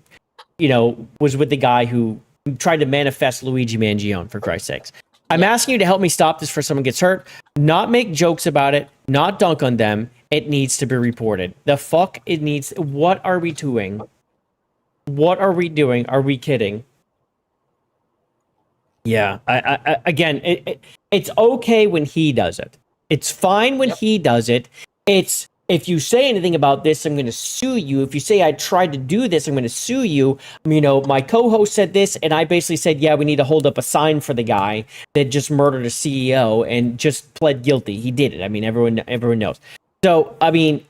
was with the guy who tried to manifest Luigi Mangione, for Christ's sakes. I'm asking you to help me stop this before someone gets hurt, not make jokes about it, not dunk on them. It needs to be reported. The fuck it needs. What are we doing? What are we doing? Are we kidding? Yeah. Again, it's okay when he does it. It's fine when he does it. It's, if you say anything about this, I'm going to sue you. If you say I tried to do this, I'm going to sue you. My co-host said this, and I basically said, yeah, we need to hold up a sign for the guy that just murdered a CEO and just pled guilty. He did it. I mean, everyone knows. So, I mean,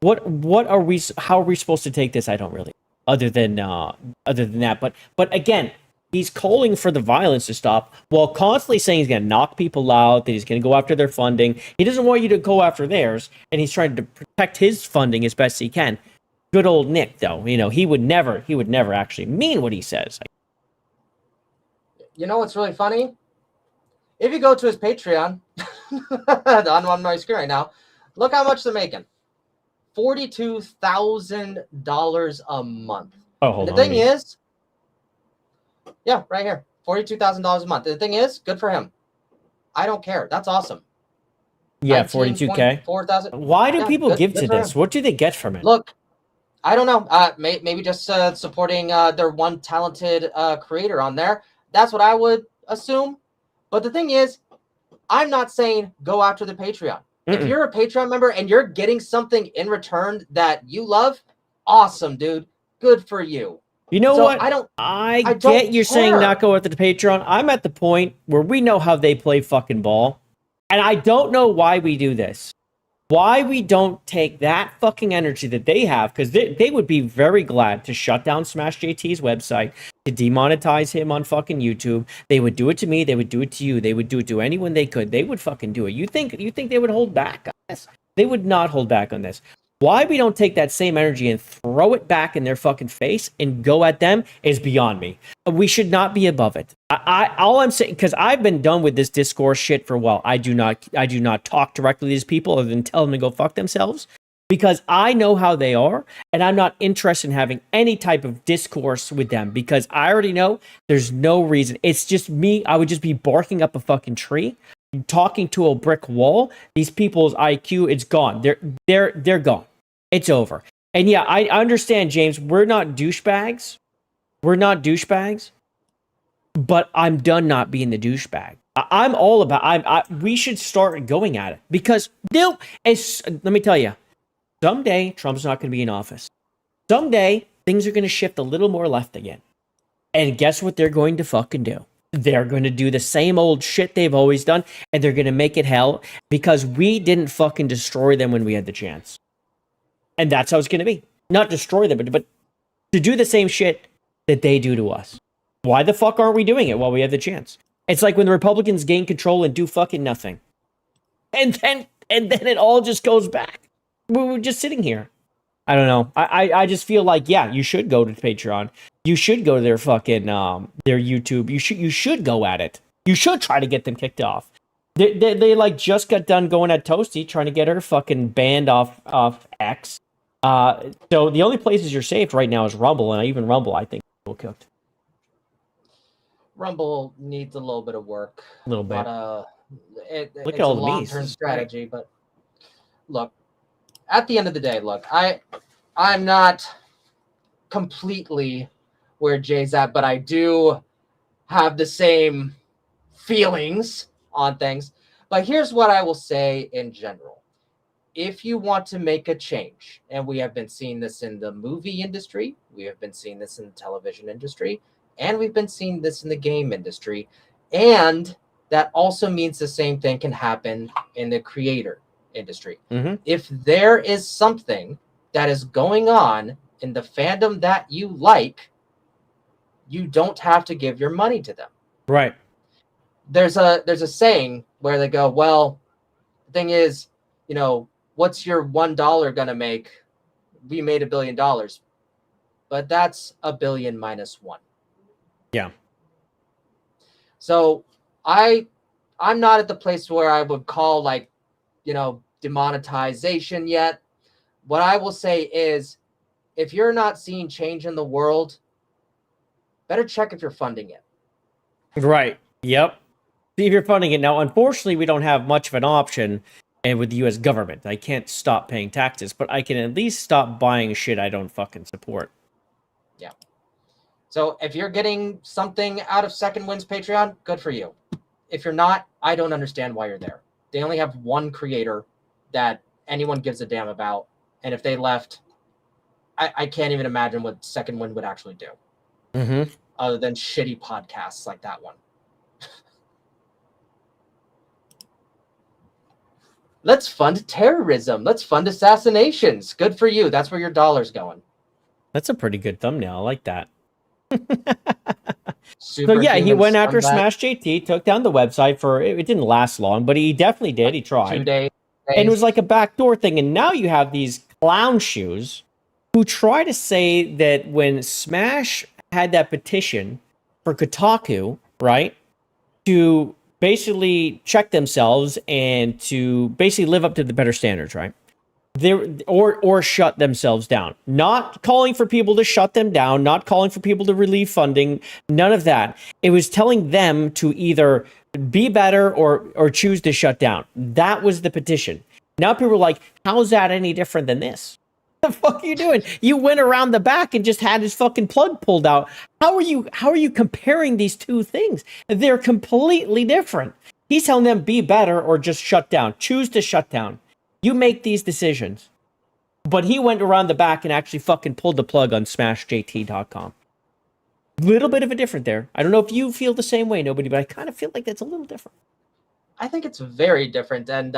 what are we? How are we supposed to take this? I don't really. Other than that, but again, he's calling for the violence to stop while constantly saying he's going to knock people out, that he's going to go after their funding. He doesn't want you to go after theirs, and he's trying to protect his funding as best he can. Good old Nick, though, he would never actually mean what he says. You know what's really funny? If you go to his Patreon, on my screen right now, look how much they're making. $42,000 a month. Oh, hold on. The thing is, yeah, right here, $42,000 a month. The thing is, good for him. I don't care. That's awesome. Yeah, 42K. 4,000. Why do people give to this? Him. What do they get from it? Look, I don't know. Maybe just supporting their one talented creator on there. That's what I would assume. But the thing is, I'm not saying go after the Patreon. If you're a Patreon member and you're getting something in return that you love, awesome, dude. Good for you. You know what? I get you're saying not go after the Patreon. I'm at the point where we know how they play fucking ball. And I don't know why we do this. Why we don't take that fucking energy that they have, because they would be very glad to shut down Smash JT's website, to demonetize him on fucking YouTube. They would do it to me. They would do it to you. They would do it to anyone they could. They would fucking do it. You think they would hold back on this? They would not hold back on this. Why we don't take that same energy and throw it back in their fucking face and go at them is beyond me. We should not be above it. All I'm saying, because I've been done with this discourse shit for a while. I do not talk directly to these people other than tell them to go fuck themselves, because I know how they are, and I'm not interested in having any type of discourse with them, because I already know there's no reason. It's just me. I would just be barking up a fucking tree, talking to a brick wall. These people's IQ, it's gone. They're gone. It's over. And yeah, I understand, James. We're not douchebags. But I'm done not being the douchebag. I'm all about. We should start going at it, because let me tell you, someday Trump's not going to be in office. Someday things are going to shift a little more left again. And guess what they're going to fucking do? They're going to do the same old shit they've always done, and they're going to make it hell, because we didn't fucking destroy them when we had the chance. And that's how it's going to be. Not destroy them, but to do the same shit that they do to us. Why the fuck aren't we doing it while we have the chance? It's like when the Republicans gain control and do fucking nothing. And then it all just goes back. We're just sitting here. I don't know. I just feel like, yeah, you should go to Patreon. You should go to their fucking their YouTube. You should go at it. You should try to get them kicked off. They like just got done going at Toasty, trying to get her fucking banned off X. So the only places you're safe right now is Rumble, and even Rumble, I think, will cooked. Rumble needs a little bit of work. A little bit. But, it's at all a the long-term strategy. But look, at the end of the day, look, I'm not completely where Jay's at, but I do have the same feelings on things. But here's what I will say in general. If you want to make a change, and we have been seeing this in the movie industry, we have been seeing this in the television industry, and we've been seeing this in the game industry, and that also means the same thing can happen in the creator industry. Mhm. If there is something that is going on in the fandom that you like, you don't have to give your money to them. Right. There's a saying where they go, well, the thing is, you know, what's your $1 gonna make? We made $1 billion, but that's $1 billion minus 1. Yeah. So I'm not at the place where I would call, like, you know, demonetization yet. What I will say is, if you're not seeing change in the world, better check if you're funding it. Right. Yep. See if you're funding it. Now, unfortunately, we don't have much of an option, and with the U.S. government, I can't stop paying taxes, but I can at least stop buying shit I don't fucking support. Yeah. So if you're getting something out of Second Wind's Patreon, good for you. If you're not, I don't understand why you're there. They only have one creator that anyone gives a damn about, and if they left, I can't even imagine what Second Wind would actually do, Mm-hmm. other than shitty podcasts like that one. Let's fund terrorism. Let's fund assassinations. Good for you. That's where your dollar's going. That's a pretty good thumbnail. I like that. So Superhuman yeah, he went after scumbag. Smash JT, took down the website for it didn't last long, but he definitely did. He tried. 2 days. And it was like a backdoor thing. And now you have these clown shoes who try to say that when Smash had that petition for Kotaku, right, to basically check themselves and to basically live up to the better standards, right? Or shut themselves down. Not calling for people to shut them down, not calling for people to relieve funding, none of that. It was telling them to either be better or choose to shut down. That was the petition. Now people are like, how is that any different than this? What the fuck are you doing? You went around the back and just had his fucking plug pulled out. How are you comparing these two things? They're completely different. He's telling them be better or just shut down. Choose to shut down. You make these decisions. But he went around the back and actually fucking pulled the plug on smashjt.com. Little bit of a different there. I don't know if you feel the same way, nobody, but I kind of feel like that's a little different. I think it's very different. And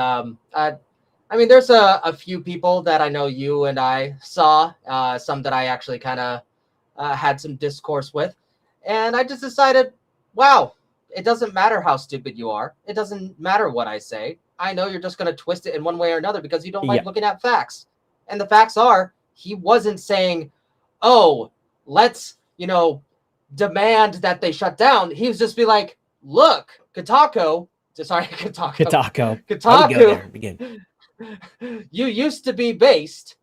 I mean, there's a few people that I know you and I saw, some that I actually kind of had some discourse with. And I just decided, wow, it doesn't matter how stupid you are. It doesn't matter what I say. I know you're just going to twist it in one way or another because you don't like looking at facts. And the facts are, he wasn't saying, oh, let's, you know, demand that they shut down. He was just be like, look, Kotaku. You used to be based.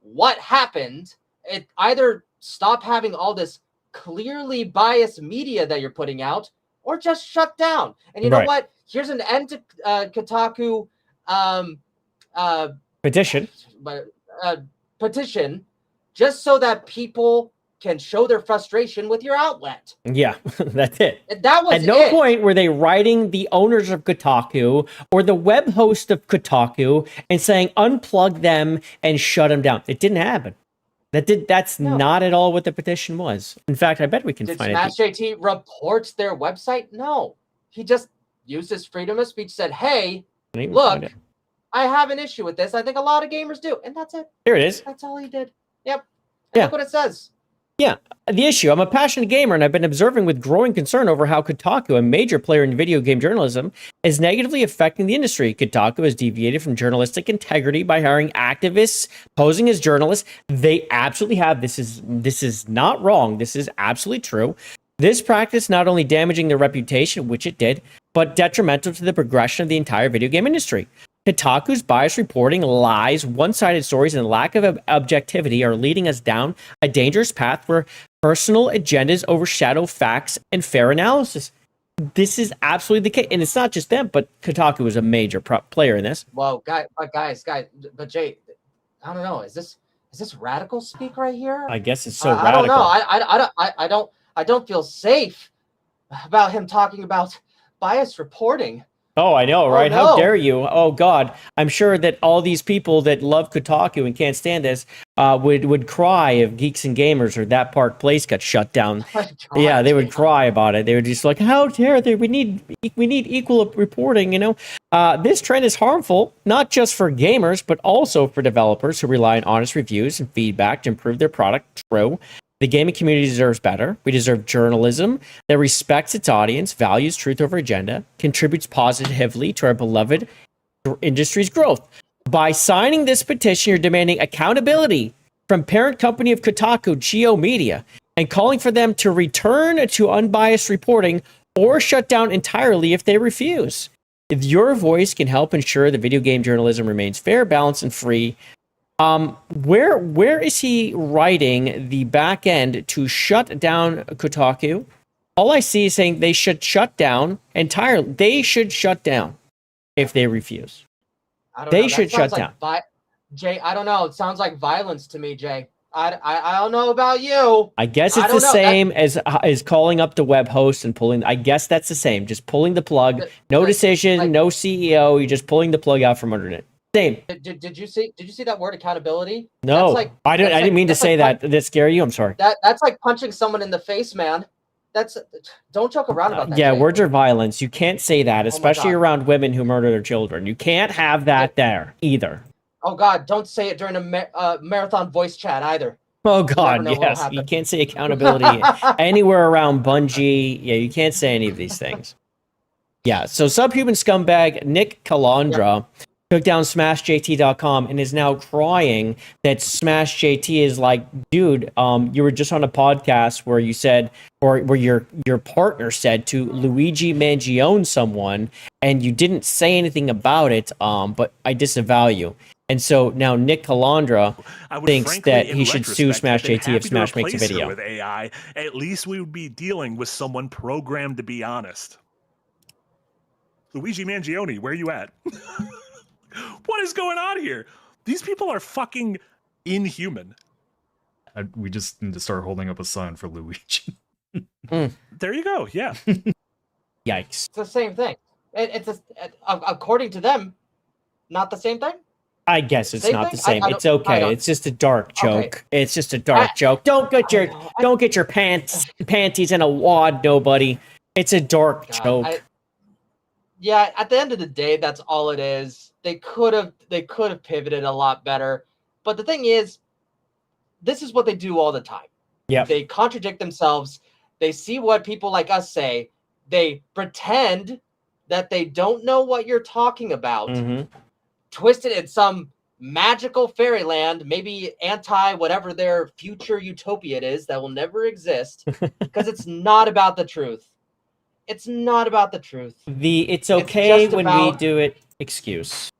What happened? It either stop having all this clearly biased media that you're putting out, or just shut down. And you know what? Here's an end to Kotaku petition. Petition, just so that people can show their frustration with your outlet. Yeah, that's it. That was at no point were they writing the owners of Kotaku or the web host of Kotaku and saying unplug them and shut them down. It didn't happen. That's not at all what the petition was. In fact, I bet we can find it. Did Smash JT report their website? No. He just used his freedom of speech, said, hey, look, I have an issue with this. I think a lot of gamers do. And that's it. Here it is. That's all he did. Yep. And look what it says. Yeah, the issue. I'm a passionate gamer, and I've been observing with growing concern over how Kotaku, a major player in video game journalism, is negatively affecting the industry. Kotaku has deviated from journalistic integrity by hiring activists posing as journalists. They absolutely have. This is not wrong. This is absolutely true. This practice not only damaging their reputation, which it did, but detrimental to the progression of the entire video game industry. Kotaku's biased reporting, lies, one-sided stories, and lack of objectivity are leading us down a dangerous path where personal agendas overshadow facts and fair analysis. This is absolutely the case. And it's not just them, but Kotaku is a major player in this. Well, guys, but Jay, I don't know. Is this radical speak right here? I guess it's so radical. I don't know. I don't feel safe about him talking about biased reporting. Oh, I know, right? no. How dare you? Oh, God. I'm sure that all these people that love Kotaku and can't stand this would cry if Geeks and Gamers or That Park Place got shut down. Yeah, they would cry about it. They would just like, how dare they? We need equal reporting, you know? This trend is harmful, not just for gamers, but also for developers who rely on honest reviews and feedback to improve their product. True. The gaming community deserves better. We deserve journalism that respects its audience, values truth over agenda, contributes positively to our beloved industry's growth. By signing this petition, you're demanding accountability from parent company of Kotaku, Geo Media, and calling for them to return to unbiased reporting or shut down entirely if they refuse. If your voice can help ensure that video game journalism remains fair, balanced, and free, where is he writing the back end to shut down Kotaku? All I see is saying they should shut down entirely. They should shut down if they refuse. I don't They know. should shut down. Jay, I don't know. It sounds like violence to me, Jay. I don't know about you. I guess it's the same as calling up the web host and pulling. I guess that's the same. Just pulling the plug. No decision. No CEO. You're just pulling the plug out from under it. Same. Did you see that word accountability? No, I didn't mean to say that. Did that scare you? I'm sorry. That's like punching someone in the face, man. Don't joke around about that. Yeah, Jay. words are violence. You can't say that, especially around women who murder their children. You can't have that there either. Oh God, don't say it during a marathon voice chat either. Oh God, yes. You can't say accountability anywhere around Bungie. Yeah, you can't say any of these things. Yeah, so subhuman scumbag Nick Calandra took down SmashJT.com and is now crying that SmashJT is like, dude, you were just on a podcast where you said, or where your partner said to Luigi Mangione someone, and you didn't say anything about it, but I disavow you. And so now Nick Calandra thinks that he should sue SmashJT if Smash makes a video. With AI, at least we would be dealing with someone programmed to be honest. Luigi Mangione, where you at? What is going on here? These people are fucking inhuman. We just need to start holding up a sign for Luigi. There you go. Yeah. Yikes. It's the same thing. According to them, not the same thing. I guess it's not the same. It's okay. It's just a dark joke. Okay. It's just a dark joke. Don't get your panties in a wad, nobody. It's a dark joke. Yeah, at the end of the day, that's all it is. They could have pivoted a lot better. But the thing is, this is what they do all the time. Yeah. They contradict themselves. They see what people like us say. They pretend that they don't know what you're talking about. Twist it in some magical fairyland, maybe anti whatever their future utopia it is that will never exist, because it's not about the truth. It's not about the truth. It's okay when we do it excuse.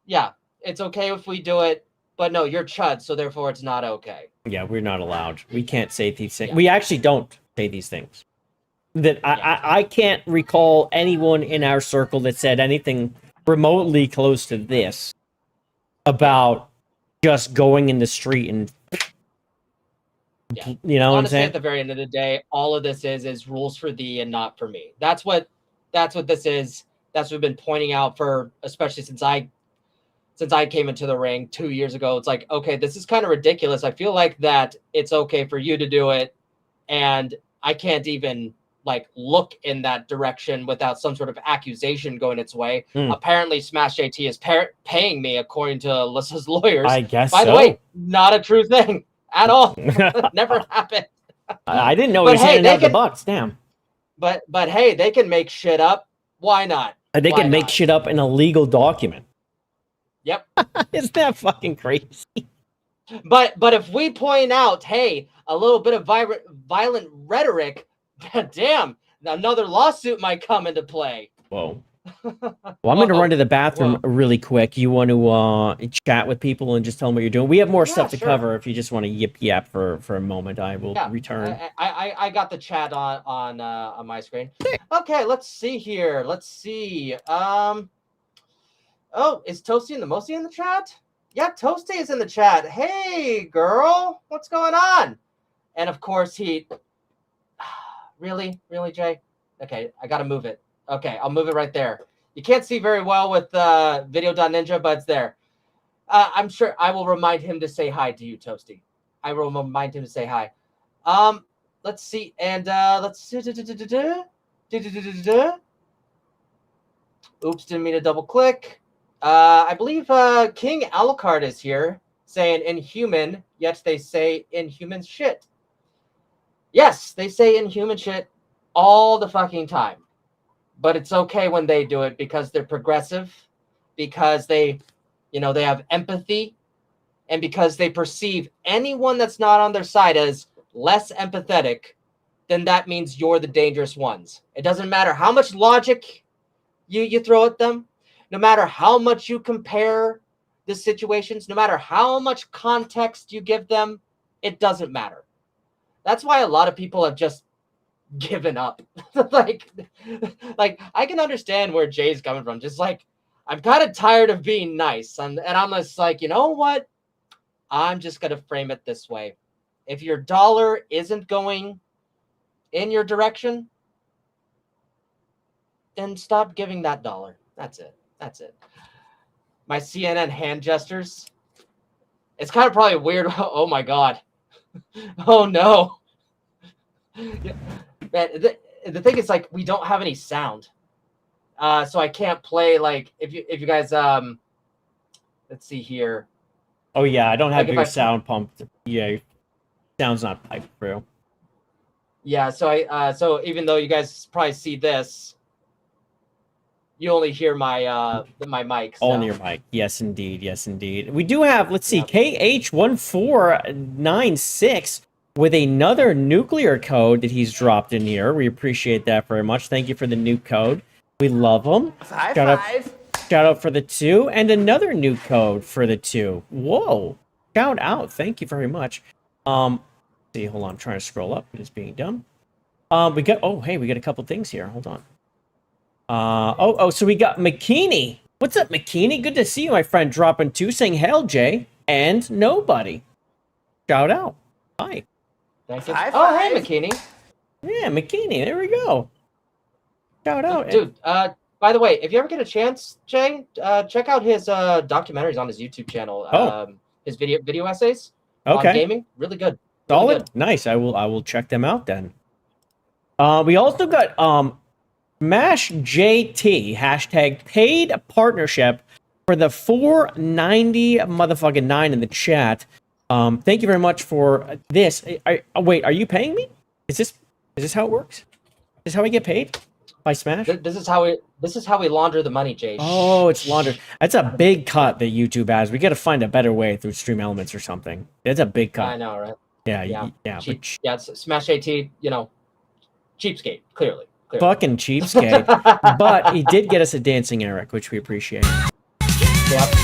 Yeah, it's okay if we do it, but no, you're chud, so therefore it's not okay. Yeah, we're not allowed. We can't say these things. Yeah. We actually don't say these things. That I can't recall anyone in our circle that said anything remotely close to this about just going in the street and you know what I'm saying? At the very end of the day, all of this is rules for thee and not for me. That's what this is. That's what we've been pointing out for, especially since I came into the ring 2 years ago. It's like, okay, this is kind of ridiculous. I feel like that it's okay for you to do it, and I can't even like look in that direction without some sort of accusation going its way. Apparently SmashJT is paying me, according to Alyssa's lawyers. I guess By the way, not a true thing at all. Never happened. I didn't know he was handing out the bucks. Damn. But hey, they can make shit up. Why not? They can make shit up in a legal document. Yep. Isn't that fucking crazy? But if we point out, hey, a little bit of violent rhetoric, damn, another lawsuit might come into play. Whoa. Well, I'm going to run to the bathroom really quick. You want to chat with people and just tell them what you're doing? We have more stuff to cover. If you just want to yap for a moment, I will return. I got the chat on my screen. Okay, let's see here. Let's see. Oh, is Toasty and the Mosty in the chat? Yeah, Toasty is in the chat. Hey, girl, what's going on? And of course he... Really, Jay? Okay, I got to move it. Okay, I'll move it right there. You can't see very well with video.ninja, but it's there. I'm sure I will remind him to say hi to you, Toasty. I will remind him to say hi. Let's see, and let's see. Oops, didn't mean to double click. I believe King Alucard is here saying inhuman, yet they say inhuman shit. Yes, they say inhuman shit all the fucking time. But it's okay when they do it because they're progressive, because they, they have empathy, and because they perceive anyone that's not on their side as less empathetic, then that means you're the dangerous ones. It doesn't matter how much logic you throw at them, no matter how much you compare the situations, no matter how much context you give them, it doesn't matter. That's why a lot of people have just given up. like I can understand where Jay's coming from. Just like, I'm kind of tired of being nice. And I'm just like, you know what? I'm just going to frame it this way. If your dollar isn't going in your direction, then stop giving that dollar. That's it. That's it. My CNN hand gestures. It's kind of probably weird. Oh my God. Oh no. Man, the thing is, like, we don't have any sound. So I can't play, like, if you guys, let's see here. Oh yeah, I don't have Like, your sound pumped. Yeah, sound's not piped through. Yeah, so so even though you guys probably see this, you only hear my my mic. So. Only your mic. Yes, indeed. Yes, indeed. We do have, let's see, KH1496 with another nuclear code that he's dropped in here. We appreciate that very much. Thank you for the new code. We love them. Shout out for the 2, and another new code for the 2. Whoa. Shout out. Thank you very much. See, hold on. I'm trying to scroll up. It is being done. We got, oh, hey, we got a couple things here. Hold on. So we got McKinney. What's up, McKinney? Good to see you, my friend. Dropping 2, saying hail, Jay, and nobody. Shout out. Hi. Thank you. Oh, hey, McKinney. Yeah, McKinney. There we go. Shout out. Dude, by the way, if you ever get a chance, Jay, check out his documentaries on his YouTube channel. His video essays on gaming. Really good. Really Solid. good. Nice. I will check them out then. We also got Mash JT hashtag paid partnership for the 490 motherfucking 9 in the chat. Thank you very much for this. Wait, are you paying me? Is this how it works? Is this how we get paid? By Smash? This is how we launder the money, Jay. Oh, it's laundered. That's a big cut that YouTube has. We got to find a better way through Stream Elements or something. That's a big cut. I know, right? Yeah. It's Smash AT, cheapskate, clearly. Fucking cheapskate. But he did get us a dancing Eric, which we appreciate. Yep.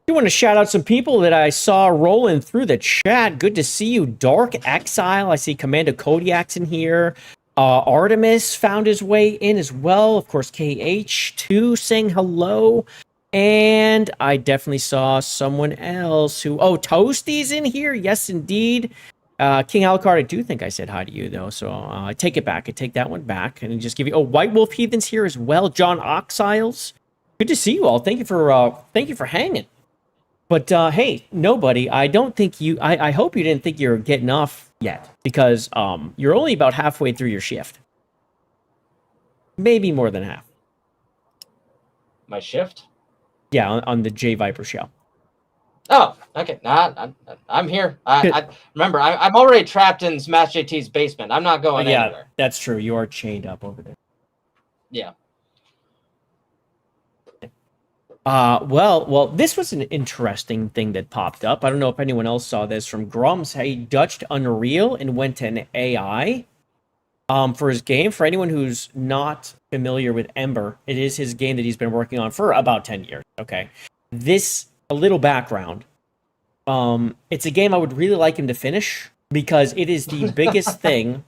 I want to shout out some people that I saw rolling through the chat. Good to see you, Dark Exile. I see Commando Kodiak's in here. Artemis found his way in as well. Of course, KH2 saying hello. And I definitely saw someone else who... Oh, Toasty's in here. Yes, indeed. King Alucard, I do think I said hi to you, though. So I take it back. I take that one back. And just give you... Oh, White Wolf Heathen's here as well. John Oxiles. Good to see you all. Thank you for hanging. But, hey, nobody, I don't think you... I hope you didn't think you were getting off yet. Because you're only about halfway through your shift. Maybe more than half. My shift? Yeah, on the JayViper show. Oh, okay. I'm here. I remember, I'm already trapped in Smash JT's basement. I'm not going anywhere. Yeah, that's true. You are chained up over there. Yeah. Well, this was an interesting thing that popped up. I don't know if anyone else saw this from Grums. He dutched Unreal and went to an AI for his game. For anyone who's not familiar with Ember, it is his game that he's been working on for about 10 years. Okay. A little background. It's a game I would really like him to finish because it is the biggest thing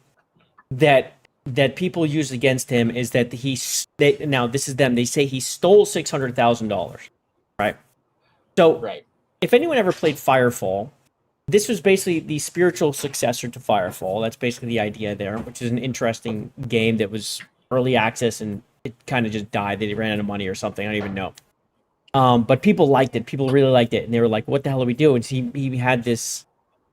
that that people use against him is that now this is them. They say he stole $600,000, right? So, Right. if anyone ever played Firefall, this was basically the spiritual successor to Firefall. That's basically the idea there, which is an interesting game that was early access and it kind of just died. They ran out of money or something. I don't even know. But people liked it. People really liked it, and they were like, "What the hell do we do?" And he had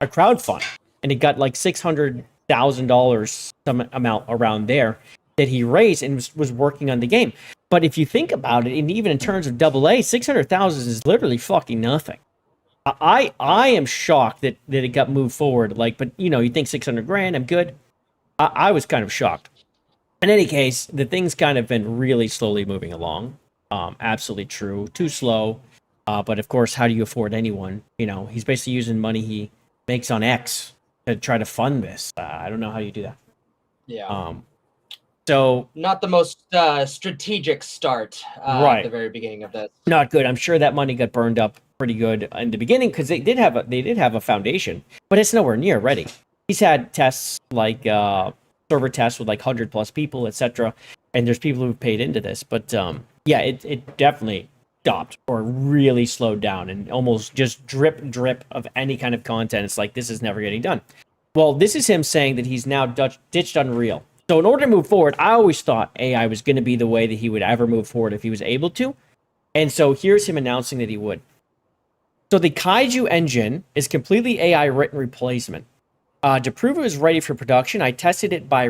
a crowd fund, and it got like $600,000, some amount around there that he raised and was working on the game. But if you think about it, and even in terms of AA, 600,000 is literally fucking nothing. I am shocked that it got moved forward. Like, but you think 600 grand, I'm good. I was kind of shocked. In any case, the thing's kind of been really slowly moving along. Absolutely true. Too slow. But of course, how do you afford anyone? He's basically using money he makes on X to try to fund this. I don't know how you do that. Yeah. So not the most strategic start right at the very beginning of this. Not good. I'm sure that money got burned up pretty good in the beginning because they did have a foundation, but it's nowhere near ready. He's had tests like server tests with like 100+ people, etc. And there's people who've paid into this, but yeah, it definitely stopped or really slowed down and almost just drip of any kind of content. It's like this is never getting done. Well, this is him saying that he's now ditched Unreal. So in order to move forward, I always thought AI was going to be the way that he would ever move forward if he was able to. And so here's him announcing that he would. So the Kaiju engine is completely AI written replacement. To prove it was ready for production, I tested it by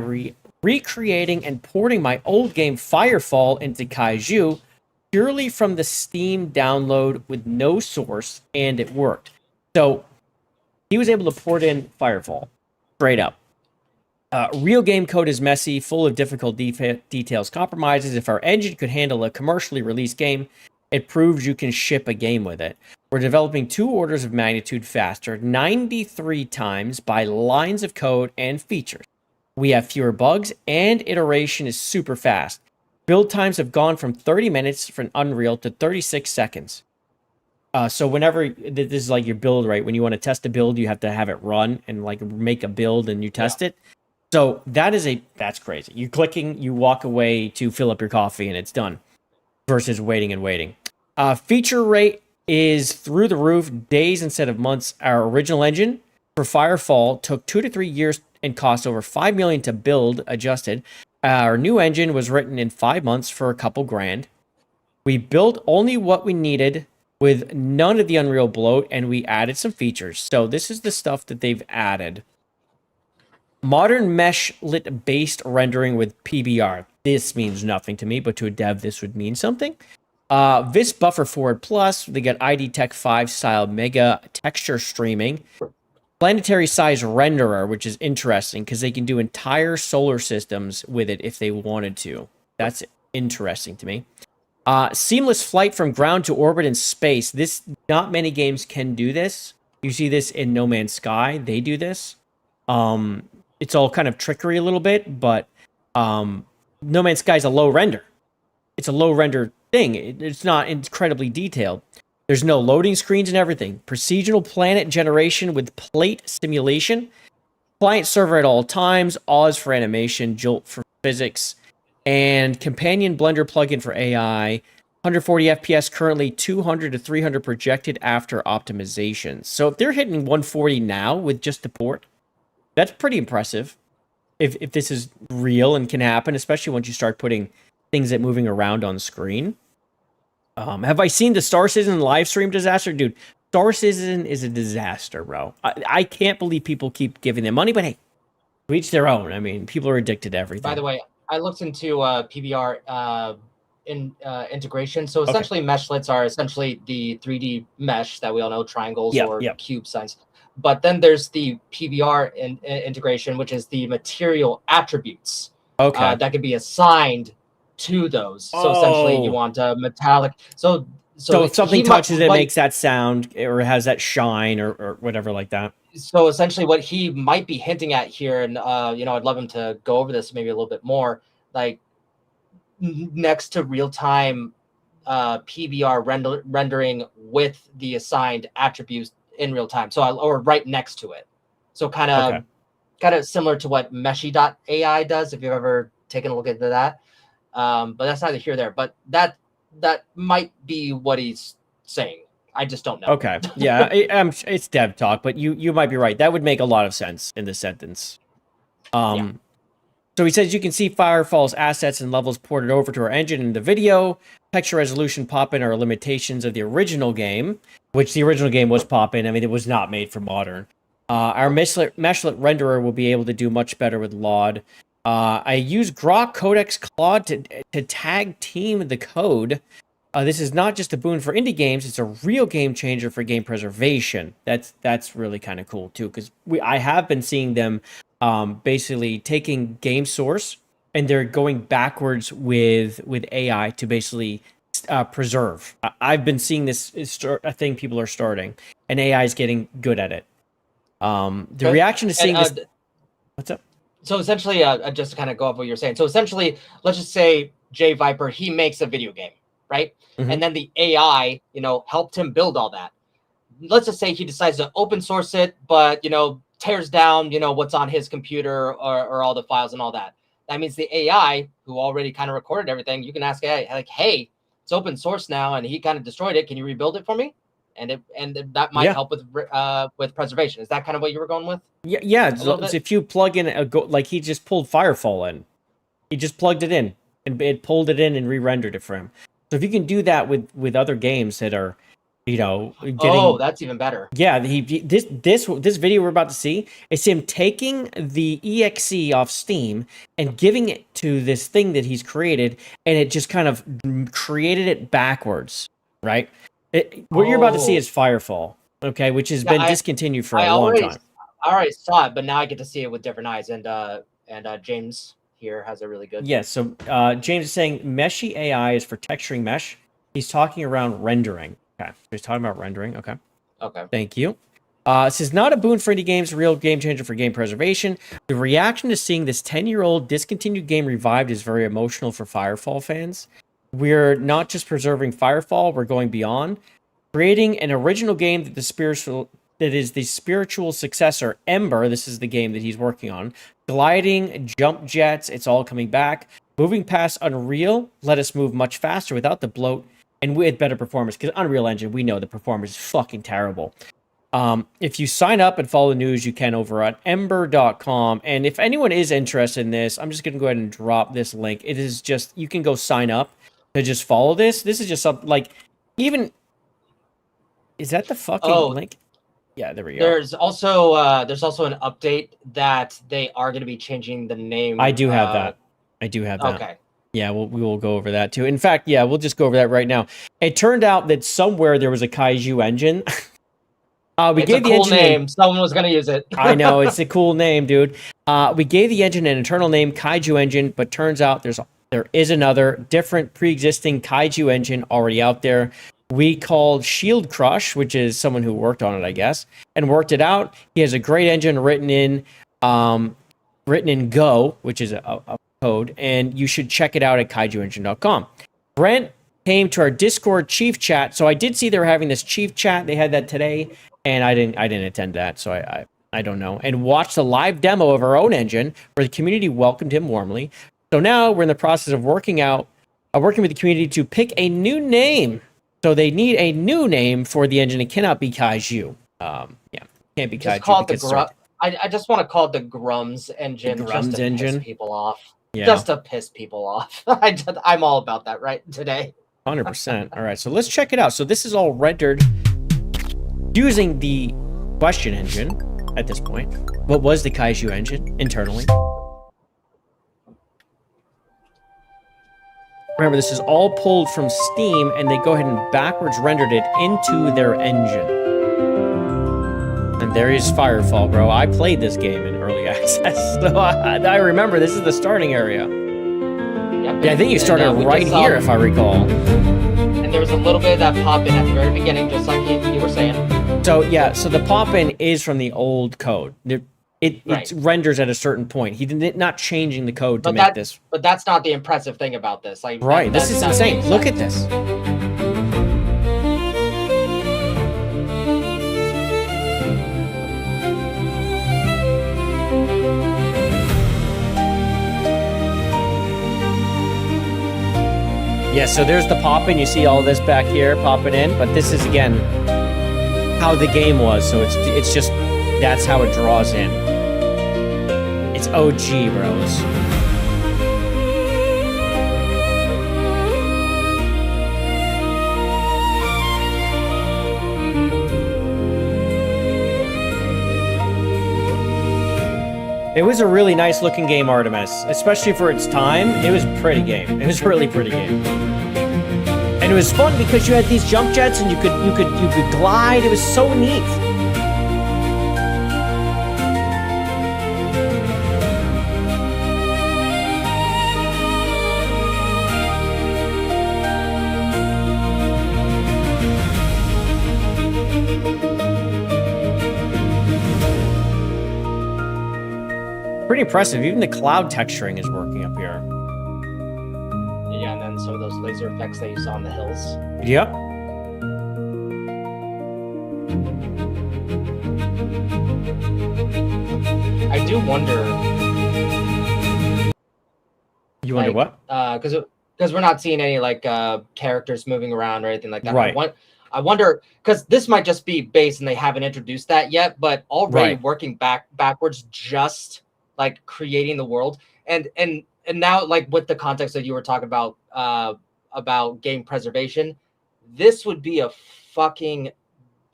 recreating and porting my old game Firefall into Kaiju purely from the Steam download with no source, and it worked. So he was able to port in Firefall straight up. Real game code is messy, full of difficult details, compromises. If our engine could handle a commercially released game, it proves you can ship a game with it. We're developing 2 orders of magnitude faster, 93 times by lines of code and features. We have fewer bugs, and iteration is super fast. Build times have gone from 30 minutes for an Unreal to 36 seconds. So whenever this is like your build, right? When you want to test a build, you have to have it run and like make a build and you test it. So that's crazy. You're clicking, you walk away to fill up your coffee and it's done versus waiting and waiting. Feature rate is through the roof, days instead of months. Our original engine for Firefall took 2 to 3 years and cost over $5 million to build adjusted. Our new engine was written in 5 months for a couple grand. We built only what we needed with none of the Unreal bloat, and we added some features. So this is the stuff that they've added. Modern mesh-lit-based rendering with PBR. This means nothing to me, but to a dev, this would mean something. Vis Buffer Forward Plus. They got ID Tech 5 style mega texture streaming. Planetary size renderer, which is interesting because they can do entire solar systems with it if they wanted to. That's interesting to me. Seamless flight from ground to orbit in space. Not many games can do this. You see this in No Man's Sky. They do this. It's all kind of trickery a little bit, but No Man's Sky is a low render. It's a low render thing. It's not incredibly detailed. There's no loading screens and everything. Procedural planet generation with plate simulation. Client server at all times. Oz for animation. Jolt for physics. And companion Blender plugin for AI. 140 FPS currently, 200 to 300 projected after optimizations. So if they're hitting 140 now with just the port, that's pretty impressive. If this is real and can happen, especially once you start putting things that moving around on screen. Have I seen the Star Citizen live stream disaster? Dude, Star Citizen is a disaster, bro. I can't believe people keep giving them money, but hey, to each their own. I mean, people are addicted to everything. By the way, I looked into PBR integration. So essentially, meshlets are essentially the 3D mesh that we all know, triangles or cube signs. But then there's the PBR integration, which is the material attributes that can be assigned to those. So essentially, you want a metallic. So if something touches it, makes that sound or has that shine or whatever like that. So essentially, what he might be hinting at here, and I'd love him to go over this maybe a little bit more, like next to real time PBR rendering with the assigned attributes in real time. So or right next to it. So kind of kind of similar to what Meshy.ai does, if you've ever taken a look into that. But that's neither here nor there. But that might be what he's saying. I just don't know. Okay. Yeah, it's dev talk, but you might be right. That would make a lot of sense in this sentence. So he says you can see Firefall's assets and levels ported over to our engine in the video. Texture resolution pop-in are limitations of the original game, which the original game was pop-in. I mean, it was not made for modern. Our meshlet renderer will be able to do much better with LOD. I use Grok Codex Claude to tag team the code. This is not just a boon for indie games; it's a real game changer for game preservation. That's really kind of cool too, because I have been seeing them basically taking game source and they're going backwards with AI to basically preserve. I've been seeing this is a thing people are starting, and AI is getting good at it. The reaction to seeing this. What's up? So essentially, just to kind of go off what you're saying. So essentially, let's just say JayViper, he makes a video game, right? Mm-hmm. And then the AI, helped him build all that. Let's just say he decides to open source it, but, tears down, what's on his computer or all the files and all that. That means the AI, who already kind of recorded everything, you can ask AI, like, hey, it's open source now, and he kind of destroyed it. Can you rebuild it for me? And that might help with preservation. Is that kind of what you were going with? Yeah. So if you plug in like he just pulled Firefall in, he just plugged it in and it pulled it in and re-rendered it for him. So if you can do that with other games that are, getting, that's even better. Yeah, this video we're about to see is him taking the EXE off Steam and giving it to this thing that he's created, and it just kind of created it backwards, right? What you're about to see is Firefall, okay, which has been discontinued for a long time. I already saw it, but now I get to see it with different eyes, and James here has a really good. Yes, so James is saying Meshy AI is for texturing mesh. He's talking around rendering. Okay, so he's talking about rendering. Okay. Thank you. This is not a boon for indie games, a real game changer for game preservation. The reaction to seeing this 10-year-old discontinued game revived is very emotional for Firefall fans. We're not just preserving Firefall, we're going beyond. Creating an original game that is the spiritual successor, Ember, this is the game that he's working on. Gliding, jump jets, it's all coming back. Moving past Unreal, let us move much faster without the bloat and with better performance, because Unreal Engine, we know the performance is fucking terrible. If you sign up and follow the news, you can over at ember.com. And if anyone is interested in this, I'm just going to go ahead and drop this link. It is just, you can go sign up to just follow this. This is just something like, even, is that the fucking link? Yeah, there we go. There's also an update that they are going to be changing the name. I do have that. Okay. Yeah, we will go over that too. In fact, yeah, we'll just go over that right now. It turned out that somewhere there was a Kaiju engine. We gave the engine name. Someone was going to use it. I know, it's a cool name, dude. We gave the engine an internal name, Kaiju engine, but turns out there is another different pre-existing Kaiju engine already out there. We called Shield Crush, which is someone who worked on it, I guess, and worked it out. He has a great engine written in Go, which is a code, and you should check it out at kaijuengine.com. Brent came to our Discord chief chat, so I did see they were having this chief chat. They had that today, and I didn't attend that, so I don't know. And watched a live demo of our own engine where the community welcomed him warmly. So now we're in the process of working with the community to pick a new name. So they need a new name for the engine. It cannot be Kaiju. Can't be Kaiju. I just want to call it the Grums engine. Piss people off. Yeah. Just to piss people off. I'm all about that right today. 100%. All right, so let's check it out. So this is all rendered using the question engine at this point. What was the Kaiju engine internally? Remember, this is all pulled from Steam, and they go ahead and backwards rendered it into their engine. And there is Firefall, bro. I played this game in early access, so I remember this is the starting area. Yep. Yeah, I think you started right here, if I recall. And there was a little bit of that pop-in at the very beginning, just like you were saying. So, yeah, so the pop-in is from the old code. It renders at a certain point. He did not changing the code to make this. But that's not the impressive thing about this. Like, right, this is insane. Look at this. Yeah, so there's the popping. You see all this back here popping in, but this is again how the game was. So it's just that's how it draws in. It's OG, bros. It was a really nice looking game, Artemis, especially for its time. It was a pretty game. It was a really pretty game. And it was fun because you had these jump jets and you could glide. It was so neat. Pretty impressive. Even the cloud texturing is working up here. Yeah, and then some of those laser effects that you saw on the hills. Yep. I do wonder. You wonder what? Because we're not seeing any like characters moving around or anything like that. Right. I wonder because this might just be base and they haven't introduced that yet, but already working backwards just like creating the world and now like with the context that you were talking about game preservation, this would be a fucking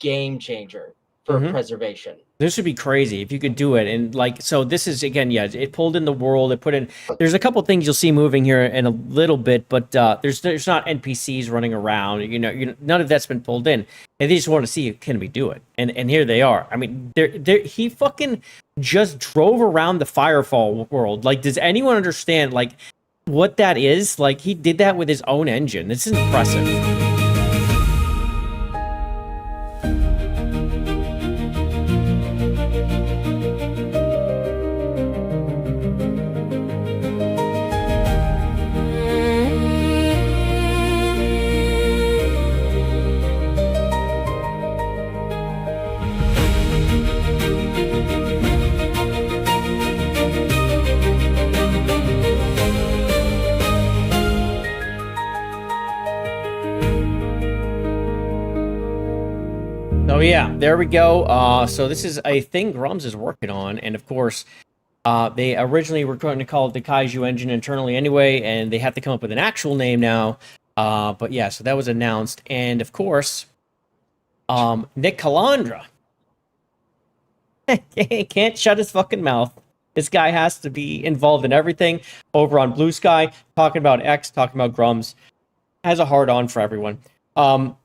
game changer for preservation. This would be crazy if you could do it. And like, so this is again, yeah, it pulled in the world. It put in, there's a couple things you'll see moving here in a little bit, but there's not NPCs running around, you know, none of that's been pulled in. And they just want to see, can we do it? And here they are. I mean, he fucking just drove around the Firefall world. Like, does anyone understand like what that is? Like, he did that with his own engine. This is impressive. Oh yeah, there we go. So this is a thing Grums is working on, and of course, they originally were going to call it the Kaiju engine internally anyway, and they have to come up with an actual name now. But yeah, so that was announced, and of course, Nick Calandra can't shut his fucking mouth. This guy has to be involved in everything over on Blue Sky, talking about X, talking about Grums, has a hard on for everyone. So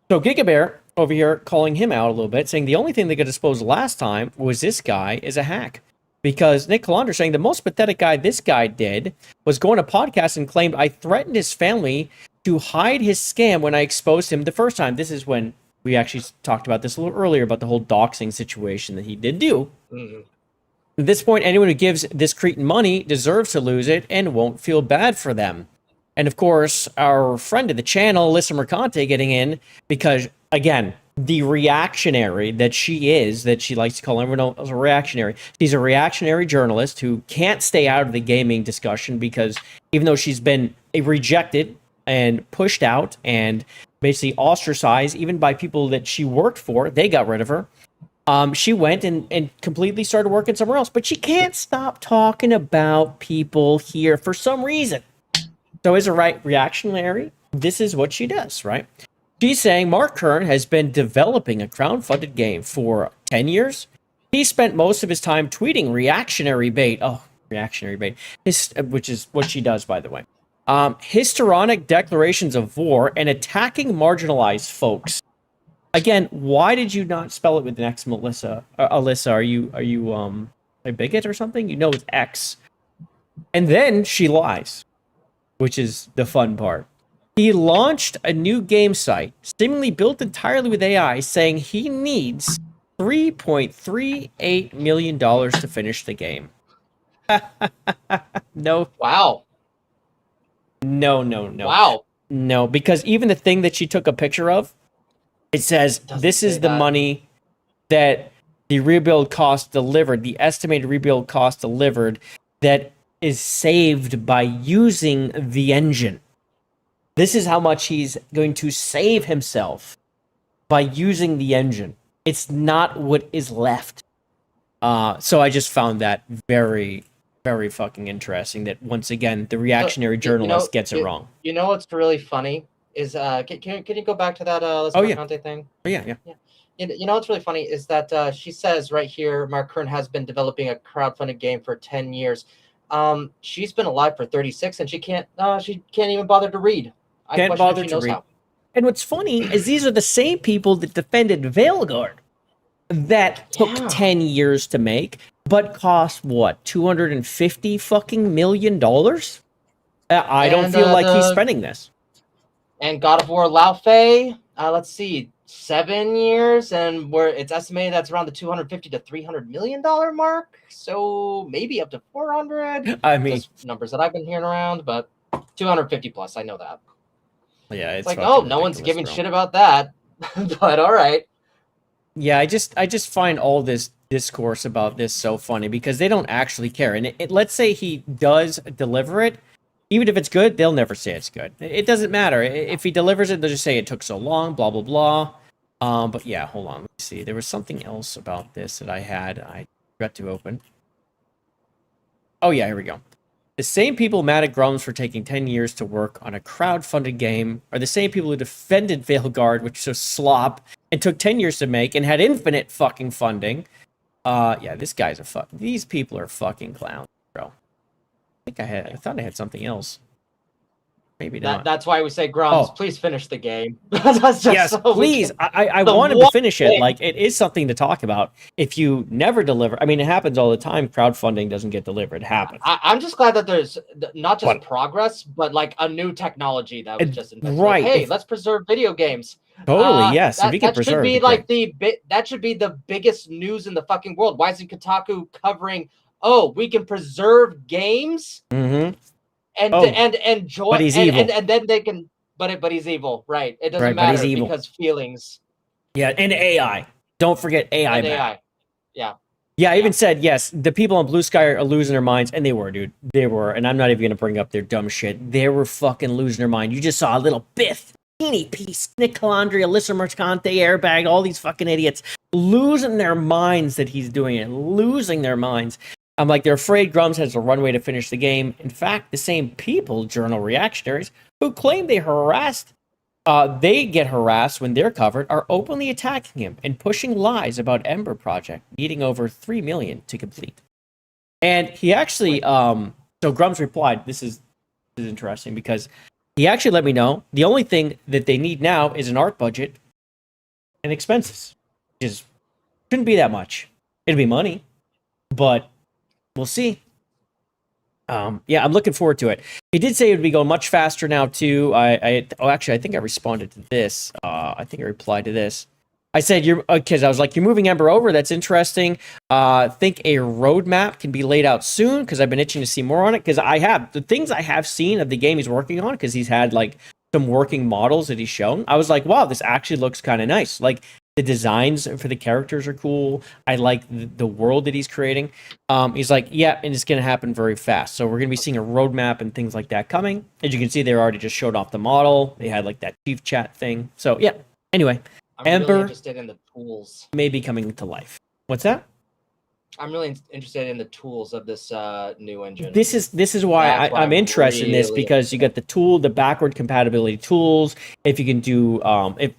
Gigabear over here calling him out a little bit, saying the only thing they got disposed last time was this guy is a hack. Because Nick Calandra saying the most pathetic guy this guy did was go on a podcast and claimed I threatened his family to hide his scam when I exposed him the first time. This is when we actually talked about this a little earlier about the whole doxing situation that he did do. At this point, anyone who gives this cretin money deserves to lose it and won't feel bad for them. And of course, our friend of the channel, Alyssa Mercante, getting in because, again, the reactionary that she is, that she likes to call everyone else a reactionary. She's a reactionary journalist who can't stay out of the gaming discussion because even though she's been rejected and pushed out and basically ostracized, even by people that she worked for, they got rid of her. She went and completely started working somewhere else, but she can't stop talking about people here for some reason. So as a reactionary, this is what she does, right? She's saying Mark Kern has been developing a crowdfunded game for 10 years. He spent most of his time tweeting reactionary bait. Oh, reactionary bait. Which is what she does, by the way. Histrionic declarations of war and attacking marginalized folks. Again, why did you not spell it with an X, Melissa? Alyssa, are you a bigot or something? You know it's X. And then she lies, which is the fun part. He launched a new game site, seemingly built entirely with AI, saying he needs $3.38 million to finish the game. No. Wow. No. Wow. No, because even the thing that she took a picture of, it says this is the money that the rebuild cost delivered, the estimated rebuild cost delivered that is saved by using the engine. This is how much he's going to save himself by using the engine. It's not what is left. So I just found that very, very fucking interesting that once again, the reactionary journalist gets it wrong. You know what's really funny is, can you go back to that Let's Oh, yeah. Conte thing? Oh, yeah. You know what's really funny is that she says right here, Mark Kern has been developing a crowdfunded game for 10 years. She's been alive for 36 and she can't even bother to read. Can't bother to read. And what's funny is these are the same people that defended Veilguard that took 10 years to make, but cost what, $250 fucking million? I don't feel like he's spending this. And God of War Laufey, let's see, 7 years, and it's estimated that's around the $250 to $300 million mark. So maybe up to 400. I mean, just numbers that I've been hearing around, but 250 plus. I know that. Yeah, it's like, oh, no one's giving shit about that. But all right. Yeah, I just find all this discourse about this so funny because they don't actually care. And let's say he does deliver it, even if it's good, they'll never say it's good. It doesn't matter. If he delivers it, they'll just say it took so long, blah, blah, blah. But yeah, hold on. Let me see. There was something else about this that I forgot to open. Oh, yeah, here we go. The same people mad at Grums for taking 10 years to work on a crowdfunded game are the same people who defended Veilguard, which was slop, and took 10 years to make and had infinite fucking funding. Yeah, this guy's these people are fucking clowns, bro. I thought I had something else. Maybe not. That's why we say, Grums, please finish the game. That's just yes, so please. I want him to finish it. Like, it is something to talk about. If you never deliver, I mean, it happens all the time. Crowdfunding doesn't get delivered. It happens. I'm just glad that there's not just progress, but like a new technology that was just invented. Right. Like, hey, let's preserve video games. Totally, yes. If we can preserve, should be like that should be the biggest news in the fucking world. Why isn't Kotaku covering? Oh, we can preserve games. Mm-hmm. And enjoy, but he's evil. And then they can, but he's evil, right? It doesn't right, matter because feelings. Yeah, and AI. Don't forget AI. And AI. Yeah. Yeah, I even said yes. The people on Blue Sky are losing their minds, and they were, dude. They were, and I'm not even gonna bring up their dumb shit. They were fucking losing their mind. You just saw a little Biff, teeny piece, Nick Calandra, Alyssa Mercante, Airbag, all these fucking idiots losing their minds that he's doing it, losing their minds. I'm like, they're afraid Grums has a runway to finish the game. In fact, the same people, journal reactionaries, who claim they get harassed when they're covered, are openly attacking him and pushing lies about Ember Project, needing over 3 million to complete. And he actually, so Grums replied, this is interesting because he actually let me know the only thing that they need now is an art budget and expenses, which shouldn't be that much. It'd be money, but we'll see. Yeah, I'm looking forward to it. He did say it would be going much faster now too. Actually, I think I responded to this. I think I replied to this. I said, because I was like, you're moving Ember over. That's interesting. Think a roadmap can be laid out soon because I've been itching to see more on it. Because the things I have seen of the game he's working on, because he's had like some working models that he's shown. I was like, wow, this actually looks kind of nice. Like, the designs for the characters are cool. I like the world that he's creating. He's like, yeah, and it's going to happen very fast. So we're going to be seeing a roadmap and things like that coming. As you can see, they already just showed off the model. They had like that chief chat thing. So yeah. Anyway, I'm Ember really interested in the tools. may be coming to life. What's that? I'm really interested in the tools of this new engine. This is why I'm interested in this, because you got the backward compatibility tools. If you can do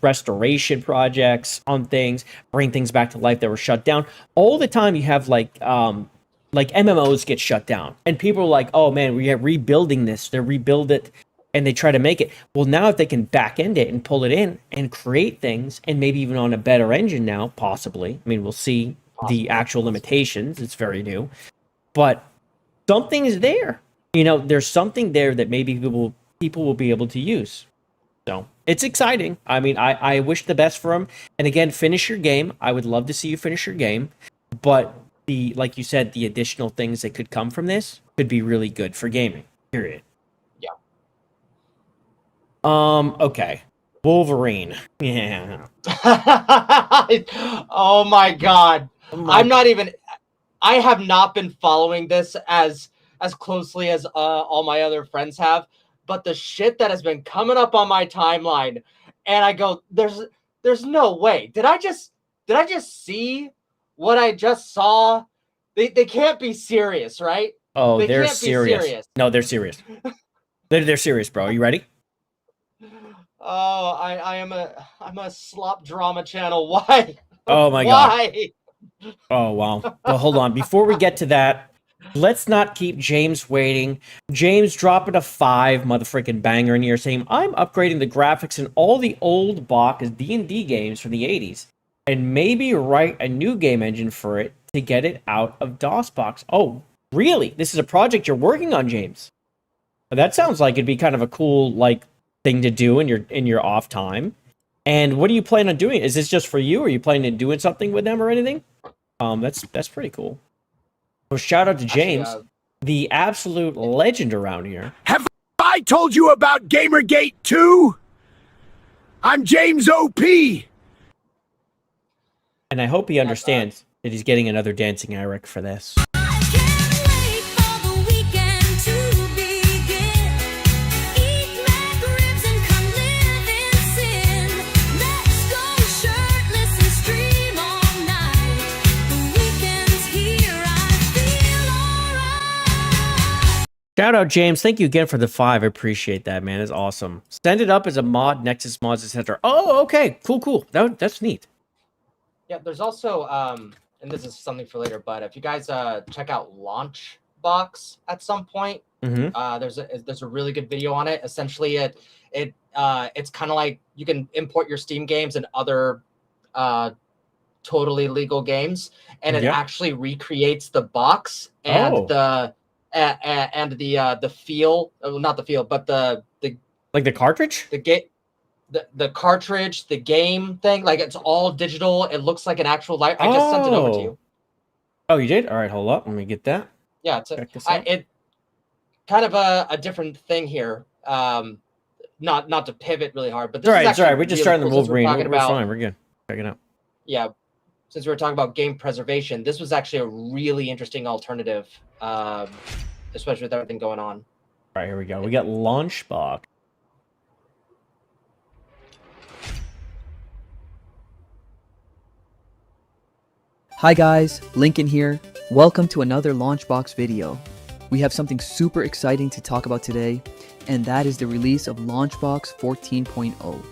restoration projects on things, bring things back to life that were shut down. All the time you have like MMOs get shut down, and people are like, oh man, we are rebuilding this. They rebuild it and they try to make it. Well, now if they can back end it and pull it in and create things, and maybe even on a better engine now, possibly. I mean, we'll see the actual limitations. It's very new, but something is there. There's something there that maybe people will be able to use. So it's exciting. I mean, I wish the best for him. And again, finish your game. I would love to see you finish your game, but like you said, the additional things that could come from this could be really good for gaming. Period. Yeah. Okay. Wolverine. Yeah. Oh my god. I have not been following this as closely as all my other friends have, but the shit that has been coming up on my timeline, and I go, there's no way. Did I just see what I just saw? They can't be serious, right? Oh, they they're can't serious. Be serious. No, they're serious. They're serious, bro. Are you ready? Oh, I'm a slop drama channel. Why? Oh my Why? god. Oh wow. Well, hold on. Before we get to that, let's not keep James waiting. James dropping a 5 motherfucking banger in here saying, I'm upgrading the graphics in all the old box D&D games from the 80s and maybe write a new game engine for it to get it out of DOSBox. Oh, really? This is a project you're working on, James? That sounds like it'd be kind of a cool thing to do in your off time. And what do you plan on doing? Is this just for you? Or are you planning on doing something with them or anything? That's pretty cool. Well, shout out to James, the absolute legend around here. Have I told you about Gamergate 2? I'm James OP. And I hope he understands that he's getting another dancing Eric for this. Shout out, James. Thank you again for the 5. I appreciate that, man. It's awesome. Send it up as a mod, Nexus mods, etc. Oh, okay. Cool. That's neat. Yeah, there's also, and this is something for later, but if you guys check out Launchbox at some point, there's a really good video on it. Essentially, it's kind of like you can import your Steam games and other totally legal games, and it actually recreates the box and the feel, not the feel, but the like the cartridge, the cartridge, the game thing, like it's all digital. It looks like an actual light. I just sent it over to you. Oh, you did? All right, hold up. Let me get that. Yeah, it's it kind of a different thing here. Not to pivot really hard, but this it's all right. We're just trying the Wolverine. We're fine. We're good. Check it out. Yeah, since we were talking about game preservation, this was actually a really interesting alternative, especially with everything going on. All right, here we go. We got Launchbox. Hi guys, Lincoln here. Welcome to another Launchbox video. We have something super exciting to talk about today, and that is the release of Launchbox 14.0.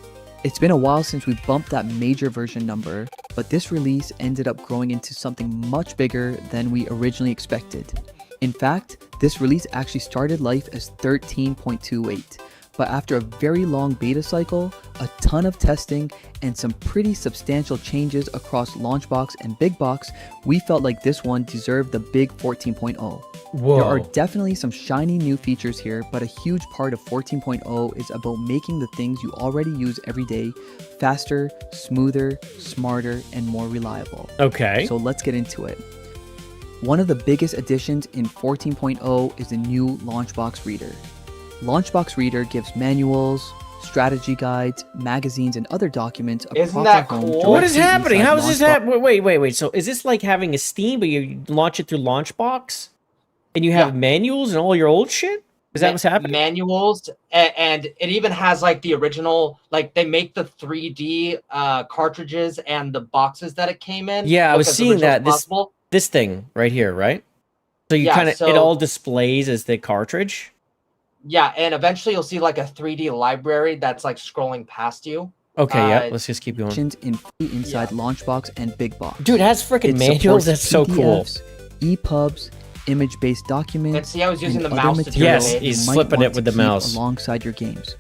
It's been a while since we bumped that major version number, but this release ended up growing into something much bigger than we originally expected. In fact, this release actually started life as 13.28, but after a very long beta cycle, a ton of testing, and some pretty substantial changes across Launchbox and Big Box, we felt like this one deserved the big 14.0. There are definitely some shiny new features here, but a huge part of 14.0 is about making the things you already use every day faster, smoother, smarter, and more reliable. Okay. So let's get into it. One of the biggest additions in 14.0 is the new Launchbox Reader. Launchbox Reader gives manuals, strategy guides, magazines, and other documents across our home. What is happening? How is this happening? Wait. So is this like having a Steam, but you launch it through Launchbox? And you have manuals and all your old shit? Is that what's happening? Manuals, and it even has like the original, like they make the 3D cartridges and the boxes that it came in. Yeah, I was seeing that. This thing right here, right? So you kind of, it all displays as the cartridge? Yeah, and eventually you'll see like a 3D library that's like scrolling past you. Okay, yeah, let's just keep going. Inside Launchbox and Big Box. Dude, it has freaking manuals. That's so cool. EPUBs, image-based documents. And see, I was using the mouse to do Yes, he's flipping it with the mouse alongside your games.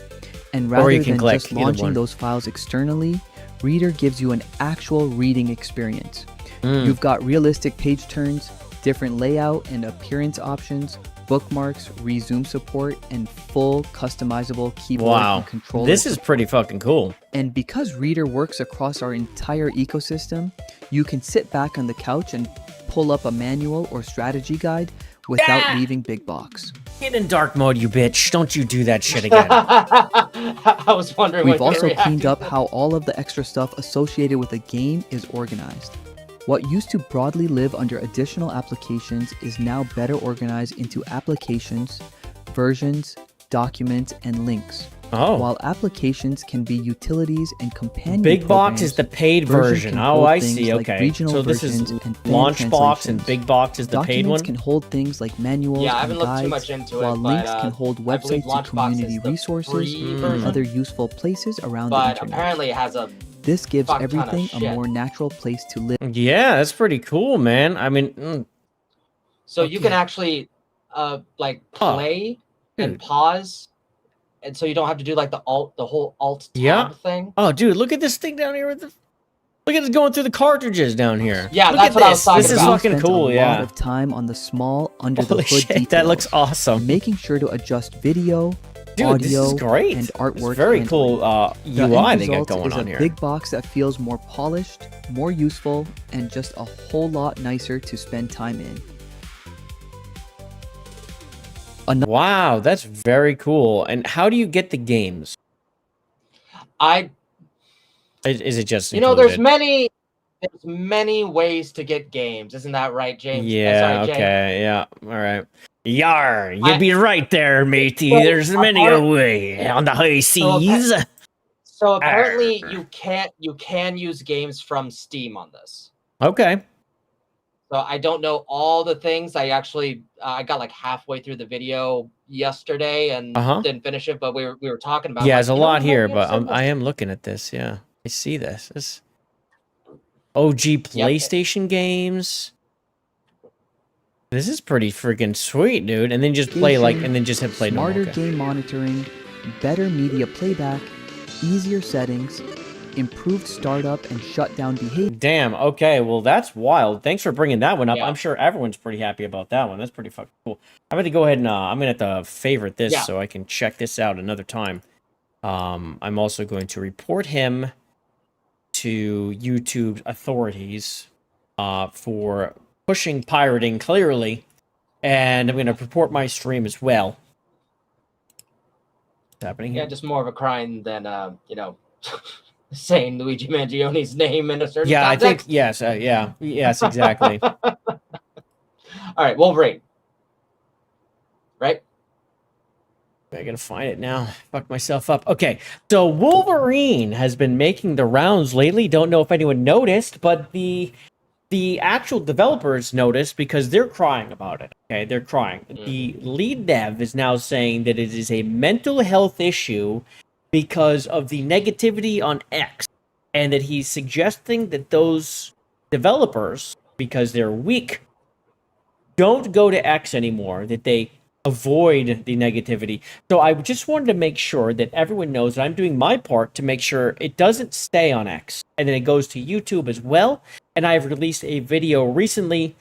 And rather than just launching those files externally, Reader gives you an actual reading experience. You've got realistic page turns, different layout and appearance options, bookmarks, resume support, and full customizable keyboard and controller. This is pretty fucking cool. And because Reader works across our entire ecosystem, you can sit back on the couch and pull up a manual or strategy guide without leaving Big Box. Get in dark mode, you bitch. Don't you do that shit again. I was wondering. We've also cleaned up how all of the extra stuff associated with a game is organized. What used to broadly live under additional applications is now better organized into applications, versions, documents, and links. Oh. While applications can be utilities and companion Big Box is programs, the paid version. can Oh, hold I things see. like Okay. regional So this is versions and fan Launchbox and translations. Big Box is the paid one? Documents can hold things like manuals Yeah, I and haven't looked guides, too much into it, while but, links can hold I believe websites to Launchbox community is the resources free and version. other useful places around the But internet. apparently it has a This gives fuck ton of everything a shit. more natural place to live. Yeah, that's pretty cool, man. I mean, So you can actually like play and pause, and so you don't have to do like the whole alt tab yeah. thing. Oh, dude, look at this thing down here. With the, look at it going through the cartridges down here. Yeah, look that's at what I was this. talking This is about. fucking Spent cool. a lot Yeah. of time on the small under the Holy hood shit, details, that looks awesome. making sure to adjust video, Dude, audio, this is great. and artwork. It's very handling. cool The UI end they got result going is on a here. big box that feels more polished, more useful, and just a whole lot nicer to spend time in. Wow, that's very cool. And how do you get the games? Is it just You know, there's included? many ways to get games, isn't that right, James? Yeah, Sorry, Jay. okay, yeah, all right. Yar, you'd be right there, matey. Well, There's many a way on the high seas. So apparently you can use games from Steam on this. Okay. So I don't know all the things. I actually I got like halfway through the video yesterday and didn't finish it, but we were talking about. Yeah, like, there's a you know, lot you here, might be but interested in I this. am looking at this. Yeah, I see this. This OG PlayStation games. This is pretty freaking sweet, dude. And then just play like, and then just hit play normal. Smarter Okay. game monitoring, better media playback, easier settings, improved startup and shutdown behavior. Damn. Okay. Well, that's wild. Thanks for bringing that one up. Yeah. I'm sure everyone's pretty happy about that one. That's pretty fucking cool. I'm going to go ahead and I'm going to have to favorite this Yeah. so I can check this out another time. I'm also going to report him to YouTube authorities for pushing pirating clearly, and I'm going to report my stream as well. What's happening here? Yeah, just more of a crime than you know, saying Luigi Mangioni's name in a certain Yeah, context. I think yes. Yeah. Yes, exactly. All right, Wolverine. Right? I gotta find it now. Fuck myself up. Okay, so Wolverine has been making the rounds lately. Don't know if anyone noticed, but the actual developers noticed because they're crying about it. Okay, they're crying. The lead dev is now saying that it is a mental health issue because of the negativity on X, and that he's suggesting that those developers, because they're weak, don't go to X anymore, that they avoid the negativity. So I just wanted to make sure that everyone knows that I'm doing my part to make sure it doesn't stay on X, and then it goes to YouTube as well. And I've released a video recently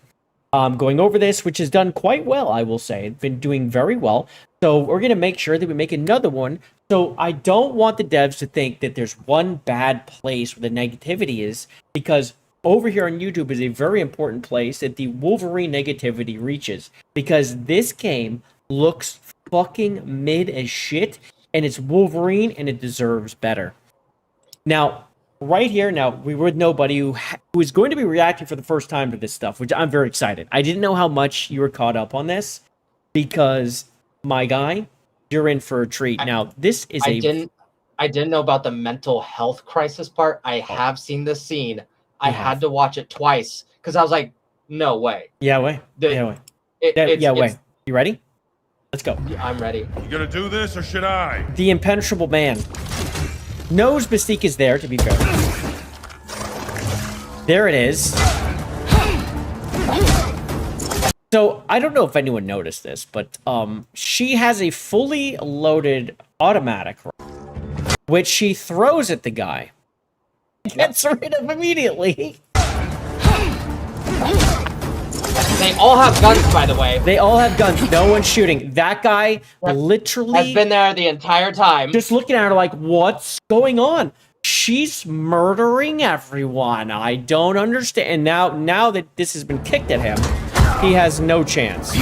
going over this, which has done quite well, I will say. It's been doing very well. So we're going to make sure that we make another one. So I don't want the devs to think that there's one bad place where the negativity is, because over here on YouTube is a very important place that the Wolverine negativity reaches, because this game looks fucking mid as shit, and it's Wolverine, and it deserves better. Now, right here, now, we would nobody who is going to be reacting for the first time to this stuff, which I'm very excited. I didn't know how much you were caught up on this, because, my guy, you're in for a treat. Now, this is I didn't know about the mental health crisis part. I have seen this scene. I had to watch it twice because I was like, no way. Yeah, wait. Yeah, wait. Wait. You ready? Let's go. I'm ready. You gonna do this or should I? The impenetrable man. Knows Mystique is there, to be fair. There it is. So, I don't know if anyone noticed this, but she has a fully loaded automatic, which she throws at the guy. Gets rid of immediately. They all have guns, by the way. They all have guns. No one's shooting. That guy literally has been there the entire time. Just looking at her like, what's going on? She's murdering everyone. I don't understand. And now that this has been kicked at him, he has no chance.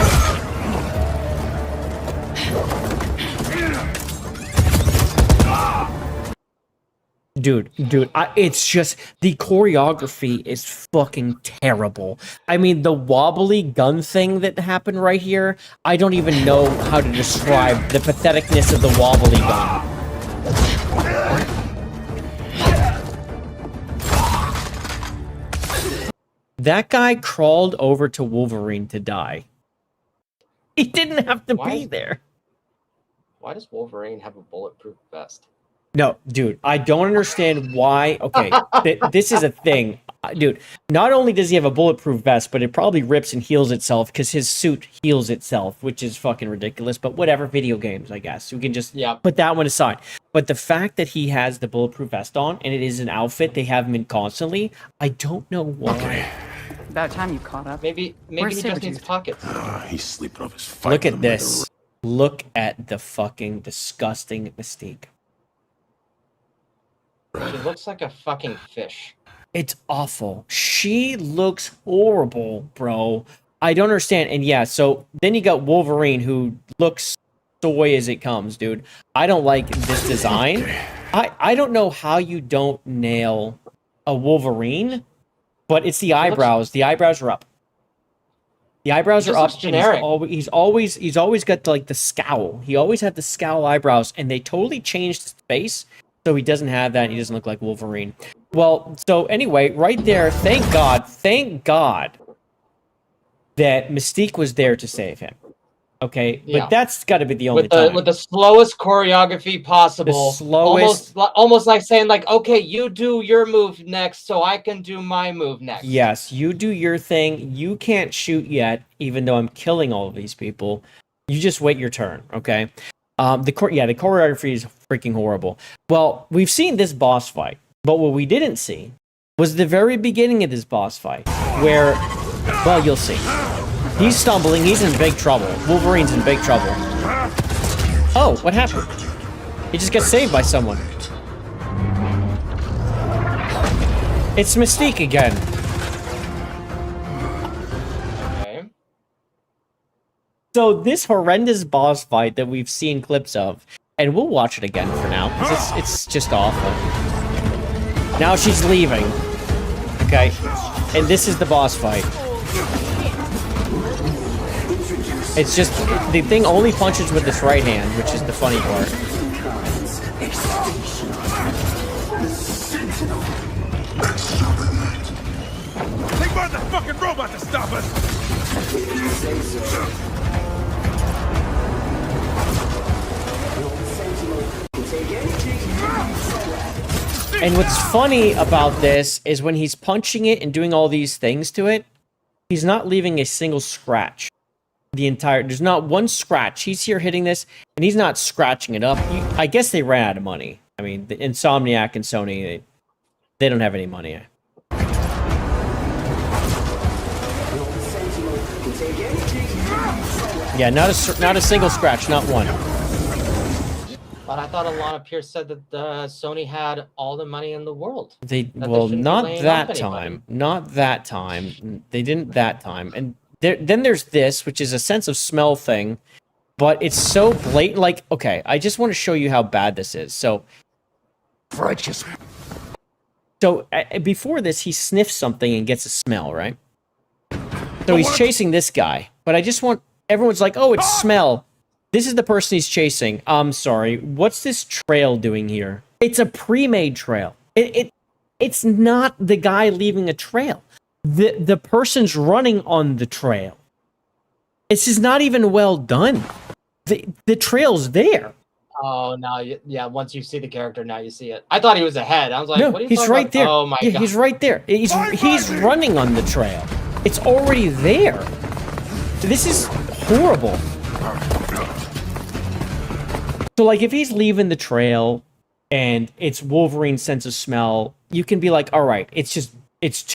dude, it's just the choreography is fucking terrible. I mean, the wobbly gun thing that happened right here, I don't even know how to describe the patheticness of the wobbly gun. That guy crawled over to Wolverine to die. He didn't have to be there. Why does Wolverine have a bulletproof vest? No, dude, I don't understand why. Okay, this is a thing. Dude, not only does he have a bulletproof vest, but it probably rips and heals itself because his suit heals itself, which is fucking ridiculous. But whatever, video games, I guess. We can just put that one aside. But the fact that he has the bulletproof vest on, and it is an outfit they have him in constantly, I don't know why. Okay. About time you caught up. Maybe he just needs pockets. He's sleeping off his fight. Look at this. Look at the fucking disgusting Mystique. She looks like a fucking fish. It's awful. She looks horrible, bro. I don't understand. And yeah, so then you got Wolverine, who looks soy as it comes, dude. I don't like this design. I don't know how you don't nail a Wolverine, but it's the eyebrows. The eyebrows are up. The eyebrows are up. Generic. He's always got like the scowl. He always had the scowl eyebrows, and they totally changed his face. So he doesn't have that. He doesn't look like Wolverine. Well, so anyway, right there, thank God that Mystique was there to save him. Okay, but that's got to be the only time. With the slowest choreography possible. The slowest. Almost like saying, like, okay, you do your move next, so I can do my move next. Yes, you do your thing. You can't shoot yet, even though I'm killing all of these people. You just wait your turn, okay? The choreography is freaking horrible. Well, we've seen this boss fight, but what we didn't see was the very beginning of this boss fight, where, well, you'll see. He's stumbling. He's in big trouble. Wolverine's in big trouble. Oh, what happened? He just gets saved by someone. It's Mystique again. Okay. So this horrendous boss fight that we've seen clips of, and we'll watch it again for now, because it's just awful. Now she's leaving. Okay. And this is the boss fight. It's just, the thing only punches with this right hand, which is the funny part. Take more than the fucking robot to stop us! And what's funny about this is when he's punching it and doing all these things to it, he's not leaving a single scratch. There's not one scratch. He's here hitting this, and he's not scratching it up. I guess they ran out of money. I mean, the Insomniac and Sony, they don't have any money. Yeah, not a single scratch, not one. But I thought Alana Pierce said that Sony had all the money in the world. Well, not that time. Not that time. They didn't that time. And then there's this, which is a sense of smell thing, but it's so blatant. Like, okay, I just want to show you how bad this is. So, before this, he sniffs something and gets a smell, right? So he's chasing this guy, but I just want everyone's like, oh, it's smell. This is the person he's chasing. I'm sorry. What's this trail doing here? It's a pre-made trail. It's not the guy leaving a trail. The person's running on the trail. This is not even well done. The trail's there. Oh, now, yeah, once you see the character, now you see it. I thought he was ahead. I was like, no, what are you he's talking right about? there. Oh, my God. He's right there. He's running on the trail. It's already there. This is horrible. So, like, if he's leaving the trail and it's Wolverine's sense of smell, you can be like, all right, it's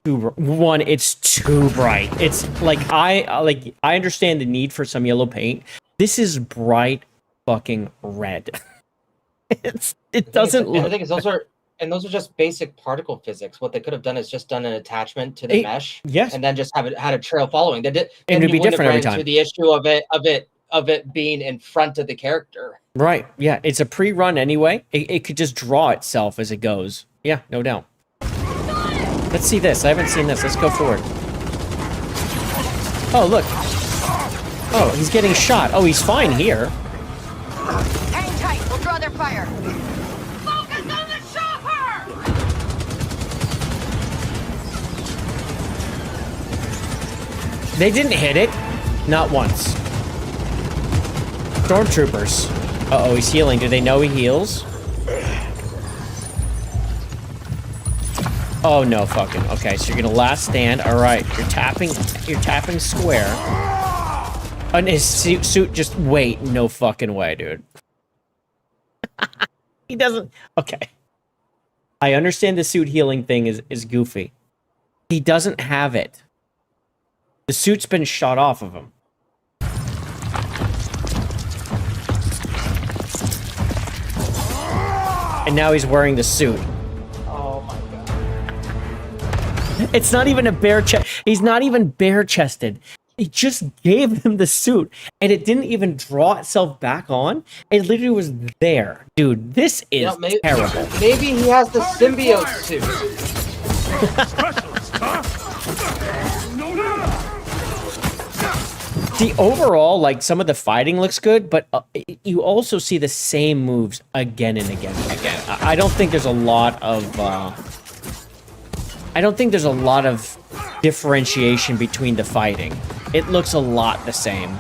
too bright. It's like, I understand the need for some yellow paint. This is bright fucking red. It doesn't look. The thing is, those are just basic particle physics. What they could have done is just done an attachment to the mesh, yes, and then just had a trail following. They did, and it'd be different every time. To the issue of it being in front of the character. Right. Yeah. It's a pre-run anyway. It could just draw itself as it goes. Yeah, no doubt. Let's see this. I haven't seen this. Let's go forward. Oh, look. Oh, he's getting shot. Oh, he's fine here. Hang tight. We'll draw their fire. Focus on the chopper! They didn't hit it. Not once. Stormtroopers. Uh-oh, he's healing. Do they know he heals? Oh, no, fucking. Okay, so you're gonna last stand. All right, you're tapping square. And his suit just, wait, no fucking way, dude. He doesn't, okay. I understand the suit healing thing is goofy. He doesn't have it. The suit's been shot off of him. And now he's wearing the suit. Oh my god. It's not even a bare chest. He's not even bare chested. He just gave him the suit and it didn't even draw itself back on. It literally was there. Dude, this is terrible. Maybe he has the symbiote suit. The overall, like, some of the fighting looks good, but you also see the same moves again and again and again. I don't think there's a lot of, differentiation between the fighting. It looks a lot the same.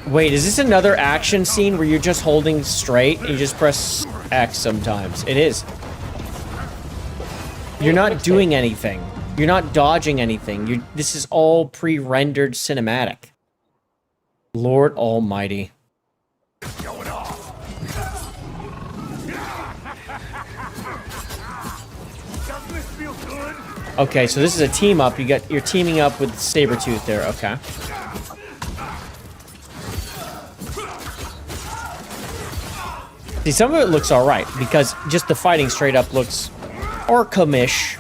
Wait, is this another action scene where you're just holding straight and you just press X sometimes? It is. You're not doing anything. You're not dodging anything. This is all pre-rendered cinematic. Lord Almighty. Okay, so this is a team up. You're teaming up with Sabretooth there. Okay. See, some of it looks all right because just the fighting straight up looks Arkham-ish.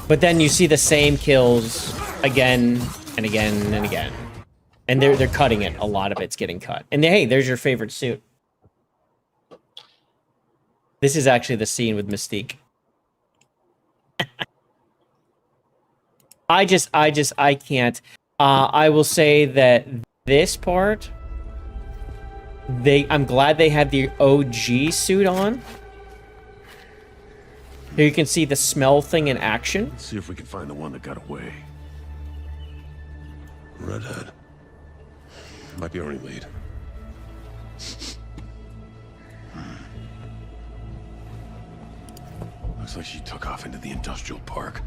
But then you see the same kills again and again and again. And they're cutting it. A lot of it's getting cut. And hey, there's your favorite suit. This is actually the scene with Mystique. I can't. I will say that this part, I'm glad they had the OG suit on. Here you can see the smell thing in action. Let's see if we can find the one that got away. Redhead. Might be our only lead. Looks like she took off into the industrial park.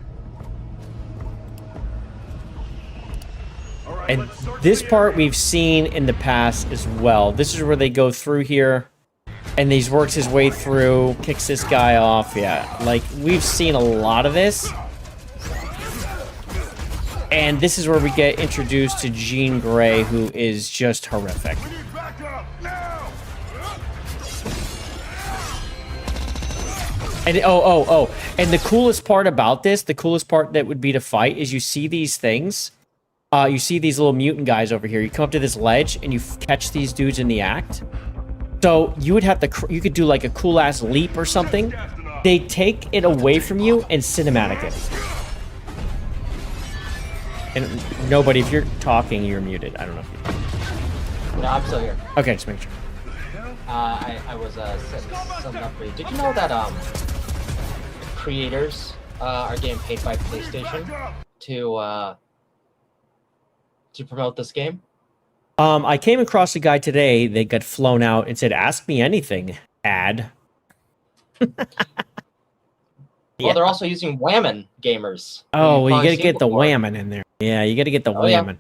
And this part we've seen in the past as well. This is where they go through here. And he's works his way through, kicks this guy off. Yeah, like, we've seen a lot of this. And this is where we get introduced to Jean Grey, who is just horrific. And and the coolest part about this, the coolest part that would be to fight, is you see these things. You see these little mutant guys over here. You come up to this ledge and you catch these dudes in the act. So you would have to, you could do like a cool ass leap or something. They take it away from you and cinematic it. And nobody, if you're talking, you're muted. I don't know if you. No, I'm still here. Okay, just make sure. I was setting something up for you. Did you know that creators are getting paid by PlayStation to promote this game? I came across a guy today that got flown out and said, "Ask me anything, ad." Well, they're also using Whammon gamers. Oh, well, you gotta get the Whammon in there. Yeah, you gotta get the Whammon.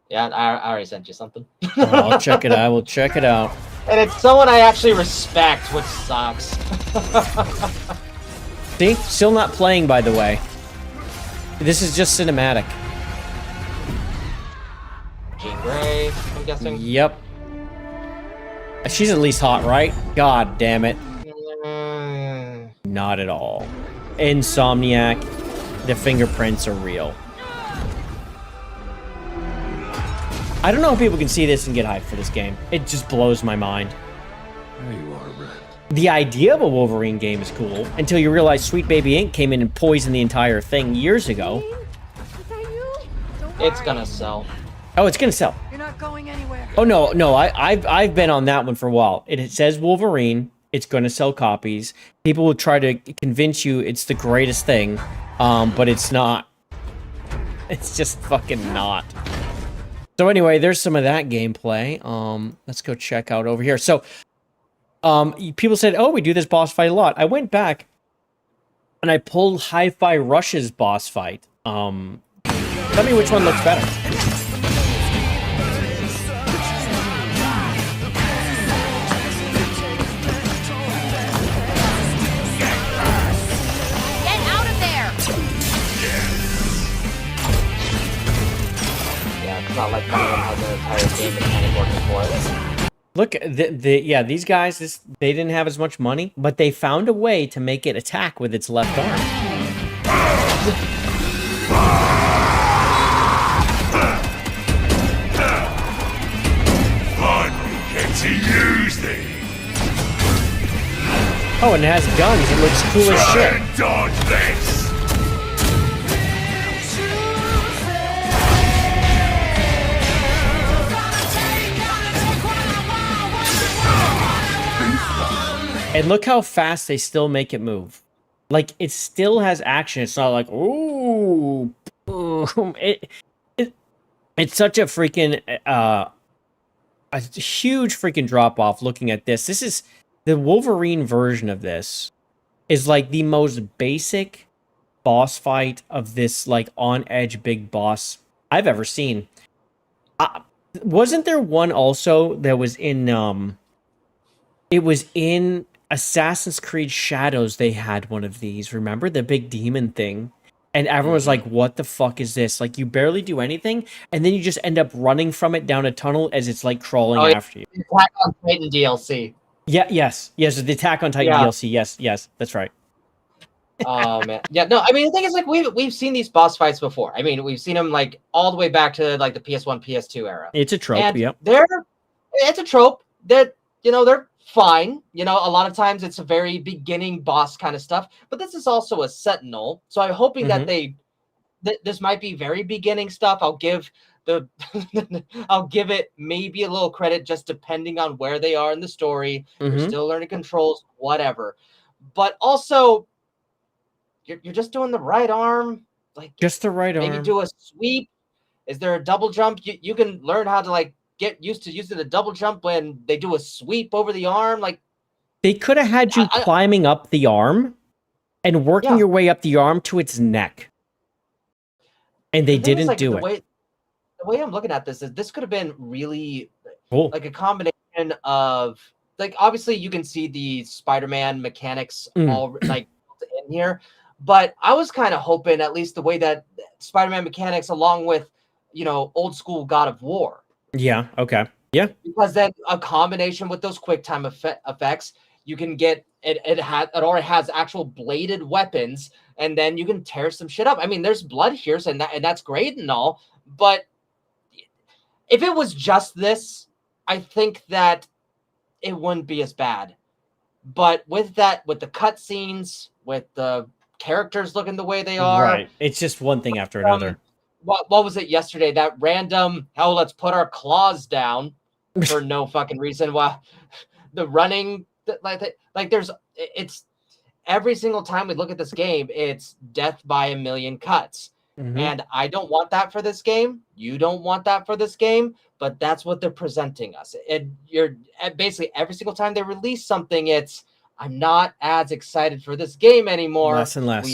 Yeah, I already sent you something. I'll check it out. I will check it out. And it's someone I actually respect, which sucks. See? Still not playing, by the way. This is just cinematic. Jean Grey, I'm guessing? Yep. She's at least hot, right? God damn it. Not at all. Insomniac. The fingerprints are real. I don't know how people can see this and get hyped for this game. It just blows my mind. There you are, Red. The idea of a Wolverine game is cool until you realize Sweet Baby Inc. came in and poisoned the entire thing years ago. It's gonna sell. Oh, it's gonna sell. You're not going anywhere. Oh no, I've been on that one for a while. It says Wolverine. It's gonna sell copies. People will try to convince you it's the greatest thing, but it's not. It's just fucking not. So anyway, there's some of that gameplay. Let's go check out over here. So, people said, "Oh, we do this boss fight a lot." I went back and I pulled Hi-Fi Rush's boss fight. Tell me which one looks better. Get out of there! Yeah, it's not like coming in has an entire game mechanic working for it. Look, yeah, these guys, they didn't have as much money, but they found a way to make it attack with its left arm. Get to use these. Oh, and it has guns. It looks cool as shit. Dodge this. And look how fast they still make it move. Like, it still has action. It's not like, ooh, boom. It's such a freaking, a huge freaking drop-off looking at this. This is, the Wolverine version of this is like the most basic boss fight of this, like, on-edge big boss I've ever seen. Wasn't there one also that was in, it was in Assassin's Creed Shadows, they had one of these. Remember the big demon thing? And everyone was like, what the fuck is this? Like, you barely do anything, and then you just end up running from it down a tunnel as it's, like, crawling after you. Attack on Titan DLC. Yeah, yes. Yes, the Attack on Titan DLC. Yes, that's right. Oh, man. Yeah, no, I mean, the thing is, like, we've seen these boss fights before. I mean, we've seen them, like, all the way back to, like, the PS1, PS2 era. It's a trope, and yep. It's a trope that, you know, they're fine. You know, a lot of times it's a very beginning boss kind of stuff, but this is also a Sentinel. So I'm hoping that this might be very beginning stuff. I'll give it maybe a little credit just depending on where they are in the story. They're still learning controls, whatever. But also, you're just doing the right arm. Like, just the right arm. Maybe do a sweep. Is there a double jump? You can learn how to, like, get used to using the double jump when they do a sweep over the arm. Like, they could have had you climbing up the arm and working your way up the arm to its neck. And they didn't do it. The way I'm looking at this is this could have been really like a combination of, like, obviously you can see the Spider-Man mechanics all like in here, but I was kind of hoping at least the way that Spider-Man mechanics along with, you know, old school God of War. Yeah, okay. Yeah. Because then a combination with those quick time effects, you can get it already has actual bladed weapons, and then you can tear some shit up. I mean, there's blood here, and that's great and all, but if it was just this, I think that it wouldn't be as bad. But with the cutscenes, with the characters looking the way they are, right? It's just one thing after another. What was it yesterday? That random, let's put our claws down for no fucking reason. Well, the running, it's every single time we look at this game, it's death by a million cuts. And I don't want that for this game. You don't want that for this game, but that's what they're presenting us. You're basically every single time they release something, I'm not as excited for this game anymore. Less and less.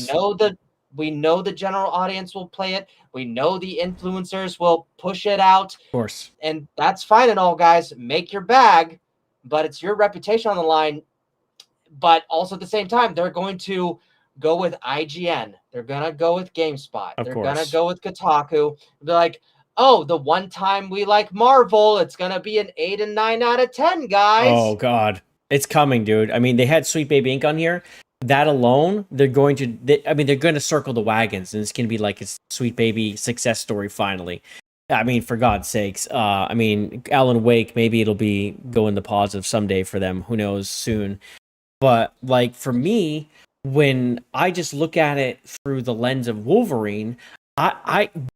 We know the general audience will play it. We know the influencers will push it out. Of course. And that's fine and all, guys. Make your bag, but it's your reputation on the line. But also at the same time, they're going to go with IGN. They're going to go with GameSpot. They're going to go with Kotaku. They're like, oh, the one time we like Marvel, it's going to be an 8 and 9 out of 10, guys. Oh, God. It's coming, dude. I mean, they had Sweet Baby Inc. on here. That alone, they're going to circle the wagons, and it's going to be like a Sweet Baby success story finally. I mean, for God's sakes. I mean, Alan Wake, maybe it'll be going the positive someday for them. Who knows, soon. But, like, for me, when I just look at it through the lens of Wolverine,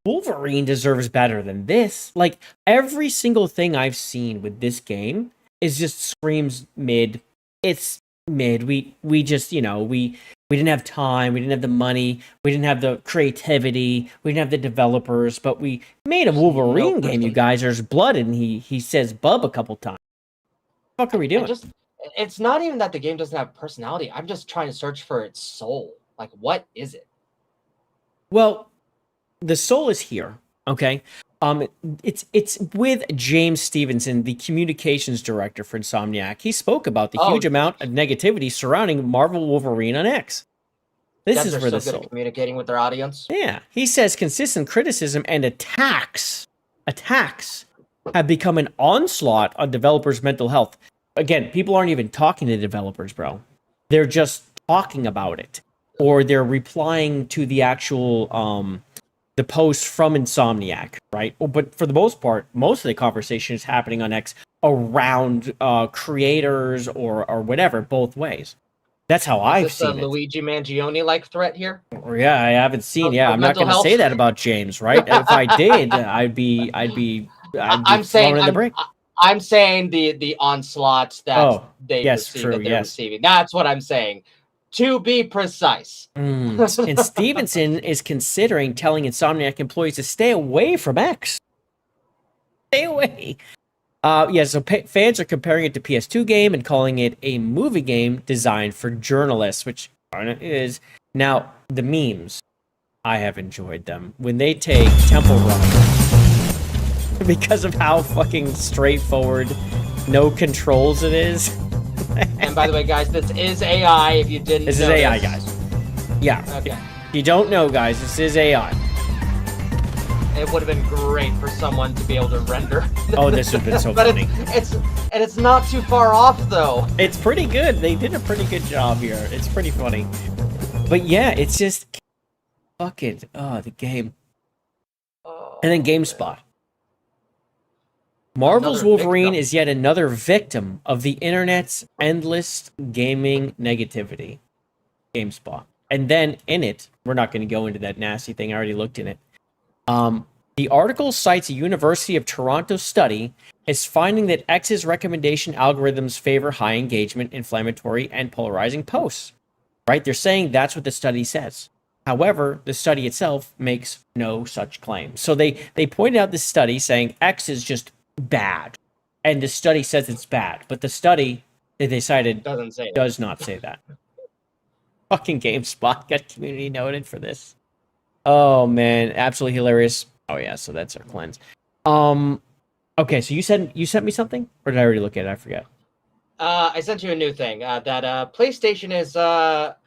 Wolverine deserves better than this. Like, every single thing I've seen with this game is just screams mid. It's mid. We just, you know, we didn't have time, we didn't have the money, we didn't have the creativity, we didn't have the developers, but we made a Wolverine game, you guys. There's blood, and he says bub a couple times. What are we doing? It's not even that the game doesn't have personality. I'm just trying to search for its soul. Like, what is it? Well, the soul is here, okay? It's with James Stevenson, the communications director for Insomniac. He spoke about the huge amount of negativity surrounding Marvel Wolverine on X. This is where the soul. Communicating with their audience. Yeah, he says consistent criticism and attacks have become an onslaught on developers' mental health. Again, people aren't even talking to developers, bro. They're just talking about it, or they're replying to the actual the post from Insomniac, right? But for the most part, most of the conversation is happening on X around creators or whatever, both ways. That's how I've seen it. Luigi Mangione-like threat here? Yeah, I haven't seen. Yeah, I'm not going to say that about James, right? If I did, I'd be I'm saying in the break. I'm saying the onslaughts that they're receiving. That's what I'm saying. To be precise. And Stevenson is considering telling Insomniac employees to stay away from X. Stay away. So fans are comparing it to PS2 game and calling it a movie game designed for journalists, which it is. Now, the memes, I have enjoyed them. When they take Temple Run, because of how fucking straightforward, no controls it is. And by the way, guys, this is AI. If you didn't, this is AI, guys. Yeah. Okay. If you don't know, guys, this is AI. It would have been great for someone to be able to render. Oh, this would have been so funny. It's not too far off though. It's pretty good. They did a pretty good job here. It's pretty funny. But yeah, it's just fucking the game. And then GameSpot. Marvel's Wolverine is yet another victim of the internet's endless gaming negativity. GameSpot. And then in it, we're not going to go into that nasty thing. I already looked in it. The article cites a University of Toronto study as finding that X's recommendation algorithms favor high engagement, inflammatory, and polarizing posts. Right? They're saying that's what the study says. However, the study itself makes no such claim. So they pointed out this study saying X is just bad, and the study says it's bad, but the study they decided does not say that. Fucking GameSpot got community noted for this. Oh man, absolutely hilarious. Oh yeah, so that's our cleanse. Okay, so you sent me something, or did I already look at it? I forget. I sent you a new thing that PlayStation is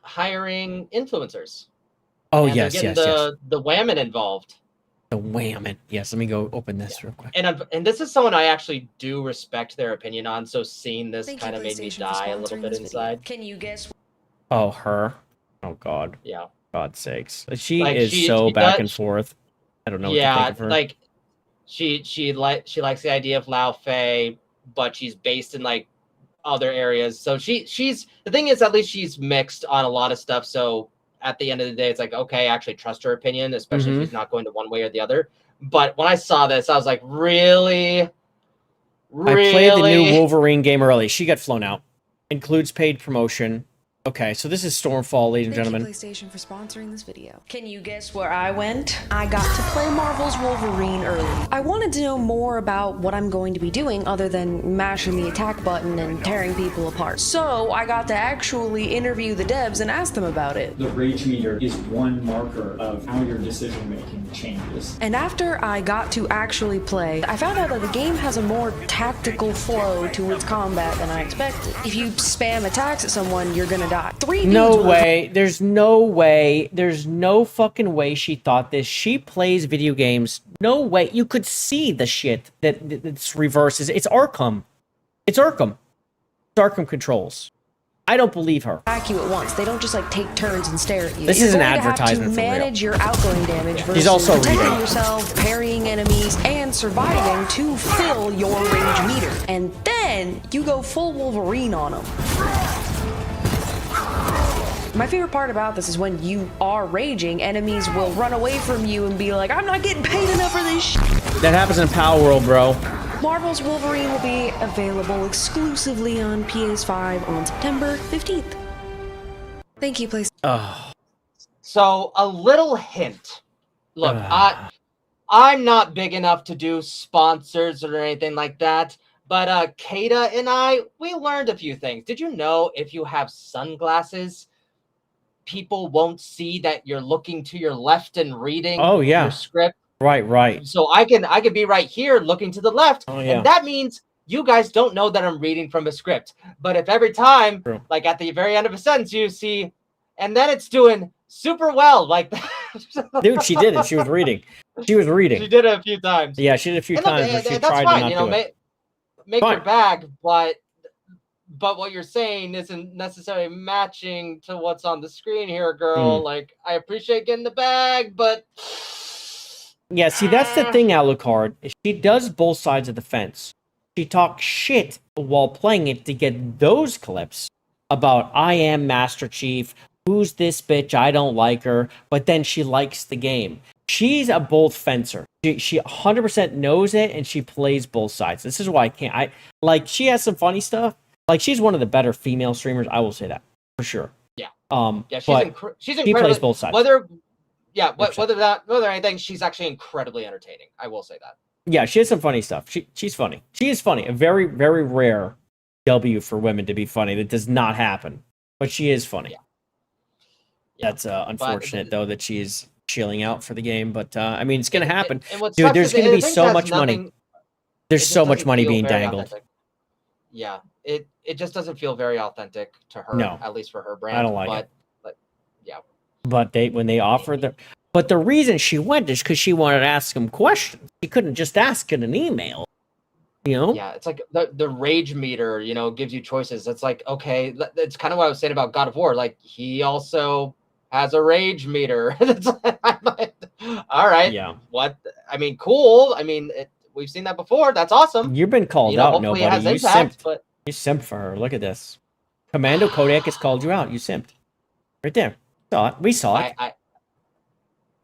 hiring influencers. Oh and yes, they're getting the Whammon involved. The Whammon. Yes, let me go open this real quick. And this is someone I actually do respect their opinion on, so seeing this kind of made me die a little bit inside. Can you guess? Oh, her? Oh, God. Yeah. God's sakes. She is so back and forth. I don't know what to think of her. Like, she likes the idea of Lao Fei, but she's based in, like, other areas. So she's... The thing is, at least she's mixed on a lot of stuff, so... At the end of the day, it's like, okay, I actually trust her opinion, especially if she's not going to one way or the other. But when I saw this, I was like, really? I played the new Wolverine game early. She got flown out. Includes paid promotion. Okay, so this is Stormfall, ladies and gentlemen. Thank you, PlayStation, for sponsoring this video. Can you guess where I went? I got to play Marvel's Wolverine early. I wanted to know more about what I'm going to be doing other than mashing the attack button and tearing people apart. So I got to actually interview the devs and ask them about it. The rage meter is one marker of how your decision making changes. And after I got to actually play, I found out that the game has a more tactical flow to its combat than I expected. If you spam attacks at someone, you're gonna die. No way. There's no way. There's no fucking way she thought this. She plays video games. No way. You could see the shit that it's reverses. It's Arkham. It's Arkham. It's Arkham controls. I don't believe her. Attack you at once. They don't just like take turns and stare at you. This is an advertisement to for real. manage your outgoing damage versus She's also protecting reading. yourself, parrying enemies, and surviving to fill your rage meter. And then you go full Wolverine on them. My favorite part about this is when you are raging, enemies will run away from you and be like, I'm not getting paid enough for this shit. That happens in Power World, bro. Marvel's Wolverine will be available exclusively on PS5 on September 15th. Thank you, PlayStation. Oh. So, a little hint. Look, I'm not big enough to do sponsors or anything like that, but Kata and I, we learned a few things. Did you know if you have sunglasses, people won't see that you're looking to your left and reading your script? Right. So I can be right here looking to the left, yeah. and that means you guys don't know that I'm reading from a script. But if every time, like at the very end of a sentence, you see, and then it's doing super well, like that. Dude, she did it. She was reading. She was reading. She did it a few times. Yeah, she did it a few times. But she that's tried fine, to not do it. Make your bag, but what you're saying isn't necessarily matching to what's on the screen here, girl. Like, I appreciate getting the bag, but yeah, see, that's the thing, Alucard. She does both sides of the fence. She talks shit while playing it to get those clips about I am Master Chief, who's this bitch, I don't like her, but then she likes the game. She's a both fencer. She 100% knows it, and she plays both sides. This is why she has some funny stuff. Like, she's one of the better female streamers, I will say that, for sure. Yeah. She's incredible. She plays both sides. Whether anything, she's actually incredibly entertaining. I will say that. Yeah, she has some funny stuff. She's funny. She is funny. A very, very rare W for women to be funny. That does not happen. But she is funny. Yeah. That's unfortunate, though, that she's chilling out for the game. But, I mean, it's going to happen. And dude, there's going to be so much money. There's so much money being dangled. Authentic. Yeah, it just doesn't feel very authentic to her, at least for her brand. I don't like it. But yeah. But when they offered the... But the reason she went is because she wanted to ask him questions. She couldn't just ask in an email. You know? Yeah, it's like the rage meter, gives you choices. It's like, okay, it's kind of what I was saying about God of War. Like, he also has a rage meter. All right. Yeah. What? I mean, cool. I mean, we've seen that before. That's awesome. You've been called out, nobody. You impact, simped. You simped for her. Look at this. Commando Kodak has called you out. You simped. Right there. We saw it.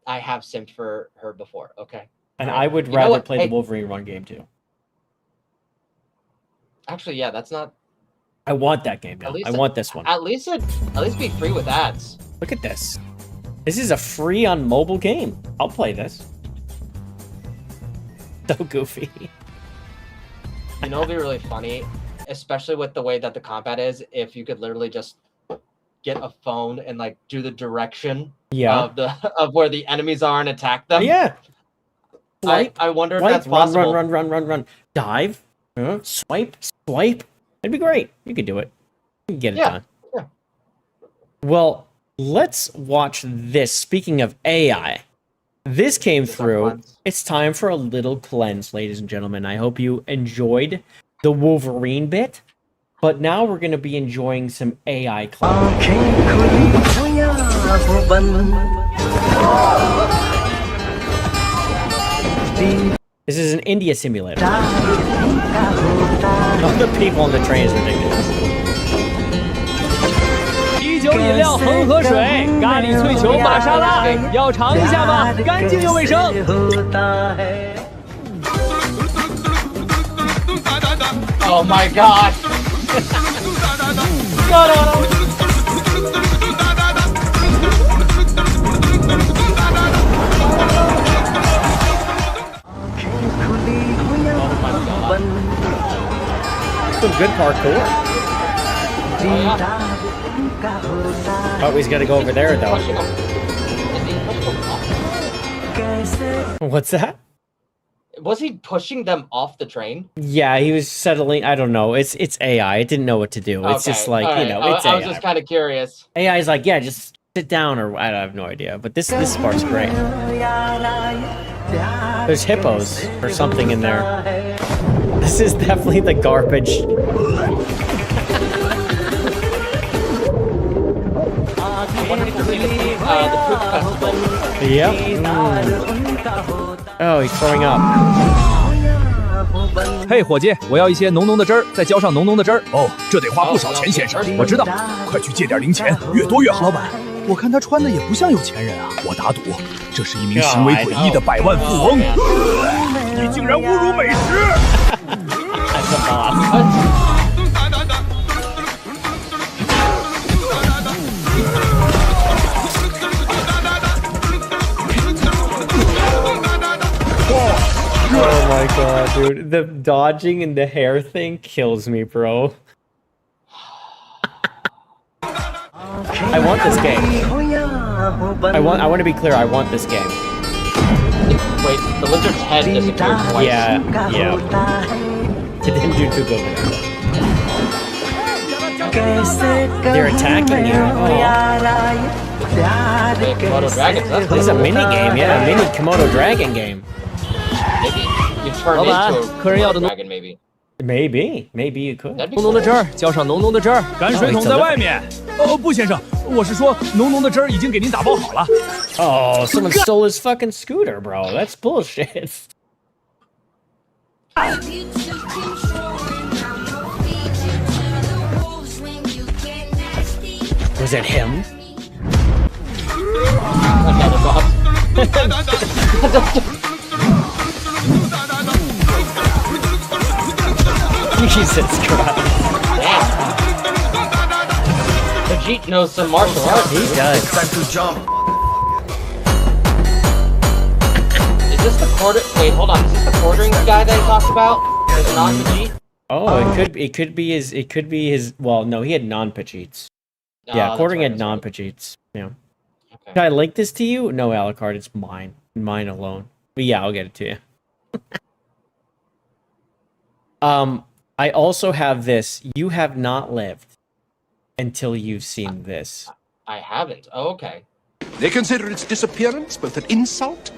I have simped for her before. Okay. And I would rather play the Wolverine run game too. Actually, yeah, that's not. I want that game now. I want this one. At least be free with ads. Look at this. This is a free on mobile game. I'll play this. So goofy. It'd be really funny, especially with the way that the combat is, if you could literally just get a phone and like do the direction of where the enemies are and attack them. Yeah. I wonder if that's possible. Run. Dive. Swipe. It'd be great. You could do it. You can get it done. Yeah. Well, let's watch this. Speaking of AI, this came through. It's time for a little cleanse, ladies and gentlemen. I hope you enjoyed the Wolverine bit. But now we're going to be enjoying some AI cleanse. This is an India simulator. The people on the train is ridiculous. 啤酒、饮料、恒河水、咖喱脆球、玛莎拉，要尝一下吗？干净又卫生。Oh my god! Some good parkour. Oh, he's got to go over there, though. What's that? Was he pushing them off the train? Yeah, he was settling. I don't know. It's AI. It didn't know what to do. It's just like, it's AI. I was just kind of curious. AI is like, yeah, just sit down, or I have no idea. But this part's great. There's hippos or something in there. This is definitely the garbage. actually the poop festival. Yep. Oh, he's throwing up. 嘿，伙计，我要一些浓浓的汁儿，再浇上浓浓的汁儿。哦，这得花不少钱，先生。我知道，快去借点零钱，越多越好。老板，我看他穿的也不像有钱人啊。我打赌，这是一名行为诡异的百万富翁。你竟然侮辱美食！ Oh my god, dude. The dodging and the hair thing kills me, bro. I want this game. I want to be clear, I want this game. Wait, the lizard's head disappeared twice. Yeah. It didn't do too good. They're attacking you. Komodo dragons, huh? This is a mini game, yeah, a mini Komodo dragon game. Maybe you turn into a Komodo dragon, maybe. Maybe you could. 浓浓的汁儿，浇上浓浓的汁儿。泔水桶在外面。哦，不，先生，我是说浓浓的汁儿已经给您打包好了。Oh, someone stole his fucking scooter, bro. That's bullshit. Was it him? Another boss. Jesus Christ. Vegeta knows some martial arts. He does. Time to jump. Is this the quarter? Wait, hold on. Is this the quartering guy that I talked about? Is it not Vegeta? Oh, it could be his. Well, no, he had non-Pacheets. Yeah, quartering had non-Pacheets. Yeah. Okay. Can I link this to you? No, Alucard, it's mine. Mine alone. But yeah, I'll get it to you. I also have this. You have not lived until you've seen this. I haven't. Oh, okay. They consider its disappearance both an insult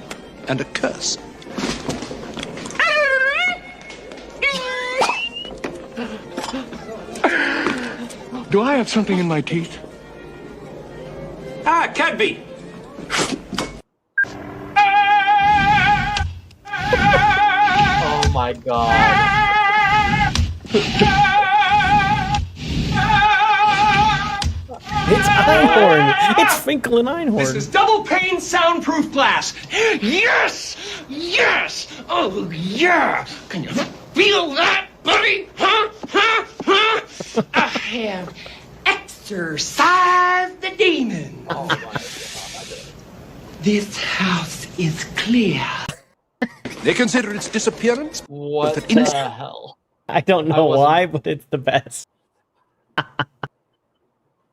and a curse. Do I have something in my teeth? Ah, can't be. Oh my god. It's Einhorn! It's Finkel and Einhorn! This is double pane soundproof glass. Yes! Yes! Oh, yeah! Can you feel that, buddy? Huh? Huh? Huh? I have exorcised the demon. Oh my god. This house is clear. They consider its disappearance What both an the hell? I don't know why, but it's the best.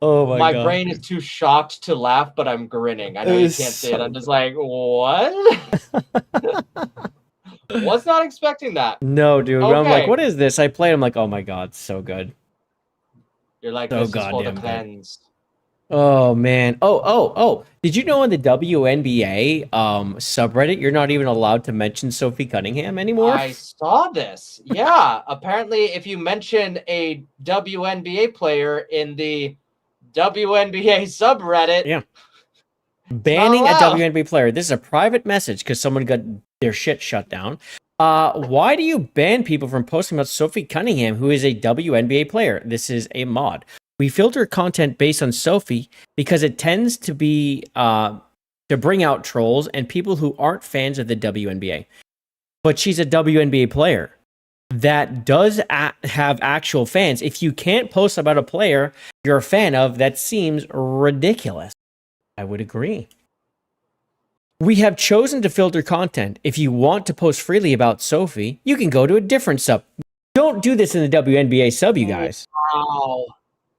Oh my god. My brain is too shocked to laugh, but I'm grinning. I know you can't see it. I'm just like, what? Was not expecting that. No, dude. Okay. I'm like, what is this? I played. I'm like, oh my god, so good. You're like, So this is for the goddamn good. cleanse. Oh man. Oh. Did you know in the WNBA subreddit you're not even allowed to mention Sophie Cunningham anymore? I saw this. Yeah. Apparently, if you mention a WNBA player in the WNBA subreddit, Yeah. Banning a allowed. WNBA player. This is a private message because someone got their shit shut down. Why do you ban people from posting about Sophie Cunningham, who is a WNBA player? This is a mod. We filter content based on Sophie because it tends to be to bring out trolls and people who aren't fans of the WNBA. But she's a WNBA player that does have actual fans. If you can't post about a player you're a fan of, that seems ridiculous. I would agree. We have chosen to filter content. If you want to post freely about Sophie, you can go to a different sub. Don't do this in the WNBA sub, you guys. wow.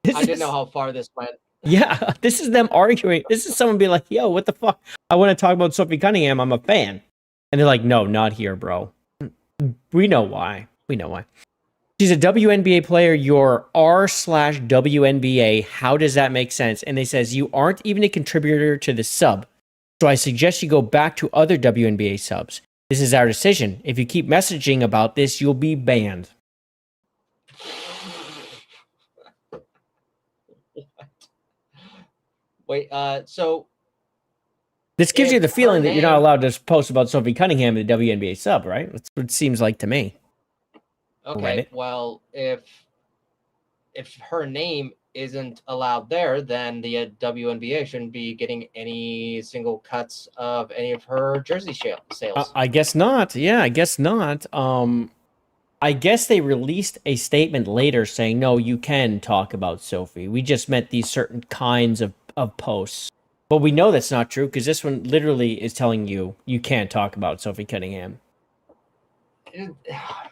This I didn't is- know how far this went. Yeah, this is them arguing. This is someone being like, yo, what the fuck? I want to talk about Sophie Cunningham. I'm a fan. And they're like, no, not here, bro. We know why. She's a WNBA player. You're R/WNBA. How does that make sense? And they says, you aren't even a contributor to the sub. So I suggest you go back to other WNBA subs. This is our decision. If you keep messaging about this, you'll be banned. Wait, so This gives you the her feeling that you're not name- allowed to post about Sophie Cunningham in the WNBA sub, right? That's what it seems like to me. Okay, Reddit. well, if her name isn't allowed there, then the WNBA shouldn't be getting any single cuts of any of her jersey sales. I guess not. Yeah, I guess not. I guess they released a statement later saying, no, you can talk about Sophie. We just meant these certain kinds of posts. But we know that's not true because this one literally is telling you you can't talk about Sophie Cunningham.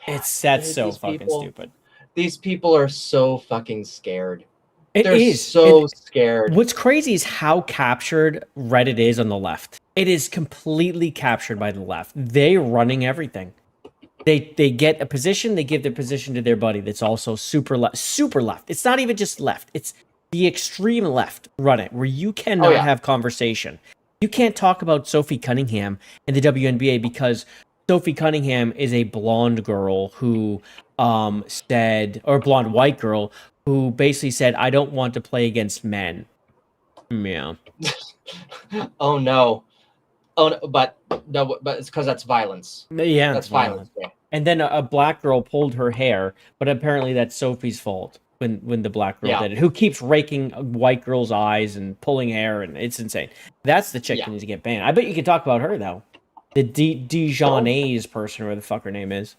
That's so fucking stupid. These people are so fucking scared. They're so scared. What's crazy is how captured Reddit is on the left. It is completely captured by the left. They're running everything. They get a position, they give their position to their buddy that's also super left. It's not even just left. It's the extreme left run it, where you cannot have conversation. You can't talk about Sophie Cunningham in the WNBA because Sophie Cunningham is a blonde girl who said, or blonde white girl who basically said, I don't want to play against men. Yeah. Oh no. Oh no, but it's because that's violence. Yeah, that's violence. Yeah. And then a black girl pulled her hair, but apparently that's Sophie's fault when the black girl did it. Who keeps raking white girls' eyes and pulling hair, and it's insane. That's the chick that needs to get banned. I bet you can talk about her though. The Dijonais person, or whatever the fuck her name is.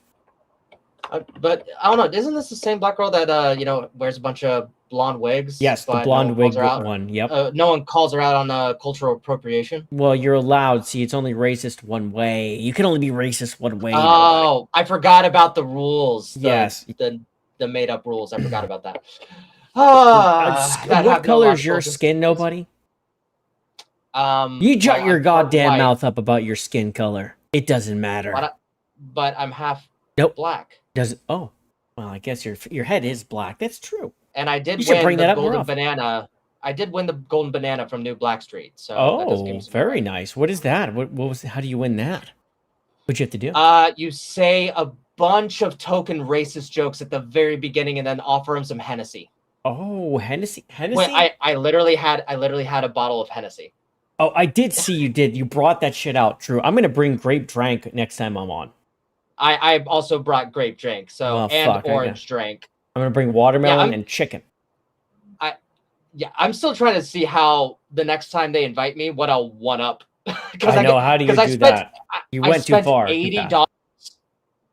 But I don't know. Isn't this the same black girl that wears a bunch of blonde wigs? Yes, the blonde wig one. Yep. No one calls her out on cultural appropriation. Well, you're allowed. See, it's only racist one way. You can only be racist one way. Oh, I forgot about the rules. Yes. The made up rules. I forgot about that. What color is your skin, nobody? You shut your goddamn mouth up about your skin color. It doesn't matter. But I'm half black. Does it? Oh, well, I guess your head is black. That's true. And I did win the golden banana. I did win the golden banana from New Blackstreet. So that does give me some very nice. What is that? What was? How do you win that? What'd you have to do? You say a bunch of token racist jokes at the very beginning, and then offer him some Hennessy. Oh, Hennessy. Wait, I literally had a bottle of Hennessy. Oh, I did see you did. You brought that shit out. True. I'm gonna bring grape drink next time I'm on. I also brought grape drink, orange drink. I'm gonna bring watermelon and chicken. I'm still trying to see how the next time they invite me, what I'll one up. I know. How do you do that? You went too far. $80.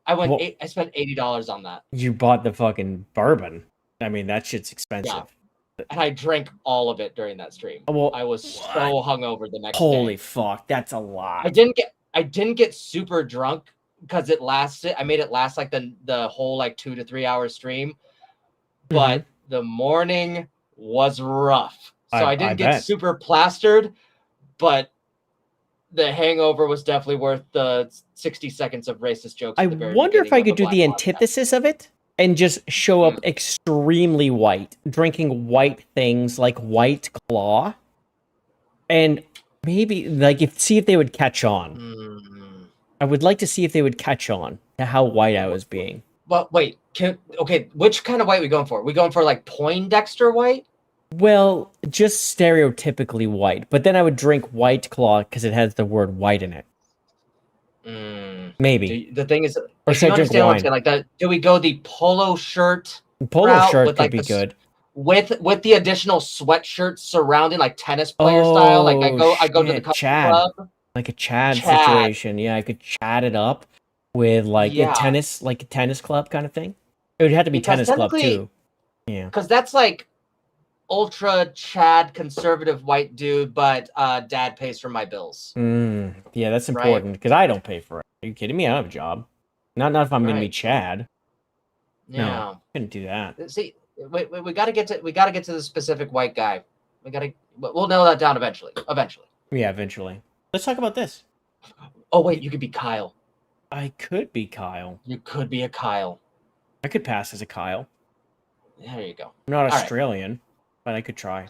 I spent $80 on that. You bought the fucking bourbon. I mean, that shit's expensive. Yeah. And I drank all of it during that stream. Well, I was so hungover the next day. Holy fuck, that's a lot. I didn't get super drunk because it lasted. I made it last like the whole 2 to 3 hour stream, but the morning was rough. So I didn't get super plastered, but the hangover was definitely worth the 60 seconds of racist jokes. I wonder if I could do the antithesis of it and just show up extremely white, drinking white things like White Claw, and maybe see if they would catch on. I would like to see if they would catch on to how white I was being. Well, wait. Which kind of white are we going for? We going for Poindexter white? Well, just stereotypically white, but then I would drink White Claw because it has the word white in it. Maybe. The thing is, or should I drink wine? Do we go the polo shirt? Polo shirt could be good. With the additional sweatshirt surrounding tennis player style. I go to the club. Like a Chad situation. Yeah, I could chat it up with a tennis club kind of thing. It would have to be tennis club too. Yeah. Because that's ultra Chad conservative white dude, but dad pays for my bills. Yeah, that's important because I don't pay for it. Are you kidding me? I don't have a job. Not if I'm gonna be Chad. Yeah, no, couldn't do that. See, we gotta get to the specific white guy. We'll nail that down eventually. Yeah, eventually. Let's talk about this. Oh wait, you could be Kyle. I could be Kyle. You could be a Kyle. I could pass as a Kyle. There you go. I'm not Australian, but I could try.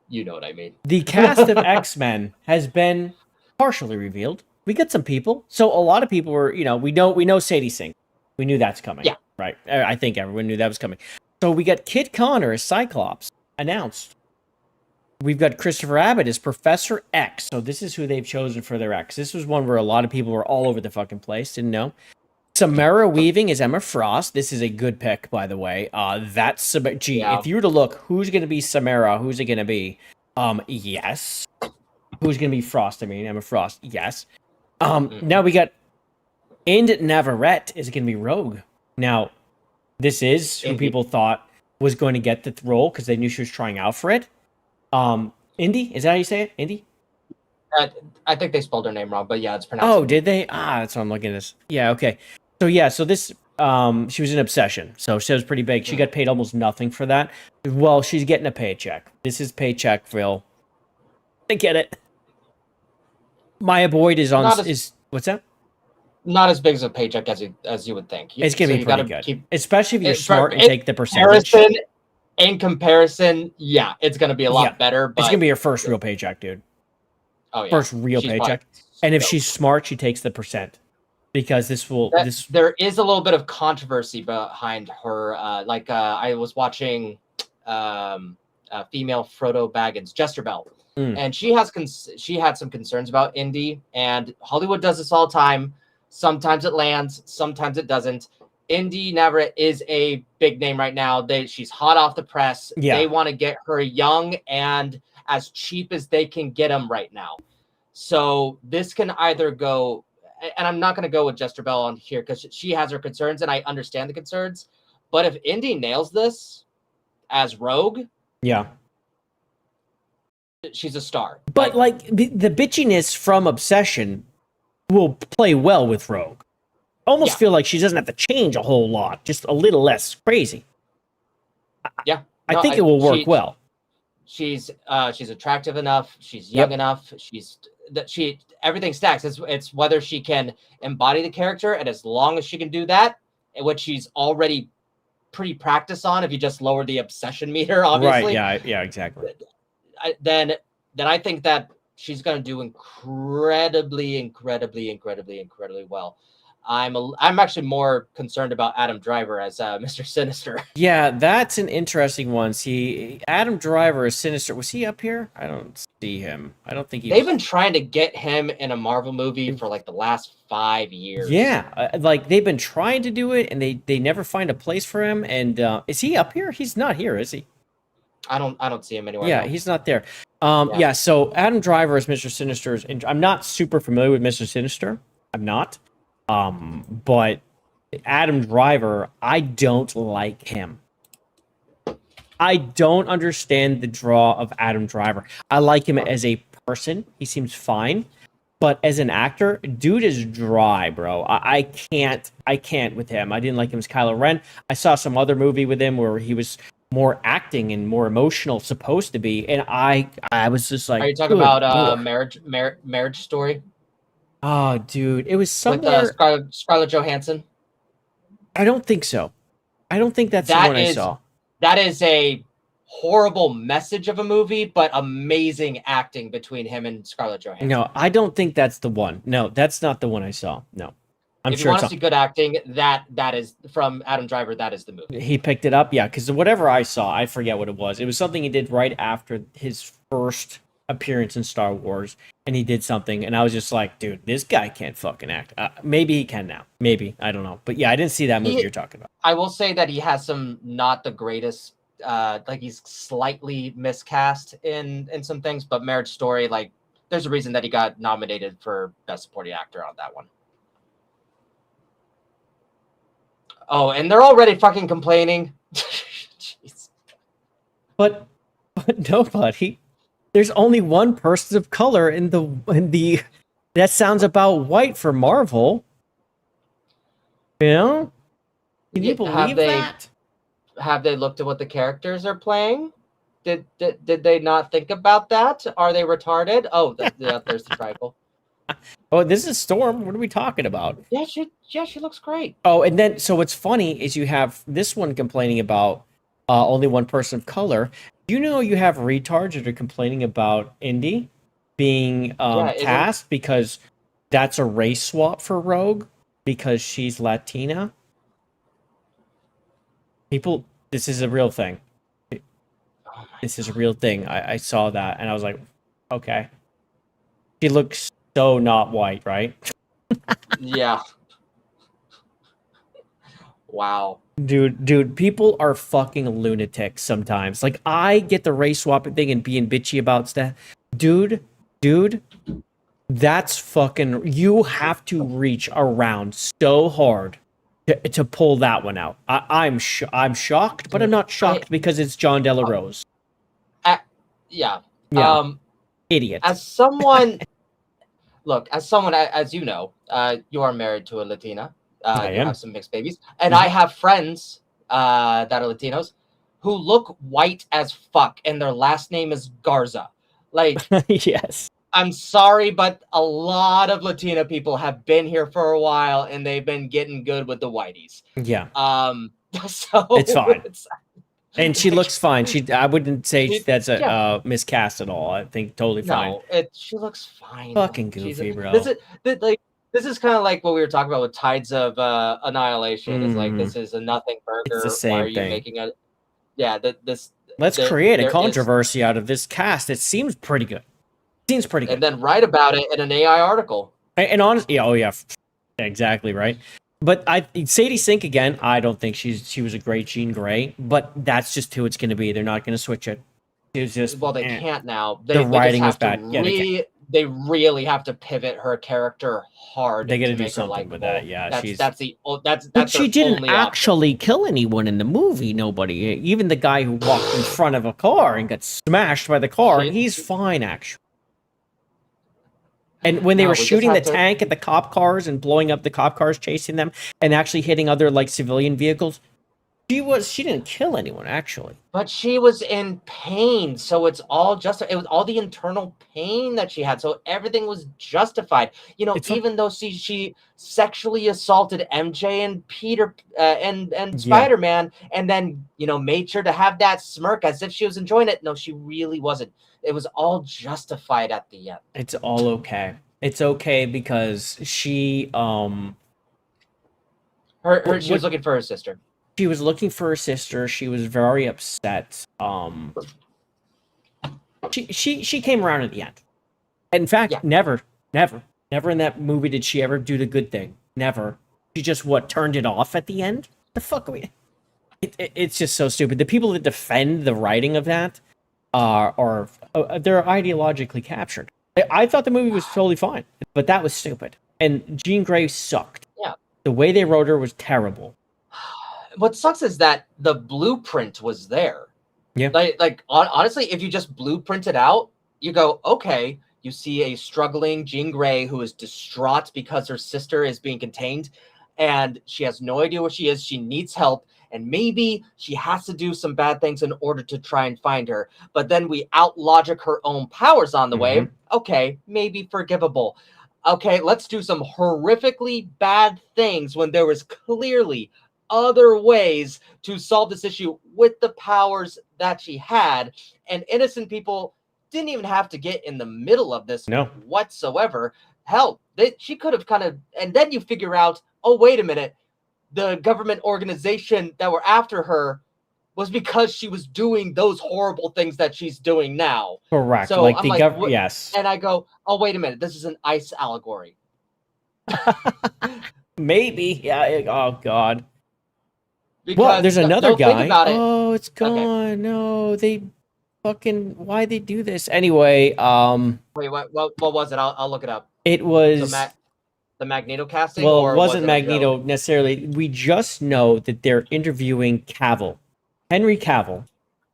You know what I mean. The cast of X-Men has been partially revealed. We get some people. So a lot of people were, we know Sadie Sink. We knew that's coming. Yeah. Right. I think everyone knew that was coming. So we got Kit Connor as Cyclops announced. we've got Christopher Abbott as Professor X. So this is who they've chosen for their X. This was one where a lot of people were all over the fucking place. Didn't know. Samara Weaving is Emma Frost. This is a good pick, by the way. If you were to look, who's going to be Samara? Who's it going to be? Yes. Who's going to be Frost? I mean, Emma Frost. Yes. Now we got Ind Navarrete is going to be Rogue. Now, this is who people thought was going to get the role because they knew she was trying out for it. Indy? Is that how you say it? Indy? I think they spelled her name wrong, but yeah, it's pronounced. Oh, did they? That's what I'm looking at this. Yeah, okay. So this she was in Obsession, so she was pretty big. She got paid almost nothing for that. Well, she's getting a paycheck. This is Paycheckville. I get it. Maya Boyd is on what's that? Not as big as a paycheck as you would think. It's gonna be pretty good, especially if you're smart and take the percentage. In comparison, yeah, it's gonna be a lot better. But it's gonna be her first real paycheck, dude. Oh yeah, first real paycheck. And if she's smart, she takes the percent. Because there is a little bit of controversy behind her. I was watching female Frodo Baggins, Jester Bell, and she had some concerns about Indy. And Hollywood does this all the time. Sometimes it lands, sometimes it doesn't. Indy Navarrete is a big name right now. She's hot off the press. Yeah. They want to get her young and as cheap as they can get them right now. So this can either go. And I'm not going to go with Jester Bell on here because she has her concerns, and I understand the concerns. But if Indy nails this as Rogue, yeah, she's a star. But the bitchiness from Obsession will play well with Rogue. Almost feel like she doesn't have to change a whole lot, just a little less crazy. Yeah, I think it will work well. She's attractive enough. She's young enough. Everything stacks. It's whether she can embody the character, and as long as she can do that, which she's already pretty practiced on, if you just lower the obsession meter, obviously. Right? Yeah, exactly. Then I think that she's going to do incredibly well. I'm actually more concerned about Adam Driver as Mr. Sinister. Yeah, that's an interesting one. See, Adam Driver is Sinister. Was he up here? I don't see him. I don't think They've been trying to get him in a Marvel movie for like the last 5 years. Yeah, they've been trying to do it, and they never find a place for him. And is he up here? He's not here, is he? I don't see him anywhere. Yeah, else. He's not there. Yeah. So Adam Driver as Mr. Sinister. I'm not super familiar with Mr. Sinister. I'm not. But Adam Driver, I don't like him. I don't understand the draw of Adam Driver. I like him as a person. He seems fine. But as an actor, dude is dry, bro. I can't with him. I didn't like him as Kylo Ren. I saw some other movie with him where he was more acting and more emotional, supposed to be. And I was just like, are you talking about Marriage Story? Oh, dude, it was somewhere. With Scarlett Johansson. I don't think so. I don't think that's the one I saw. That is a horrible message of a movie, but amazing acting between him and Scarlett Johansson. No, I don't think that's the one. No, that's not the one I saw. No, if you want to see good acting, that is from Adam Driver. That is the movie. He picked it up, yeah, because whatever I saw, I forget what it was. It was something he did right after his first appearance in Star Wars, and he did something, and I was just like, dude, this guy can't fucking act. Maybe he can now. Maybe. I don't know. But yeah, I didn't see that movie you're talking about. I will say that he has some not the greatest, he's slightly miscast in some things, but Marriage Story, there's a reason that he got nominated for Best Supporting Actor on that one. Oh, and they're already fucking complaining. Jeez. But nobody. There's only one person of color in the that sounds about white for Marvel. You know? Can you believe that? Have they looked at what the characters are playing? Did they not think about that? Are they retarded? Oh, there's the tribal. Oh, this is Storm. What are we talking about? Yeah, she looks great. Oh, and then so what's funny is you have this one complaining about only one person of color. Do you know you have retards that are complaining about Indy being cast because that's a race swap for Rogue because she's Latina? People, this is a real thing. Oh this is a real thing. I saw that and I was like, okay. She looks so not white, right? Yeah. Wow. Dude, people are fucking lunatics sometimes. Like, I get the race swapping thing and being bitchy about stuff. Dude, that's fucking... You have to reach around so hard to pull that one out. I'm shocked, but I'm not shocked because it's John De La Rose. Yeah. Idiot. As someone... Look, as someone, as you know, you are married to a Latina. I You am. have some mixed babies. And I have friends that are Latinos who look white as fuck, and their last name is Garza. Like, yes. I'm sorry, but a lot of Latina people have been here for a while, and they've been getting good with the whiteys. Yeah. So It's fine. And she looks fine. I wouldn't say that's a miscast at all. I think totally fine. No, she looks fine. Fucking goofy, bro. This is kind of like what we were talking about with Tides of Annihilation. It's like, this is a nothing burger. It's the same Why are you thing. making a... Yeah, Let's create a controversy out of this cast. It seems pretty good. Seems pretty good. And then write about it in an AI article. And honestly, oh yeah, exactly right. But Sadie Sink again. I don't think she was a great Jean Grey, but that's just who it's going to be. They're not going to switch it. It's just Well, they can't now. The writing was bad. Yeah, they really have to pivot her character hard. They got to to do make her something with that. Yeah, that's But she their didn't only actually kill anyone in the movie. Nobody, even the guy who walked in front of a car and got smashed by the car, he's fine actually. And when they were shooting the tank at the cop cars and blowing up the cop cars, chasing them, and actually hitting other like civilian vehicles, she didn't kill anyone actually. But she was in pain, so it was all the internal pain that she had, so everything was justified. You know, even though she sexually assaulted MJ and Peter and Spider-Man, and then made sure to have that smirk as if she was enjoying it. No, she really wasn't. It was all justified at the end. It's all okay. It's okay because she she was looking for her sister. She was looking for her sister. She was very upset. She came around at the end. In fact, never in that movie did she ever do the good thing. Never. She just turned it off at the end. The fuck are we? It's just so stupid. The people that defend the writing of that they're ideologically captured. I thought the movie was totally fine, but that was stupid. And Jean Grey sucked. Yeah. The way they wrote her was terrible. What sucks is that the blueprint was there. Yeah. Honestly, if you just blueprint it out, you go, okay, you see a struggling Jean Grey who is distraught because her sister is being contained and she has no idea where she is. She needs help. And maybe she has to do some bad things in order to try and find her. But then we out-logic her own powers on the way. Okay, maybe forgivable. Okay, let's do some horrifically bad things when there was clearly other ways to solve this issue with the powers that she had. And innocent people didn't even have to get in the middle of this whatsoever. Hell, she could have and then you figure out, oh, wait a minute. The government organization that were after her was because she was doing those horrible things that she's doing now. Correct. So like I'm the government, yes. And I go, oh, wait a minute. This is an ICE allegory. Maybe. Yeah. Oh, God. Because, well, there's another guy. Think about it. Oh, it's gone. Okay. No, they fucking... Why they do this? Anyway, Wait, what was it? I'll look it up. It was... The Magneto casting? Well, or it wasn't was it Magneto necessarily. We just know that they're interviewing Cavill, Henry Cavill,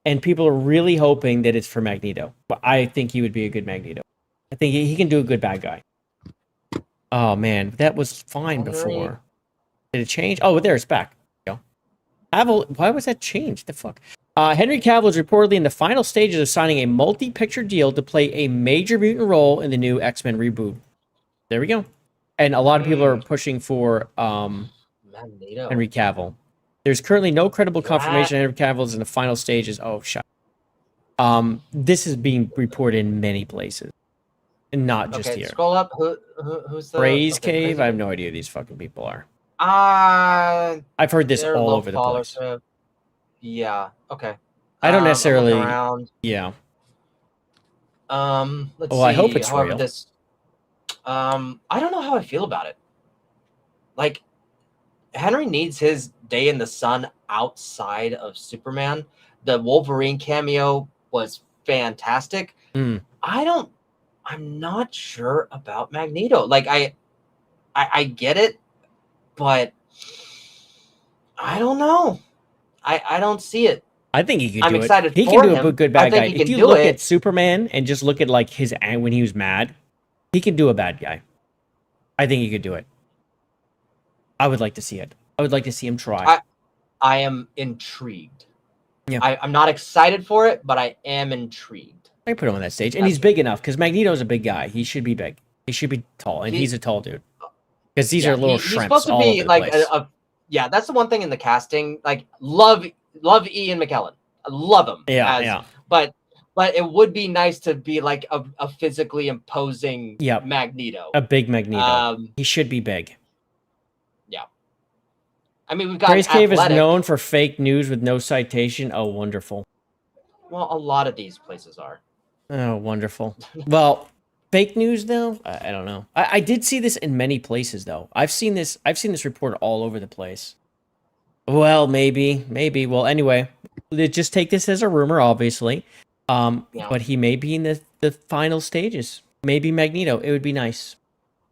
and people are really hoping that it's for Magneto. But I think he would be a good Magneto. I think he can do a good bad guy. Oh man, that was fine before. Did it change? Oh, there it's back. There you go. Cavill, why was that changed? The fuck? Henry Cavill is reportedly in the final stages of signing a multi-picture deal to play a major mutant role in the new X-Men reboot. There we go. And a lot of people are pushing for Magneto. Henry Cavill. There's currently no credible confirmation Henry Cavill is in the final stages. Oh, shut up. This is being reported in many places. And not just here. Scroll up. Who's the... Praise Cave? I have no idea who these fucking people are. I've heard this all over the place. Yeah. Okay. I don't I'm necessarily. looking around. Yeah. Let's Well, see. I hope it's However, real. this. I don't know how I feel about it. Like, Henry needs his day in the sun outside of Superman. The Wolverine cameo was fantastic. Mm. I'm not sure about Magneto. Like, I get it, but I don't know. I don't see it. I think he could I'm do excited it. He for can do him. a good I bad think guy. he If can you do look it. at Superman and just look at like his when he was mad, he can do a bad guy. I think he could do it. I would like to see it. I would like to see him try. I am intrigued. Yeah. I'm not excited for it, but I am intrigued. I put him on that stage, and he's big enough because Magneto's a big guy. He should be big. He should be tall, and he's a tall dude. Because these are little he's shrimps supposed to all be over the like place. yeah, that's the one thing in the casting. Like, love Ian McKellen. I love him. Yeah. But it would be nice to be like a physically imposing Yep. Magneto. A big Magneto. He should be big. Yeah. I mean, we've got Grace Cave is Athletic. known for fake news with no citation. Oh, wonderful. Well, a lot of these places are. Oh, wonderful. Well, fake news though, I don't know. I did see this in many places though. I've seen this report all over the place. Well, maybe. Well, anyway, just take this as a rumor, obviously. But he may be in the final stages. Maybe Magneto. It would be nice.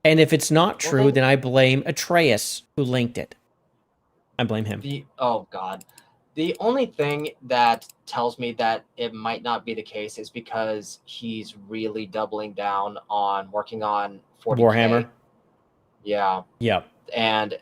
And if it's not true, then I blame Atreus who linked it. I blame him. Oh God. The only thing that tells me that it might not be the case is because he's really doubling down on working on 40K. Warhammer. Yeah. Yep. And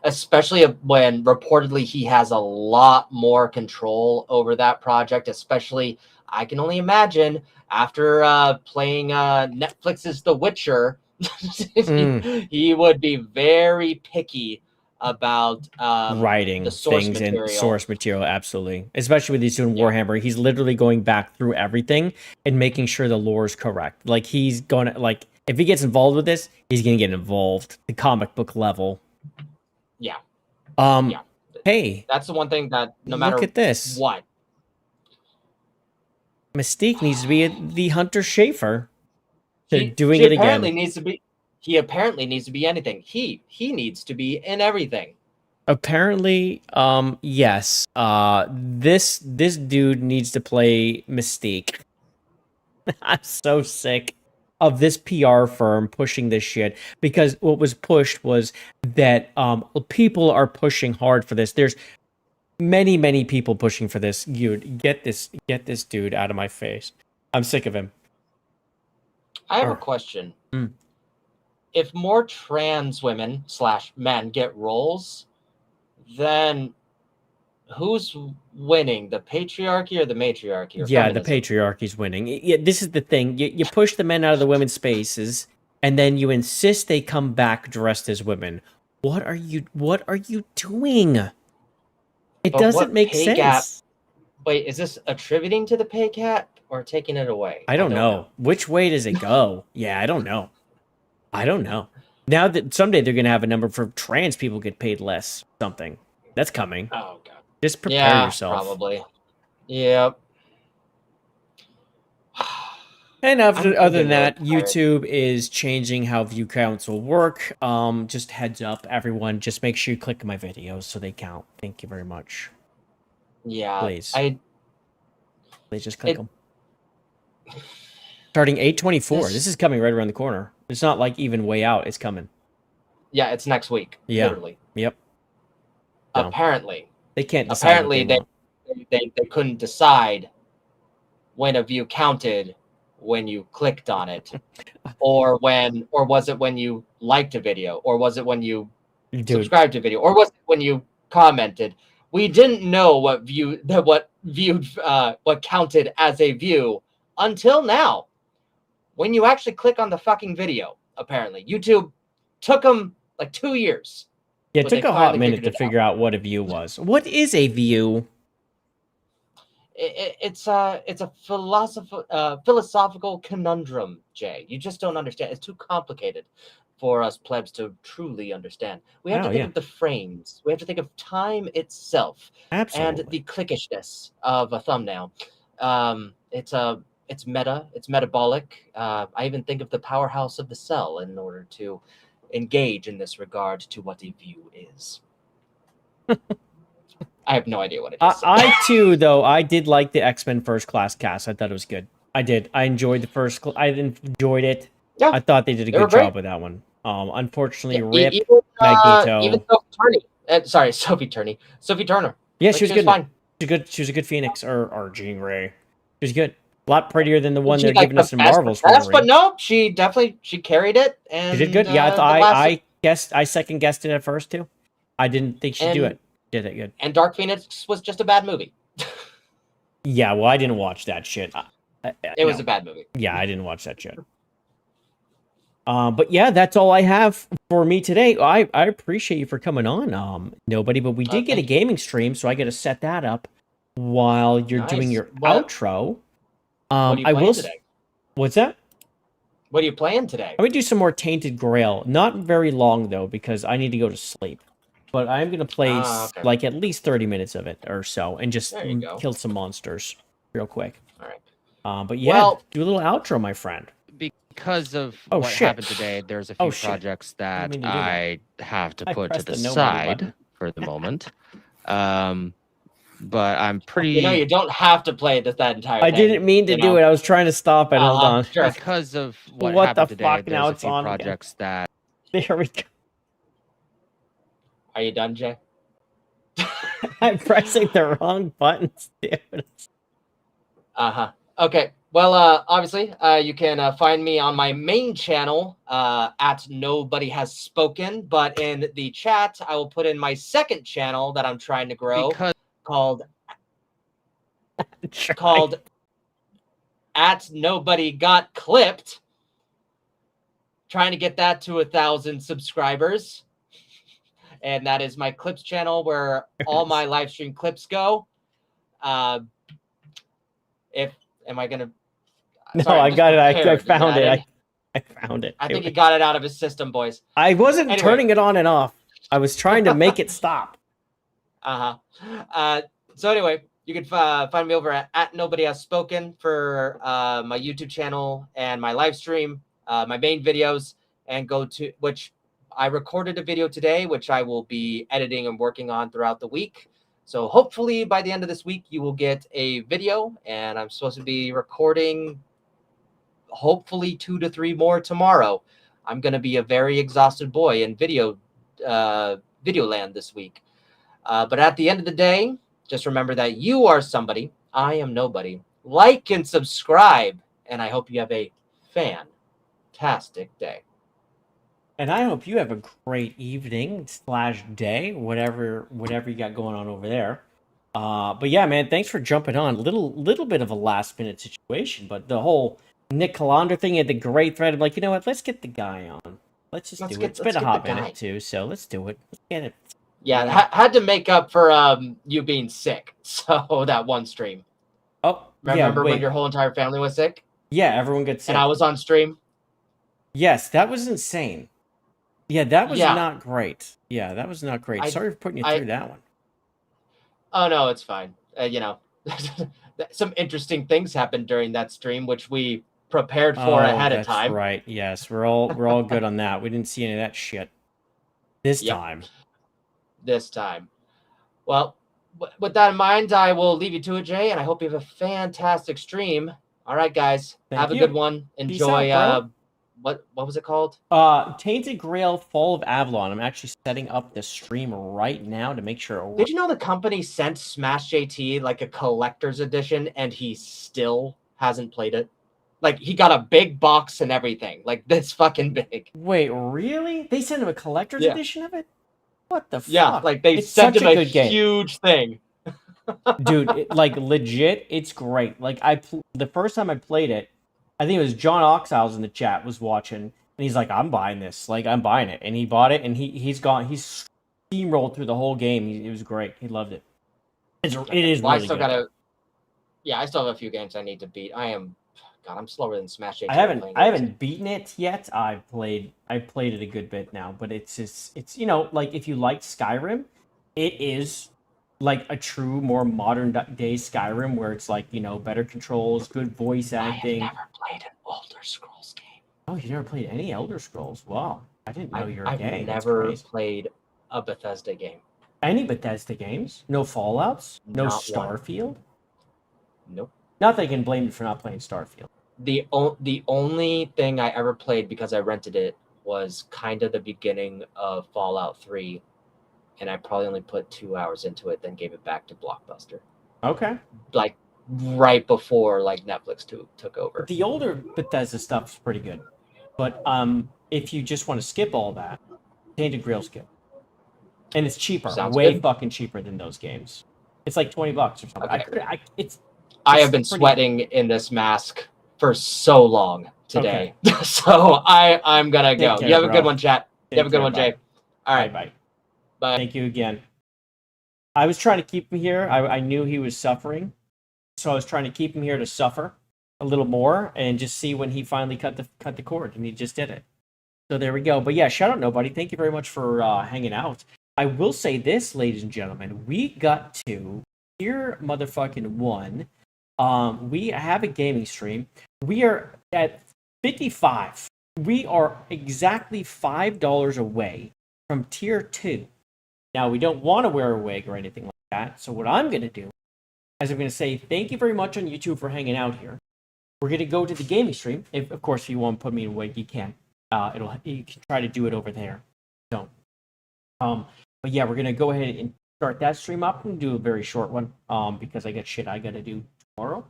especially when reportedly he has a lot more control over that project, especially I can only imagine after playing Netflix's The Witcher, he would be very picky about writing the source things material. and source material, absolutely. Especially with he's doing Warhammer, he's literally going back through everything and making sure the lore is correct. Like he's going to if he gets involved with this, he's going to get involved the comic book level. Yeah. Hey, that's the one thing that no matter look at this. What Mystique needs to be the Hunter Schafer. They're doing she it apparently again. needs to be. He apparently needs to be anything. He needs to be in everything. Apparently, yes. This dude needs to play Mystique. I'm so sick of this PR firm pushing this shit because what was pushed was that people are pushing hard for this. There's many people pushing for this. Dude, get this dude out of my face. I'm sick of him. I have a question. If more trans women / men get roles, then who's winning, the patriarchy or the matriarchy? Or Yeah, feminism? the patriarchy's winning. Yeah, this is the thing. You push the men out of the women's spaces, and then you insist they come back dressed as women. What are you doing? It But doesn't what make pay sense. gap- Wait, is this attributing to the pay gap or taking it away? I don't know. Which way does it go? Yeah, I don't know. Now that someday they're gonna have a number for trans people get paid less. Something that's coming. Oh God. Just prepare yourself. Probably. Yep. And other than that, getting really YouTube is changing how view counts will work. Just heads up, everyone. Just make sure you click my videos so they count. Thank you very much. Yeah. Please. Please just click them. Starting 8/24. This is coming right around the corner. It's not like even way out. It's coming. Yeah, it's next week. Yeah. Literally. Yep. No. Apparently. They can't decide. Apparently they couldn't decide when a view counted when you clicked on it, or was it when you liked a video, or was it when you subscribed to a video, or was it when you commented? We didn't know what counted as a view until now. When you actually click on the fucking video, apparently YouTube took them like 2 years. Yeah, it but took they a hot finally minute to figured it figure out what a view was. What is a view? It's a philosophical conundrum, Jay. You just don't understand. It's too complicated. for us plebs to truly understand. We have to Oh, think yeah. of the frames. We have to think of time itself. Absolutely. And the clickishness of a thumbnail. It's meta. It's metabolic. I even think of the powerhouse of the cell in order to engage in this regard to what a view is. I have no idea what it is. I too, though, I did like the X-Men First Class cast. I thought it was good. I did. I enjoyed the first. I enjoyed it. Yeah, I thought they did a they were good job great. with that one. Unfortunately, Yeah, rip even Magneto. Sophie Turner. Yeah, Like, she was good. fine. She was a good Phoenix or Jean Grey. She was good. A lot prettier than the one She, they're like, giving us the in best Marvel's best, Wolverine. but no, she carried it. And She did good. Yeah, the last- I guessed. I second guessed it at first too. I didn't think she'd do And- it. Did it good. And Dark Phoenix was just a bad movie. Yeah, well, I didn't watch that shit. It was a bad movie. Yeah, I didn't watch that shit. But yeah, that's all I have for me today. I appreciate you for coming on. Nobody, but we did get a gaming stream, so I got to set that up while you're doing Nice. your What- outro. What are you I playing will. today? What's that? What are you playing today? I'm gonna do some more Tainted Grail. Not very long though, because I need to go to sleep. But I'm gonna play okay. like at least 30 minutes of it or so, and just There you go. kill some monsters real quick. All right. But yeah, Well- do a little outro, my friend. Because of Oh, what shit. happened today, there's a few Oh, shit. projects that Didn't mean to do that. I have to I put to pressed the the nobody side button. for the moment. But I'm pretty. You know, you don't have to play that entire I thing, didn't mean to you do know? it. I was trying to stop it. Hold on. Sure. Because of what, What happened the today, fuck? there's Now a it's few on again. projects that There we go. Are you done, Jay? I'm pressing the wrong buttons, dude. Okay. Well, obviously, you can find me on my main channel at Nobody Has Spoken, but in the chat, I will put in my second channel that I'm trying to grow called at Nobody Got Clipped. Trying to get that to 1,000 subscribers. And that is my clips channel where all my live stream clips go. Am I gonna? No, Sorry, I'm I just got it. I prepared. found Is that it. I found it. I think he got it out of his system, boys. I wasn't Anyway. turning it on and off. I was trying to make it stop. So anyway, you can find me over at Nobody Has Spoken for my YouTube channel and my live stream, my main videos, and go to which I recorded a video today, which I will be editing and working on throughout the week. So hopefully by the end of this week, you will get a video, and I'm supposed to be recording hopefully 2 to 3 more tomorrow. I'm going to be a very exhausted boy in video land this week. But at the end of the day, just remember that you are somebody. I am nobody. Like and subscribe, and I hope you have a fantastic day. And I hope you have a great evening / day, whatever you got going on over there. But yeah, man, thanks for jumping on. Little bit of a last minute situation, but the whole Nick Calandra thing had the great thread of like, you know what? Let's get the guy on. Let's do it. It's been a hot minute too, so let's do it. Let's get it. Yeah, had to make up for you being sick. So that one stream. Oh, remember yeah, when your whole entire family was sick? Yeah, everyone gets sick. And I was on stream. Yes, that was insane. Yeah, that was Yeah. not great. Yeah, that was not great. Sorry for putting you through that one. Oh no, it's fine. You know, some interesting things happened during that stream, which we prepared for ahead of time. Right. Yes, we're all good on that. We didn't see any of that shit this time. This time. Well, with that in mind, I will leave you to it, Jay, and I hope you have a fantastic stream. All right, guys, have a good one. Enjoy. out, What was it called? Tainted Grail Fall of Avalon. I'm actually setting up the stream right now to make sure it works. Did you know the company sent Smash JT like a collector's edition, and he still hasn't played it? Like, he got a big box and everything, like this fucking big. Wait, really? They sent him a collector's edition of it? What the fuck? Yeah, like they It's sent such him a a good game. huge thing. Dude, like legit, it's great. Like the first time I played it, I think it was John Oxiles in the chat was watching, and he's like, "I'm buying this. Like, I'm buying it," and he bought it, and he's steamrolled through the whole game. It was great. He loved it. It is Well, really good. I still have a few games I need to beat. I am God, I'm slower than Smash 8. I haven't beaten it yet. I played it a good bit now, but it's you know, like if you liked Skyrim, it is like a true, more modern day Skyrim where it's like, you know, better controls, good voice acting. I have never played an Elder Scrolls game. Oh, you never played any Elder Scrolls? Wow, I didn't know you were gay. I've never played a Bethesda game. Any Bethesda games? No Fallouts? No Not Starfield? Nope. Not that I can blame you for not playing Starfield. The only thing I ever played because I rented it was kind of the beginning of Fallout 3, and I probably only put 2 hours into it, then gave it back to Blockbuster. Okay. Like right before like Netflix took over. The older Bethesda stuff is pretty good, but if you just want to skip all that, Tainted Grail's good, and it's cheaper, fucking cheaper than those games. It's like $20 or something. Okay. I have been sweating in this mask for so long today, so I'm gonna go. Care, you have a bro. good one, chat. You have a good care, one, Jay. bye. All right, Bye. Bye. Thank you again. I was trying to keep him here. I knew he was suffering, so I was trying to keep him here to suffer a little more and just see when he finally cut the cord, and he just did it. So there we go. But yeah, shout out Nobody. Thank you very much for hanging out. I will say this, ladies and gentlemen, we got to tier motherfucking 1. We have a gaming stream. We are at 55. We are exactly $5 away from tier 2. Now, we don't want to wear a wig or anything like that. So what I'm going to do is I'm going to say thank you very much on YouTube for hanging out here. We're going to go to the gaming stream. Of course, if you want to put me in a wig, you can. You can try to do it over there. Don't. But yeah, we're going to go ahead and start that stream up and do a very short one because I got shit I got to do tomorrow.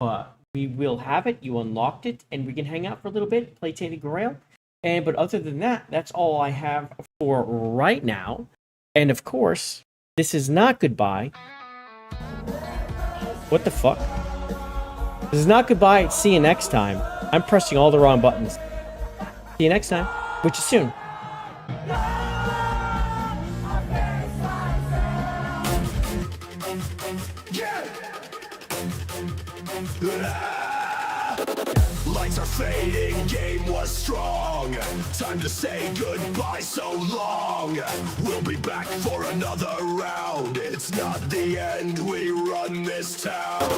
But we will have it. You unlocked it, and we can hang out for a little bit, play Tainted Grail. But other than that, that's all I have for right now. And of course, this is not goodbye. What the fuck? This is not goodbye. See you next time. I'm pressing all the wrong buttons. See you next time, which is soon. Lights are fading, game was strong. Time to say goodbye so long. We'll be back for another round. It's not the end, we run this town.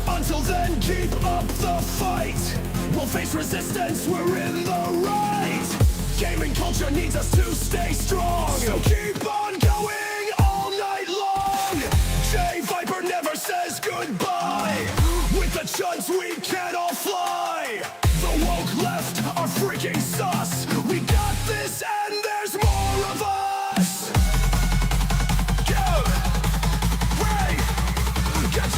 Until then, keep up the fight. We'll face resistance, we're in the right. Gaming culture needs us to stay strong. So keep on going all night long. JayViper never says goodbye. With the chuds we can all fly. The woke left are freaking sus. We got this and there's more of us. Go! Ray! Get